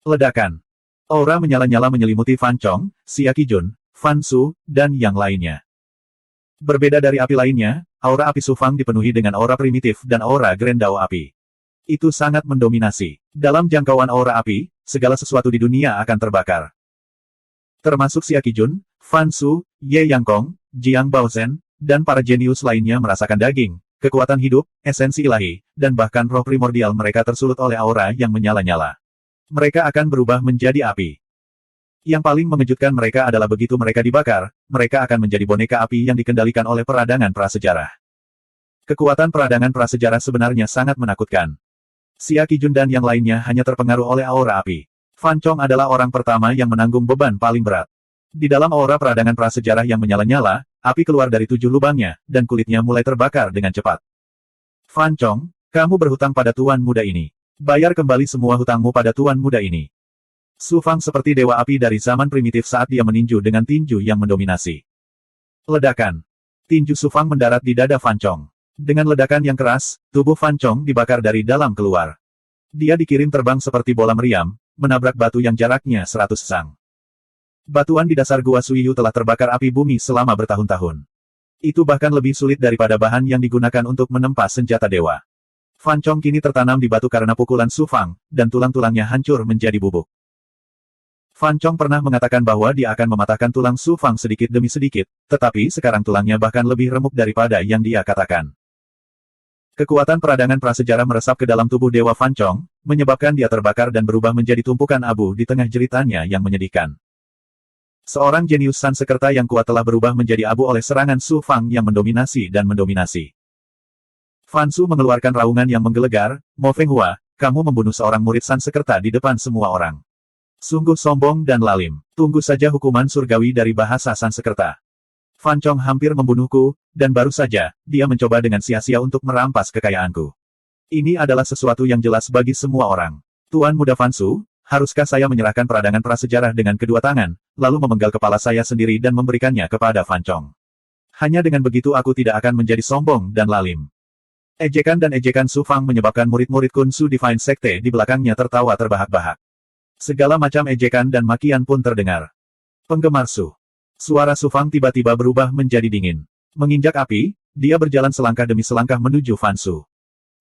Ledakan. Aura menyala-nyala menyelimuti Fan Chong, Xia Qijun, Fan Su, dan yang lainnya. Berbeda dari api lainnya, aura api Su Fang dipenuhi dengan aura primitif dan aura Grendao api. Itu sangat mendominasi. Dalam jangkauan aura api, segala sesuatu di dunia akan terbakar. Termasuk Xia Qijun, Fan Su, Ye Yang Kong, Jiang Baozhen, dan para jenius lainnya merasakan daging, kekuatan hidup, esensi ilahi, dan bahkan roh primordial mereka tersulut oleh aura yang menyala-nyala. Mereka akan berubah menjadi api. Yang paling mengejutkan mereka adalah begitu mereka dibakar, mereka akan menjadi boneka api yang dikendalikan oleh peradangan prasejarah. Kekuatan peradangan prasejarah sebenarnya sangat menakutkan. Xia Qijun dan yang lainnya hanya terpengaruh oleh aura api. Fan Chong adalah orang pertama yang menanggung beban paling berat. Di dalam aura peradangan prasejarah yang menyala-nyala, api keluar dari 7 lubangnya, dan kulitnya mulai terbakar dengan cepat. Fan Chong, kamu berhutang pada tuan muda ini. Bayar kembali semua hutangmu pada tuan muda ini. Su Fang seperti dewa api dari zaman primitif saat dia meninju dengan tinju yang mendominasi. Ledakan. Tinju Su Fang mendarat di dada Fan Chong. Dengan ledakan yang keras, tubuh Fan Chong dibakar dari dalam keluar. Dia dikirim terbang seperti bola meriam, menabrak batu yang jaraknya 100 sang. Batuan di dasar Gua Suiyu telah terbakar api bumi selama bertahun-tahun. Itu bahkan lebih sulit daripada bahan yang digunakan untuk menempa senjata dewa. Fan Chong kini tertanam di batu karena pukulan Su Fang, dan tulang-tulangnya hancur menjadi bubuk. Fan Chong pernah mengatakan bahwa dia akan mematahkan tulang Su Fang sedikit demi sedikit, tetapi sekarang tulangnya bahkan lebih remuk daripada yang dia katakan. Kekuatan peradangan prasejarah meresap ke dalam tubuh Dewa Fan Chong, menyebabkan dia terbakar dan berubah menjadi tumpukan abu di tengah jeritannya yang menyedihkan. Seorang jenius Sansekerta yang kuat telah berubah menjadi abu oleh serangan Su Fang yang mendominasi dan mendominasi. Fan Su mengeluarkan raungan yang menggelegar, Mo Fenghua, kamu membunuh seorang murid Sansekerta di depan semua orang. Sungguh sombong dan lalim. Tunggu saja hukuman surgawi dari bahasa Sansekerta. Fan Chong hampir membunuhku, dan baru saja, dia mencoba dengan sia-sia untuk merampas kekayaanku. Ini adalah sesuatu yang jelas bagi semua orang. Tuan muda Fan Su, haruskah saya menyerahkan peradangan prasejarah dengan kedua tangan, lalu memenggal kepala saya sendiri dan memberikannya kepada Fan Chong? Hanya dengan begitu aku tidak akan menjadi sombong dan lalim. Ejekan dan ejekan Su Fang menyebabkan murid-murid Kunsu Divine Sekte di belakangnya tertawa terbahak-bahak. Segala macam ejekan dan makian pun terdengar. Penggemar Su. Suara Su Fang tiba-tiba berubah menjadi dingin. Menginjak api, dia berjalan selangkah demi selangkah menuju Fan Su.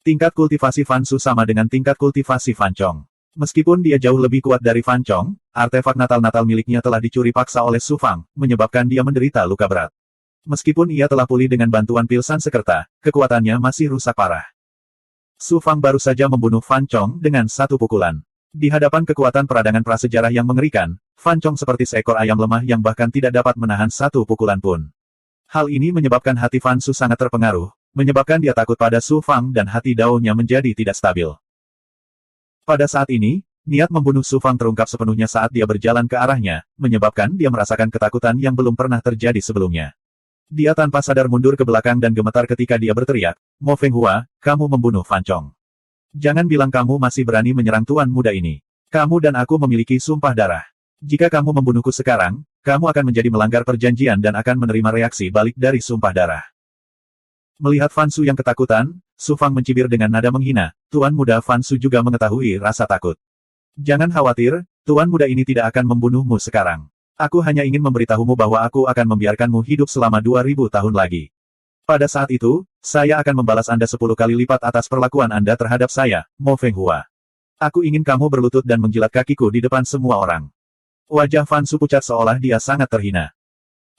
Tingkat kultivasi Fan Su sama dengan tingkat kultivasi Fan Chong. Meskipun dia jauh lebih kuat dari Fan Chong, artefak natal-natal miliknya telah dicuri paksa oleh Su Fang, menyebabkan dia menderita luka berat. Meskipun ia telah pulih dengan bantuan pil Sansekerta, kekuatannya masih rusak parah. Su Fang baru saja membunuh Fan Chong dengan satu pukulan. Di hadapan kekuatan peradangan prasejarah yang mengerikan, Fan Chong seperti seekor ayam lemah yang bahkan tidak dapat menahan satu pukulan pun. Hal ini menyebabkan hati Fan Su sangat terpengaruh, menyebabkan dia takut pada Su Fang dan hati Dao-nya menjadi tidak stabil. Pada saat ini, niat membunuh Su Fang terungkap sepenuhnya saat dia berjalan ke arahnya, menyebabkan dia merasakan ketakutan yang belum pernah terjadi sebelumnya. Dia tanpa sadar mundur ke belakang dan gemetar ketika dia berteriak, "Mo Fenghua, kamu membunuh Fan Chong. Jangan bilang kamu masih berani menyerang tuan muda ini. Kamu dan aku memiliki sumpah darah. Jika kamu membunuhku sekarang, kamu akan menjadi melanggar perjanjian dan akan menerima reaksi balik dari sumpah darah." Melihat Fan Su yang ketakutan, Su Fang mencibir dengan nada menghina, "Tuan muda." Fan Su juga mengetahui rasa takut. "Jangan khawatir, tuan muda ini tidak akan membunuhmu sekarang. Aku hanya ingin memberitahumu bahwa aku akan membiarkanmu hidup selama 2000 tahun lagi. Pada saat itu, saya akan membalas Anda 10 kali lipat atas perlakuan Anda terhadap saya, Mo Fenghua. Aku ingin kamu berlutut dan menjilat kakiku di depan semua orang." Wajah Fan Su pucat seolah dia sangat terhina.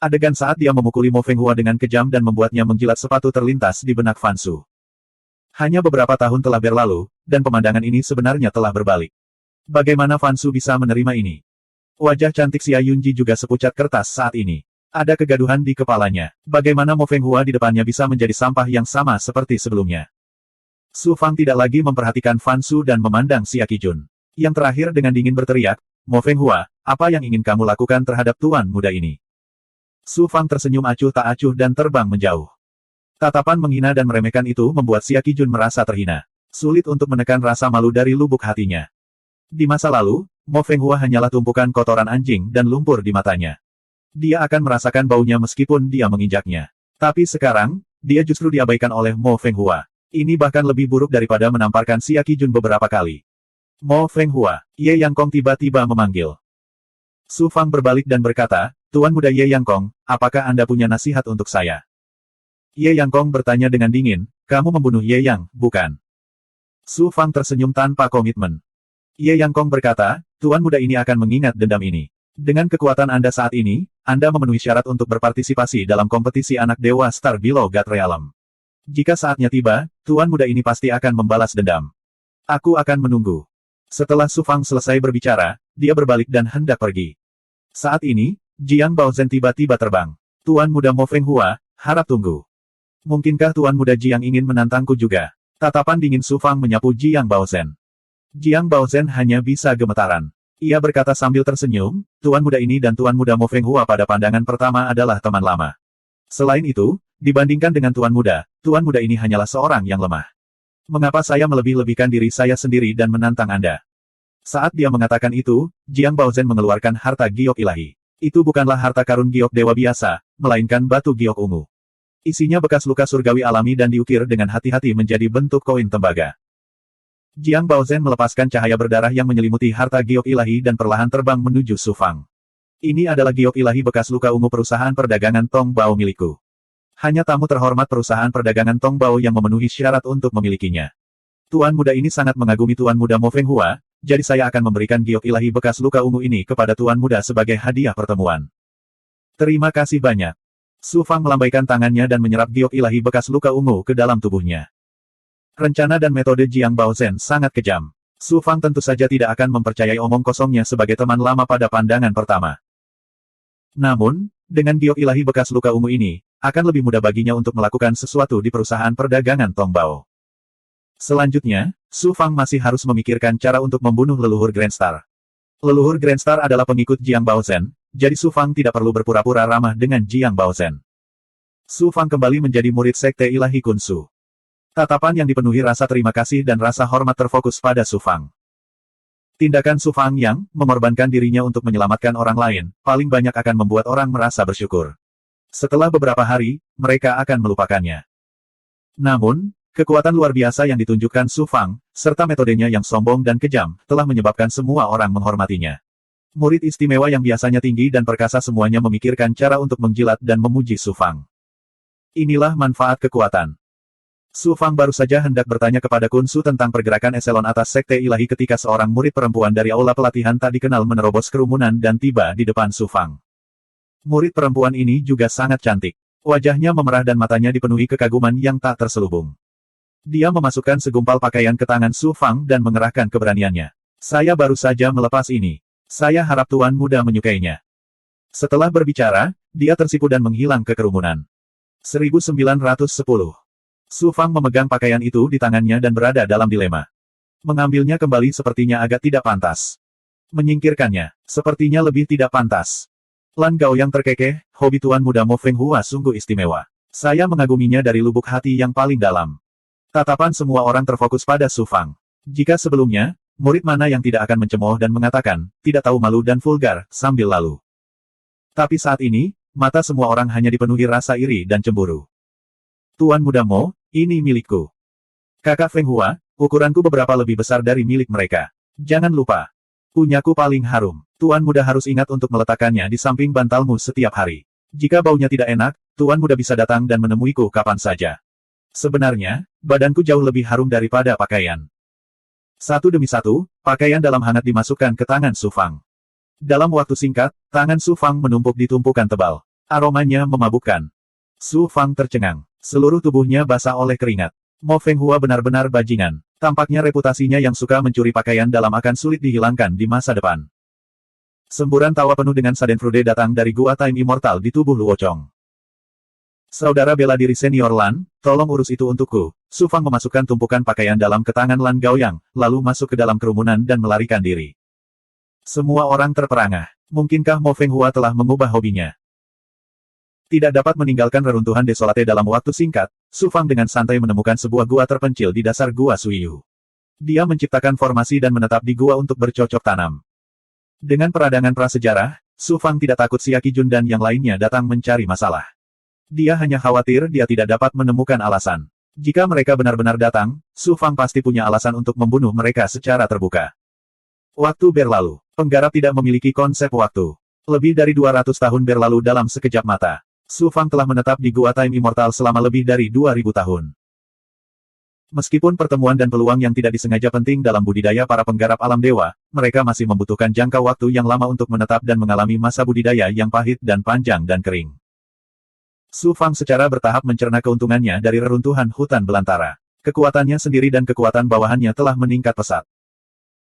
Adegan saat dia memukuli Mo Fenghua dengan kejam dan membuatnya menjilat sepatu terlintas di benak Fan Su. Hanya beberapa tahun telah berlalu, dan pemandangan ini sebenarnya telah berbalik. Bagaimana Fan Su bisa menerima ini? Wajah cantik Xia Yunji juga sepucat kertas saat ini. Ada kegaduhan di kepalanya. Bagaimana Mo Fenghua di depannya bisa menjadi sampah yang sama seperti sebelumnya? Su Fang tidak lagi memperhatikan Fan Su dan memandang Xia Qijun. Yang terakhir dengan dingin berteriak, "Mo Fenghua, apa yang ingin kamu lakukan terhadap tuan muda ini?" Su Fang tersenyum acuh tak acuh dan terbang menjauh. Tatapan menghina dan meremehkan itu membuat Xia Qijun merasa terhina. Sulit untuk menekan rasa malu dari lubuk hatinya. Di masa lalu, Mo Fenghua hanyalah tumpukan kotoran anjing dan lumpur di matanya. Dia akan merasakan baunya meskipun dia menginjaknya. Tapi sekarang, dia justru diabaikan oleh Mo Fenghua. Ini bahkan lebih buruk daripada menamparkan Xia Qijun beberapa kali. "Mo Fenghua," Ye Yang Kong tiba-tiba memanggil. Su Fang berbalik dan berkata, "Tuan muda Ye Yang Kong, apakah Anda punya nasihat untuk saya?" Ye Yang Kong bertanya dengan dingin, "Kamu membunuh Ye Yang, bukan?" Su Fang tersenyum tanpa komitmen. Ye Yang Kong berkata, "Tuan muda ini akan mengingat dendam ini. Dengan kekuatan Anda saat ini, Anda memenuhi syarat untuk berpartisipasi dalam kompetisi anak dewa Star Below God Realm. Jika saatnya tiba, Tuan muda ini pasti akan membalas dendam. Aku akan menunggu." Setelah Su Fang selesai berbicara, dia berbalik dan hendak pergi. Saat ini, Jiang Baozhen tiba-tiba terbang. "Tuan muda Mo Fenghua, harap tunggu. Mungkinkah Tuan muda Jiang ingin menantangku juga?" Tatapan dingin Su Fang menyapu Jiang Baozhen. Jiang Baozhen hanya bisa gemetaran. Ia berkata sambil tersenyum, "Tuan muda ini dan Tuan muda Mo Fenghua pada pandangan pertama adalah teman lama. Selain itu, dibandingkan dengan Tuan muda ini hanyalah seorang yang lemah. Mengapa saya melebih-lebihkan diri saya sendiri dan menantang Anda?" Saat dia mengatakan itu, Jiang Baozhen mengeluarkan harta giok ilahi. Itu bukanlah harta karun giok dewa biasa, melainkan batu giok ungu. Isinya bekas luka surgawi alami dan diukir dengan hati-hati menjadi bentuk koin tembaga. Jiang Baozhen melepaskan cahaya berdarah yang menyelimuti harta giok ilahi dan perlahan terbang menuju Su Fang. "Ini adalah giok ilahi bekas luka ungu perusahaan perdagangan Tong Bao milikku. Hanya tamu terhormat perusahaan perdagangan Tong Bao yang memenuhi syarat untuk memilikinya. Tuan muda ini sangat mengagumi Tuan muda Mo Fenghua, jadi saya akan memberikan giok ilahi bekas luka ungu ini kepada Tuan muda sebagai hadiah pertemuan." "Terima kasih banyak." Su Fang melambaikan tangannya dan menyerap giok ilahi bekas luka ungu ke dalam tubuhnya. Rencana dan metode Jiang Baozhen sangat kejam. Su Fang tentu saja tidak akan mempercayai omong kosongnya sebagai teman lama pada pandangan pertama. Namun, dengan giok ilahi bekas luka ungu ini, akan lebih mudah baginya untuk melakukan sesuatu di perusahaan perdagangan Tong Bao. Selanjutnya, Su Fang masih harus memikirkan cara untuk membunuh leluhur Grand Star. Leluhur Grand Star adalah pengikut Jiang Baozhen, jadi Su Fang tidak perlu berpura-pura ramah dengan Jiang Baozhen. Su Fang kembali menjadi murid Sekte Ilahi Kun Su. Tatapan yang dipenuhi rasa terima kasih dan rasa hormat terfokus pada Su Fang. Tindakan Su Fang yang mengorbankan dirinya untuk menyelamatkan orang lain, paling banyak akan membuat orang merasa bersyukur. Setelah beberapa hari, mereka akan melupakannya. Namun, kekuatan luar biasa yang ditunjukkan Su Fang, serta metodenya yang sombong dan kejam, telah menyebabkan semua orang menghormatinya. Murid istimewa yang biasanya tinggi dan perkasa semuanya memikirkan cara untuk menjilat dan memuji Su Fang. Inilah manfaat kekuatan. Su Fang baru saja hendak bertanya kepada Kun Su tentang pergerakan eselon atas Sekte Ilahi ketika seorang murid perempuan dari aula pelatihan tak dikenal menerobos kerumunan dan tiba di depan Su Fang. Murid perempuan ini juga sangat cantik. Wajahnya memerah dan matanya dipenuhi kekaguman yang tak terselubung. Dia memasukkan segumpal pakaian ke tangan Su Fang dan mengerahkan keberaniannya. Saya baru saja melepas ini. Saya harap Tuan Muda menyukainya. Setelah berbicara, dia tersipu dan menghilang ke kerumunan. 1910. Su Fang memegang pakaian itu di tangannya dan berada dalam dilema. Mengambilnya kembali sepertinya agak tidak pantas. Menyingkirkannya, sepertinya lebih tidak pantas. Lan Gao yang terkekeh, hobi Tuan Muda Mo Fenghua sungguh istimewa. Saya mengaguminya dari lubuk hati yang paling dalam. Tatapan semua orang terfokus pada Su Fang. Jika sebelumnya, murid mana yang tidak akan mencemooh dan mengatakan, tidak tahu malu dan vulgar, sambil lalu. Tapi saat ini, mata semua orang hanya dipenuhi rasa iri dan cemburu. Tuan Muda Mo, ini milikku. Kakak Feng Hua, ukuranku beberapa lebih besar dari milik mereka. Jangan lupa. Punyaku paling harum. Tuan Muda harus ingat untuk meletakkannya di samping bantalmu setiap hari. Jika baunya tidak enak, Tuan Muda bisa datang dan menemuiku kapan saja. Sebenarnya, badanku jauh lebih harum daripada pakaian. Satu demi satu, pakaian dalam hangat dimasukkan ke tangan Su Fang. Dalam waktu singkat, tangan Su Fang menumpuk di tumpukan tebal. Aromanya memabukkan. Su Fang tercengang. Seluruh tubuhnya basah oleh keringat. Mo Fenghua benar-benar bajingan. Tampaknya reputasinya yang suka mencuri pakaian dalam akan sulit dihilangkan di masa depan. Semburan tawa penuh dengan Schadenfreude datang dari gua Time Immortal di tubuh Luo Chong. Saudara bela diri senior Lan, tolong urus itu untukku. Su Fang memasukkan tumpukan pakaian dalam ke tangan Lan Gaoyang, lalu masuk ke dalam kerumunan dan melarikan diri. Semua orang terperangah. Mungkinkah Mo Fenghua telah mengubah hobinya? Tidak dapat meninggalkan reruntuhan desolate dalam waktu singkat, Su Fang dengan santai menemukan sebuah gua terpencil di dasar gua Suiyu. Dia menciptakan formasi dan menetap di gua untuk bercocok tanam. Dengan peradangan prasejarah, Su Fang tidak takut si Qi Jun dan yang lainnya datang mencari masalah. Dia hanya khawatir dia tidak dapat menemukan alasan. Jika mereka benar-benar datang, Su Fang pasti punya alasan untuk membunuh mereka secara terbuka. Waktu berlalu. Penggarap tidak memiliki konsep waktu. Lebih dari 200 tahun berlalu dalam sekejap mata. Su Fang telah menetap di Gua Time Immortal selama lebih dari 2000 tahun. Meskipun pertemuan dan peluang yang tidak disengaja penting dalam budidaya para penggarap alam dewa, mereka masih membutuhkan jangka waktu yang lama untuk menetap dan mengalami masa budidaya yang pahit dan panjang dan kering. Su Fang secara bertahap mencerna keuntungannya dari reruntuhan hutan belantara. Kekuatannya sendiri dan kekuatan bawahannya telah meningkat pesat.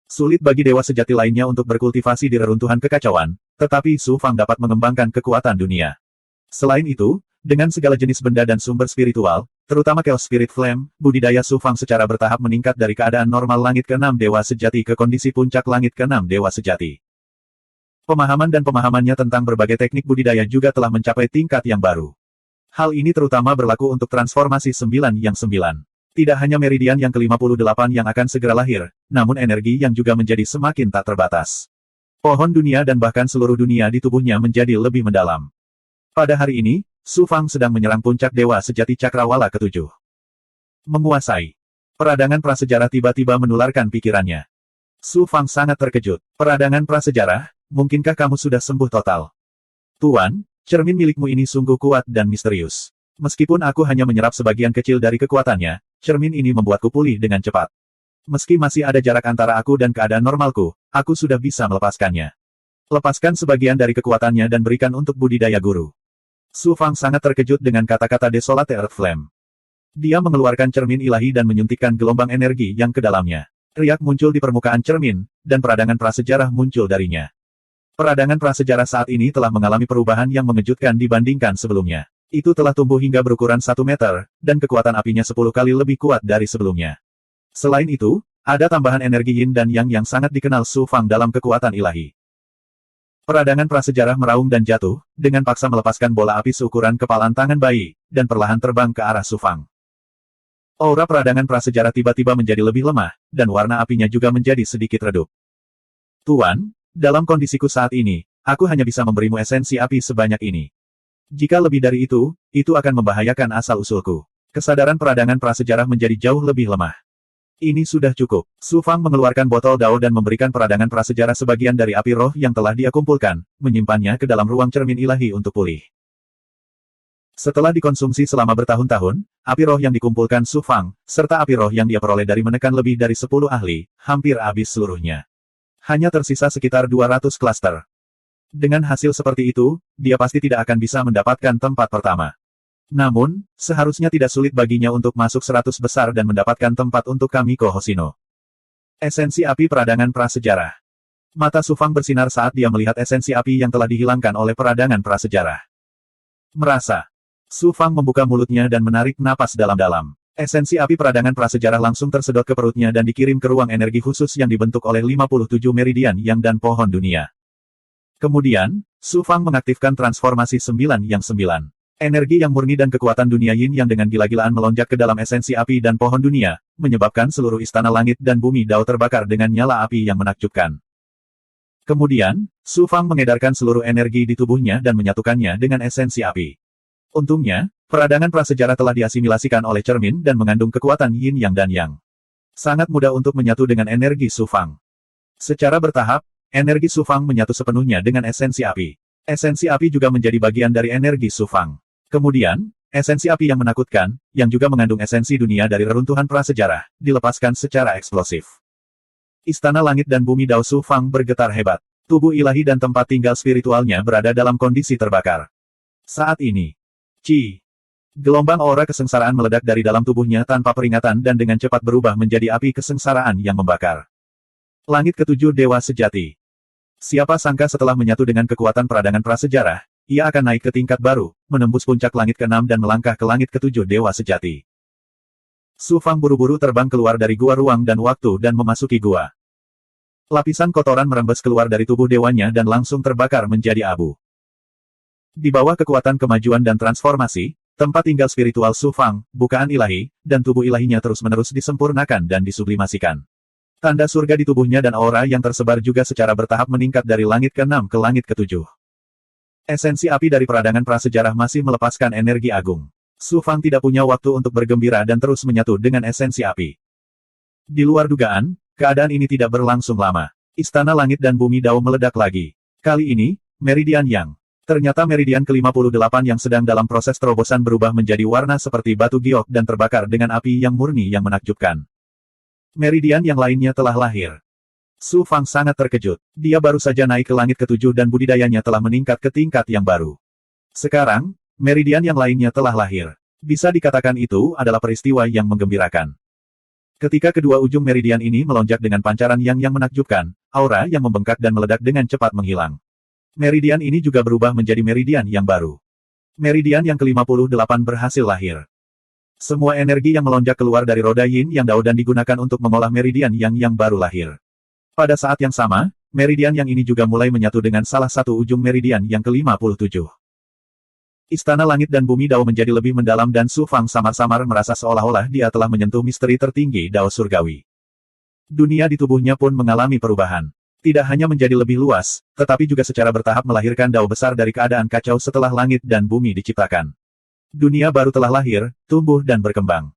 Sulit bagi dewa sejati lainnya untuk berkultivasi di reruntuhan kekacauan, tetapi Su Fang dapat mengembangkan kekuatan dunia. Selain itu, dengan segala jenis benda dan sumber spiritual, terutama Chaos Spirit Flame, budidaya Su Fang secara bertahap meningkat dari keadaan normal langit ke-6 dewa sejati ke kondisi puncak langit ke-6 dewa sejati. Pemahaman dan pemahamannya tentang berbagai teknik budidaya juga telah mencapai tingkat yang baru. Hal ini terutama berlaku untuk transformasi 9 yang 9. Tidak hanya meridian yang ke-58 yang akan segera lahir, namun energi yang juga menjadi semakin tak terbatas. Pohon dunia dan bahkan seluruh dunia di tubuhnya menjadi lebih mendalam. Pada hari ini, Su Fang sedang menyerang puncak dewa sejati Cakrawala ke-7. Menguasai. Peradangan prasejarah tiba-tiba menularkan pikirannya. Su Fang sangat terkejut. Peradangan prasejarah, mungkinkah kamu sudah sembuh total? Tuan, cermin milikmu ini sungguh kuat dan misterius. Meskipun aku hanya menyerap sebagian kecil dari kekuatannya, cermin ini membuatku pulih dengan cepat. Meski masih ada jarak antara aku dan keadaan normalku, aku sudah bisa melepaskannya. Lepaskan sebagian dari kekuatannya dan berikan untuk budidaya guru. Su Fang sangat terkejut dengan kata-kata Desolate Earth Flame. Dia mengeluarkan cermin ilahi dan menyuntikkan gelombang energi yang ke dalamnya. Riak muncul di permukaan cermin, dan peradangan prasejarah muncul darinya. Peradangan prasejarah saat ini telah mengalami perubahan yang mengejutkan dibandingkan sebelumnya. Itu telah tumbuh hingga berukuran 1 meter, dan kekuatan apinya 10 kali lebih kuat dari sebelumnya. Selain itu, ada tambahan energi yin dan yang sangat dikenal Su Fang dalam kekuatan ilahi. Peradangan prasejarah meraung dan jatuh, dengan paksa melepaskan bola api seukuran kepalan tangan bayi, dan perlahan terbang ke arah Su Fang. Aura peradangan prasejarah tiba-tiba menjadi lebih lemah, dan warna apinya juga menjadi sedikit redup. Tuan, dalam kondisiku saat ini, aku hanya bisa memberimu esensi api sebanyak ini. Jika lebih dari itu akan membahayakan asal-usulku. Kesadaran peradangan prasejarah menjadi jauh lebih lemah. Ini sudah cukup. Su Fang mengeluarkan botol dao dan memberikan peradangan prasejarah sebagian dari api roh yang telah dia kumpulkan, menyimpannya ke dalam ruang cermin ilahi untuk pulih. Setelah dikonsumsi selama bertahun-tahun, api roh yang dikumpulkan Su Fang, serta api roh yang dia peroleh dari menekan lebih dari 10 ahli, hampir habis seluruhnya. Hanya tersisa sekitar 200 klaster. Dengan hasil seperti itu, dia pasti tidak akan bisa mendapatkan tempat pertama. Namun, seharusnya tidak sulit baginya untuk masuk 100 besar dan mendapatkan tempat untuk Kamiko Hoshino. Esensi api peradangan prasejarah. Mata Su Fang bersinar saat dia melihat esensi api yang telah dihilangkan oleh peradangan prasejarah. Merasa. Su Fang membuka mulutnya dan menarik napas dalam-dalam. Esensi api peradangan prasejarah langsung tersedot ke perutnya dan dikirim ke ruang energi khusus yang dibentuk oleh 57 meridian yang dan pohon dunia. Kemudian, Su Fang mengaktifkan transformasi 9 yang 9. Energi yang murni dan kekuatan dunia yin yang dengan gila-gilaan melonjak ke dalam esensi api dan pohon dunia, menyebabkan seluruh istana langit dan bumi Dao terbakar dengan nyala api yang menakjubkan. Kemudian, Su Fang mengedarkan seluruh energi di tubuhnya dan menyatukannya dengan esensi api. Untungnya, peradangan prasejarah telah diasimilasikan oleh cermin dan mengandung kekuatan yin yang dan yang. Sangat mudah untuk menyatu dengan energi Su Fang. Secara bertahap, energi Su Fang menyatu sepenuhnya dengan esensi api. Esensi api juga menjadi bagian dari energi Su Fang. Kemudian, esensi api yang menakutkan, yang juga mengandung esensi dunia dari reruntuhan prasejarah, dilepaskan secara eksplosif. Istana langit dan bumi Dao Su Fang bergetar hebat. Tubuh ilahi dan tempat tinggal spiritualnya berada dalam kondisi terbakar. Saat ini, gelombang aura kesengsaraan meledak dari dalam tubuhnya tanpa peringatan dan dengan cepat berubah menjadi api kesengsaraan yang membakar. Langit ketujuh Dewa Sejati. Siapa sangka setelah menyatu dengan kekuatan peradangan prasejarah, ia akan naik ke tingkat baru, menembus puncak langit ke-6 dan melangkah ke langit ketujuh Dewa Sejati. Su Fang buru-buru terbang keluar dari gua ruang dan waktu dan memasuki gua. Lapisan kotoran merembes keluar dari tubuh dewanya dan langsung terbakar menjadi abu. Di bawah kekuatan kemajuan dan transformasi, tempat tinggal spiritual Su Fang, bukaan ilahi, dan tubuh ilahinya terus-menerus disempurnakan dan disublimasikan. Tanda surga di tubuhnya dan aura yang tersebar juga secara bertahap meningkat dari langit ke-6 ke langit ke-7. Esensi api dari peradangan prasejarah masih melepaskan energi agung. Su Fang tidak punya waktu untuk bergembira dan terus menyatu dengan esensi api. Di luar dugaan, keadaan ini tidak berlangsung lama. Istana langit dan bumi Dao meledak lagi. Kali ini, meridian yang. Ternyata meridian ke-58 yang sedang dalam proses terobosan berubah menjadi warna seperti batu giok dan terbakar dengan api yang murni yang menakjubkan. Meridian yang lainnya telah lahir. Su Fang sangat terkejut. Dia baru saja naik ke langit ke-7 dan budidayanya telah meningkat ke tingkat yang baru. Sekarang, meridian yang lainnya telah lahir. Bisa dikatakan itu adalah peristiwa yang menggembirakan. Ketika kedua ujung meridian ini melonjak dengan pancaran yang menakjubkan, aura yang membengkak dan meledak dengan cepat menghilang. Meridian ini juga berubah menjadi meridian yang baru. Meridian yang ke-58 berhasil lahir. Semua energi yang melonjak keluar dari roda yin yang Dao dan digunakan untuk mengolah meridian yang baru lahir. Pada saat yang sama, meridian yang ini juga mulai menyatu dengan salah satu ujung meridian yang ke-57. Istana langit dan bumi Dao menjadi lebih mendalam dan Su Fang samar-samar merasa seolah-olah dia telah menyentuh misteri tertinggi Dao surgawi. Dunia di tubuhnya pun mengalami perubahan. Tidak hanya menjadi lebih luas, tetapi juga secara bertahap melahirkan Dao besar dari keadaan kacau setelah langit dan bumi diciptakan. Dunia baru telah lahir, tumbuh dan berkembang.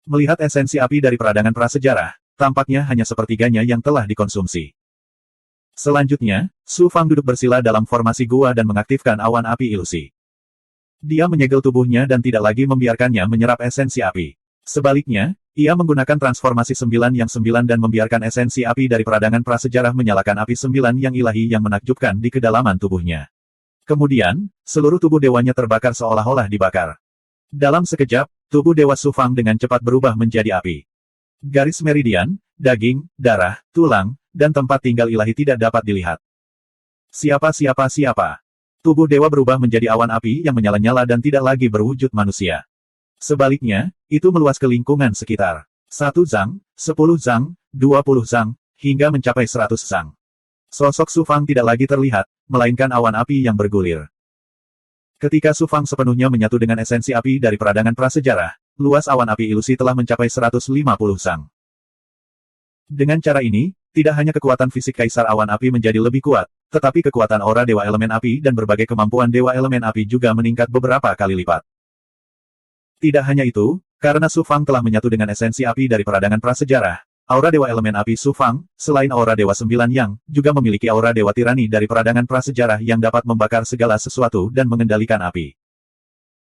Melihat esensi api dari peradangan prasejarah, tampaknya hanya sepertiganya yang telah dikonsumsi. Selanjutnya, Su Fang duduk bersila dalam formasi gua dan mengaktifkan awan api ilusi. Dia menyegel tubuhnya dan tidak lagi membiarkannya menyerap esensi api. Sebaliknya, ia menggunakan transformasi 9 yang 9 dan membiarkan esensi api dari peradangan prasejarah menyalakan api 9 yang ilahi yang menakjubkan di kedalaman tubuhnya. Kemudian, seluruh tubuh dewanya terbakar seolah-olah dibakar. Dalam sekejap, tubuh Dewa Su Fang dengan cepat berubah menjadi api. Garis meridian, daging, darah, tulang, dan tempat tinggal ilahi tidak dapat dilihat. Siapa? Tubuh dewa berubah menjadi awan api yang menyala-nyala dan tidak lagi berwujud manusia. Sebaliknya, itu meluas ke lingkungan sekitar. 1 zang, 10 zang, 20 zang, hingga mencapai 100 zang. Sosok Su Fang tidak lagi terlihat, melainkan awan api yang bergulir. Ketika Su Fang sepenuhnya menyatu dengan esensi api dari peradangan prasejarah, luas awan api ilusi telah mencapai 150 zang. Dengan cara ini, tidak hanya kekuatan fisik kaisar awan api menjadi lebih kuat, tetapi kekuatan aura dewa elemen api dan berbagai kemampuan dewa elemen api juga meningkat beberapa kali lipat. Tidak hanya itu, karena Su Fang telah menyatu dengan esensi api dari peradangan prasejarah, aura dewa elemen api Su Fang, selain aura dewa 9 yang, juga memiliki aura dewa tirani dari peradangan prasejarah yang dapat membakar segala sesuatu dan mengendalikan api.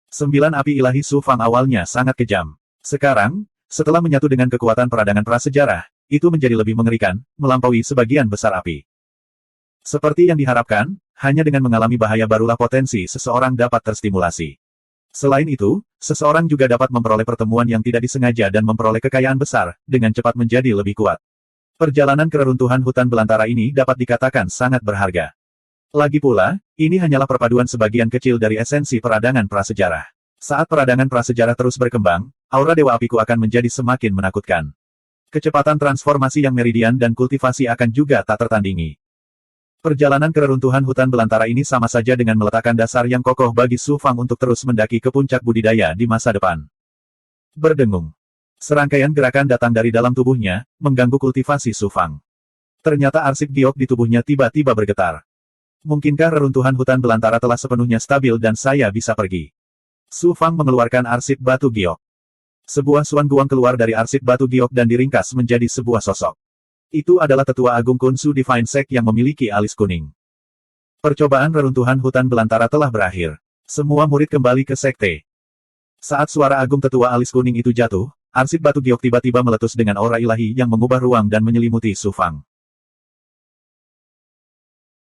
9 api ilahi Su Fang awalnya sangat kejam. Sekarang, setelah menyatu dengan kekuatan peradangan prasejarah, itu menjadi lebih mengerikan, melampaui sebagian besar api. Seperti yang diharapkan, hanya dengan mengalami bahaya barulah potensi seseorang dapat terstimulasi. Selain itu, seseorang juga dapat memperoleh pertemuan yang tidak disengaja dan memperoleh kekayaan besar, dengan cepat menjadi lebih kuat. Perjalanan ke reruntuhan hutan belantara ini dapat dikatakan sangat berharga. Lagi pula, ini hanyalah perpaduan sebagian kecil dari esensi peradangan prasejarah. Saat peradangan prasejarah terus berkembang, aura Dewa Apiku akan menjadi semakin menakutkan. Kecepatan transformasi yang meridian dan kultivasi akan juga tak tertandingi. Perjalanan ke reruntuhan hutan belantara ini sama saja dengan meletakkan dasar yang kokoh bagi Su Fang untuk terus mendaki ke puncak budidaya di masa depan. Berdengung. Serangkaian gerakan datang dari dalam tubuhnya, mengganggu kultivasi Su Fang. Ternyata arsip giok di tubuhnya tiba-tiba bergetar. Mungkinkah reruntuhan hutan belantara telah sepenuhnya stabil dan saya bisa pergi? Su Fang mengeluarkan arsip batu giok. Sebuah suan guang keluar dari arsip batu giok dan diringkas menjadi sebuah sosok. Itu adalah Tetua Agung Kunsu Divine Sect yang memiliki alis kuning. Percobaan reruntuhan hutan belantara telah berakhir. Semua murid kembali ke sekte. Saat suara agung Tetua alis kuning itu jatuh, arsip batu giok tiba-tiba meletus dengan aura ilahi yang mengubah ruang dan menyelimuti Su Fang.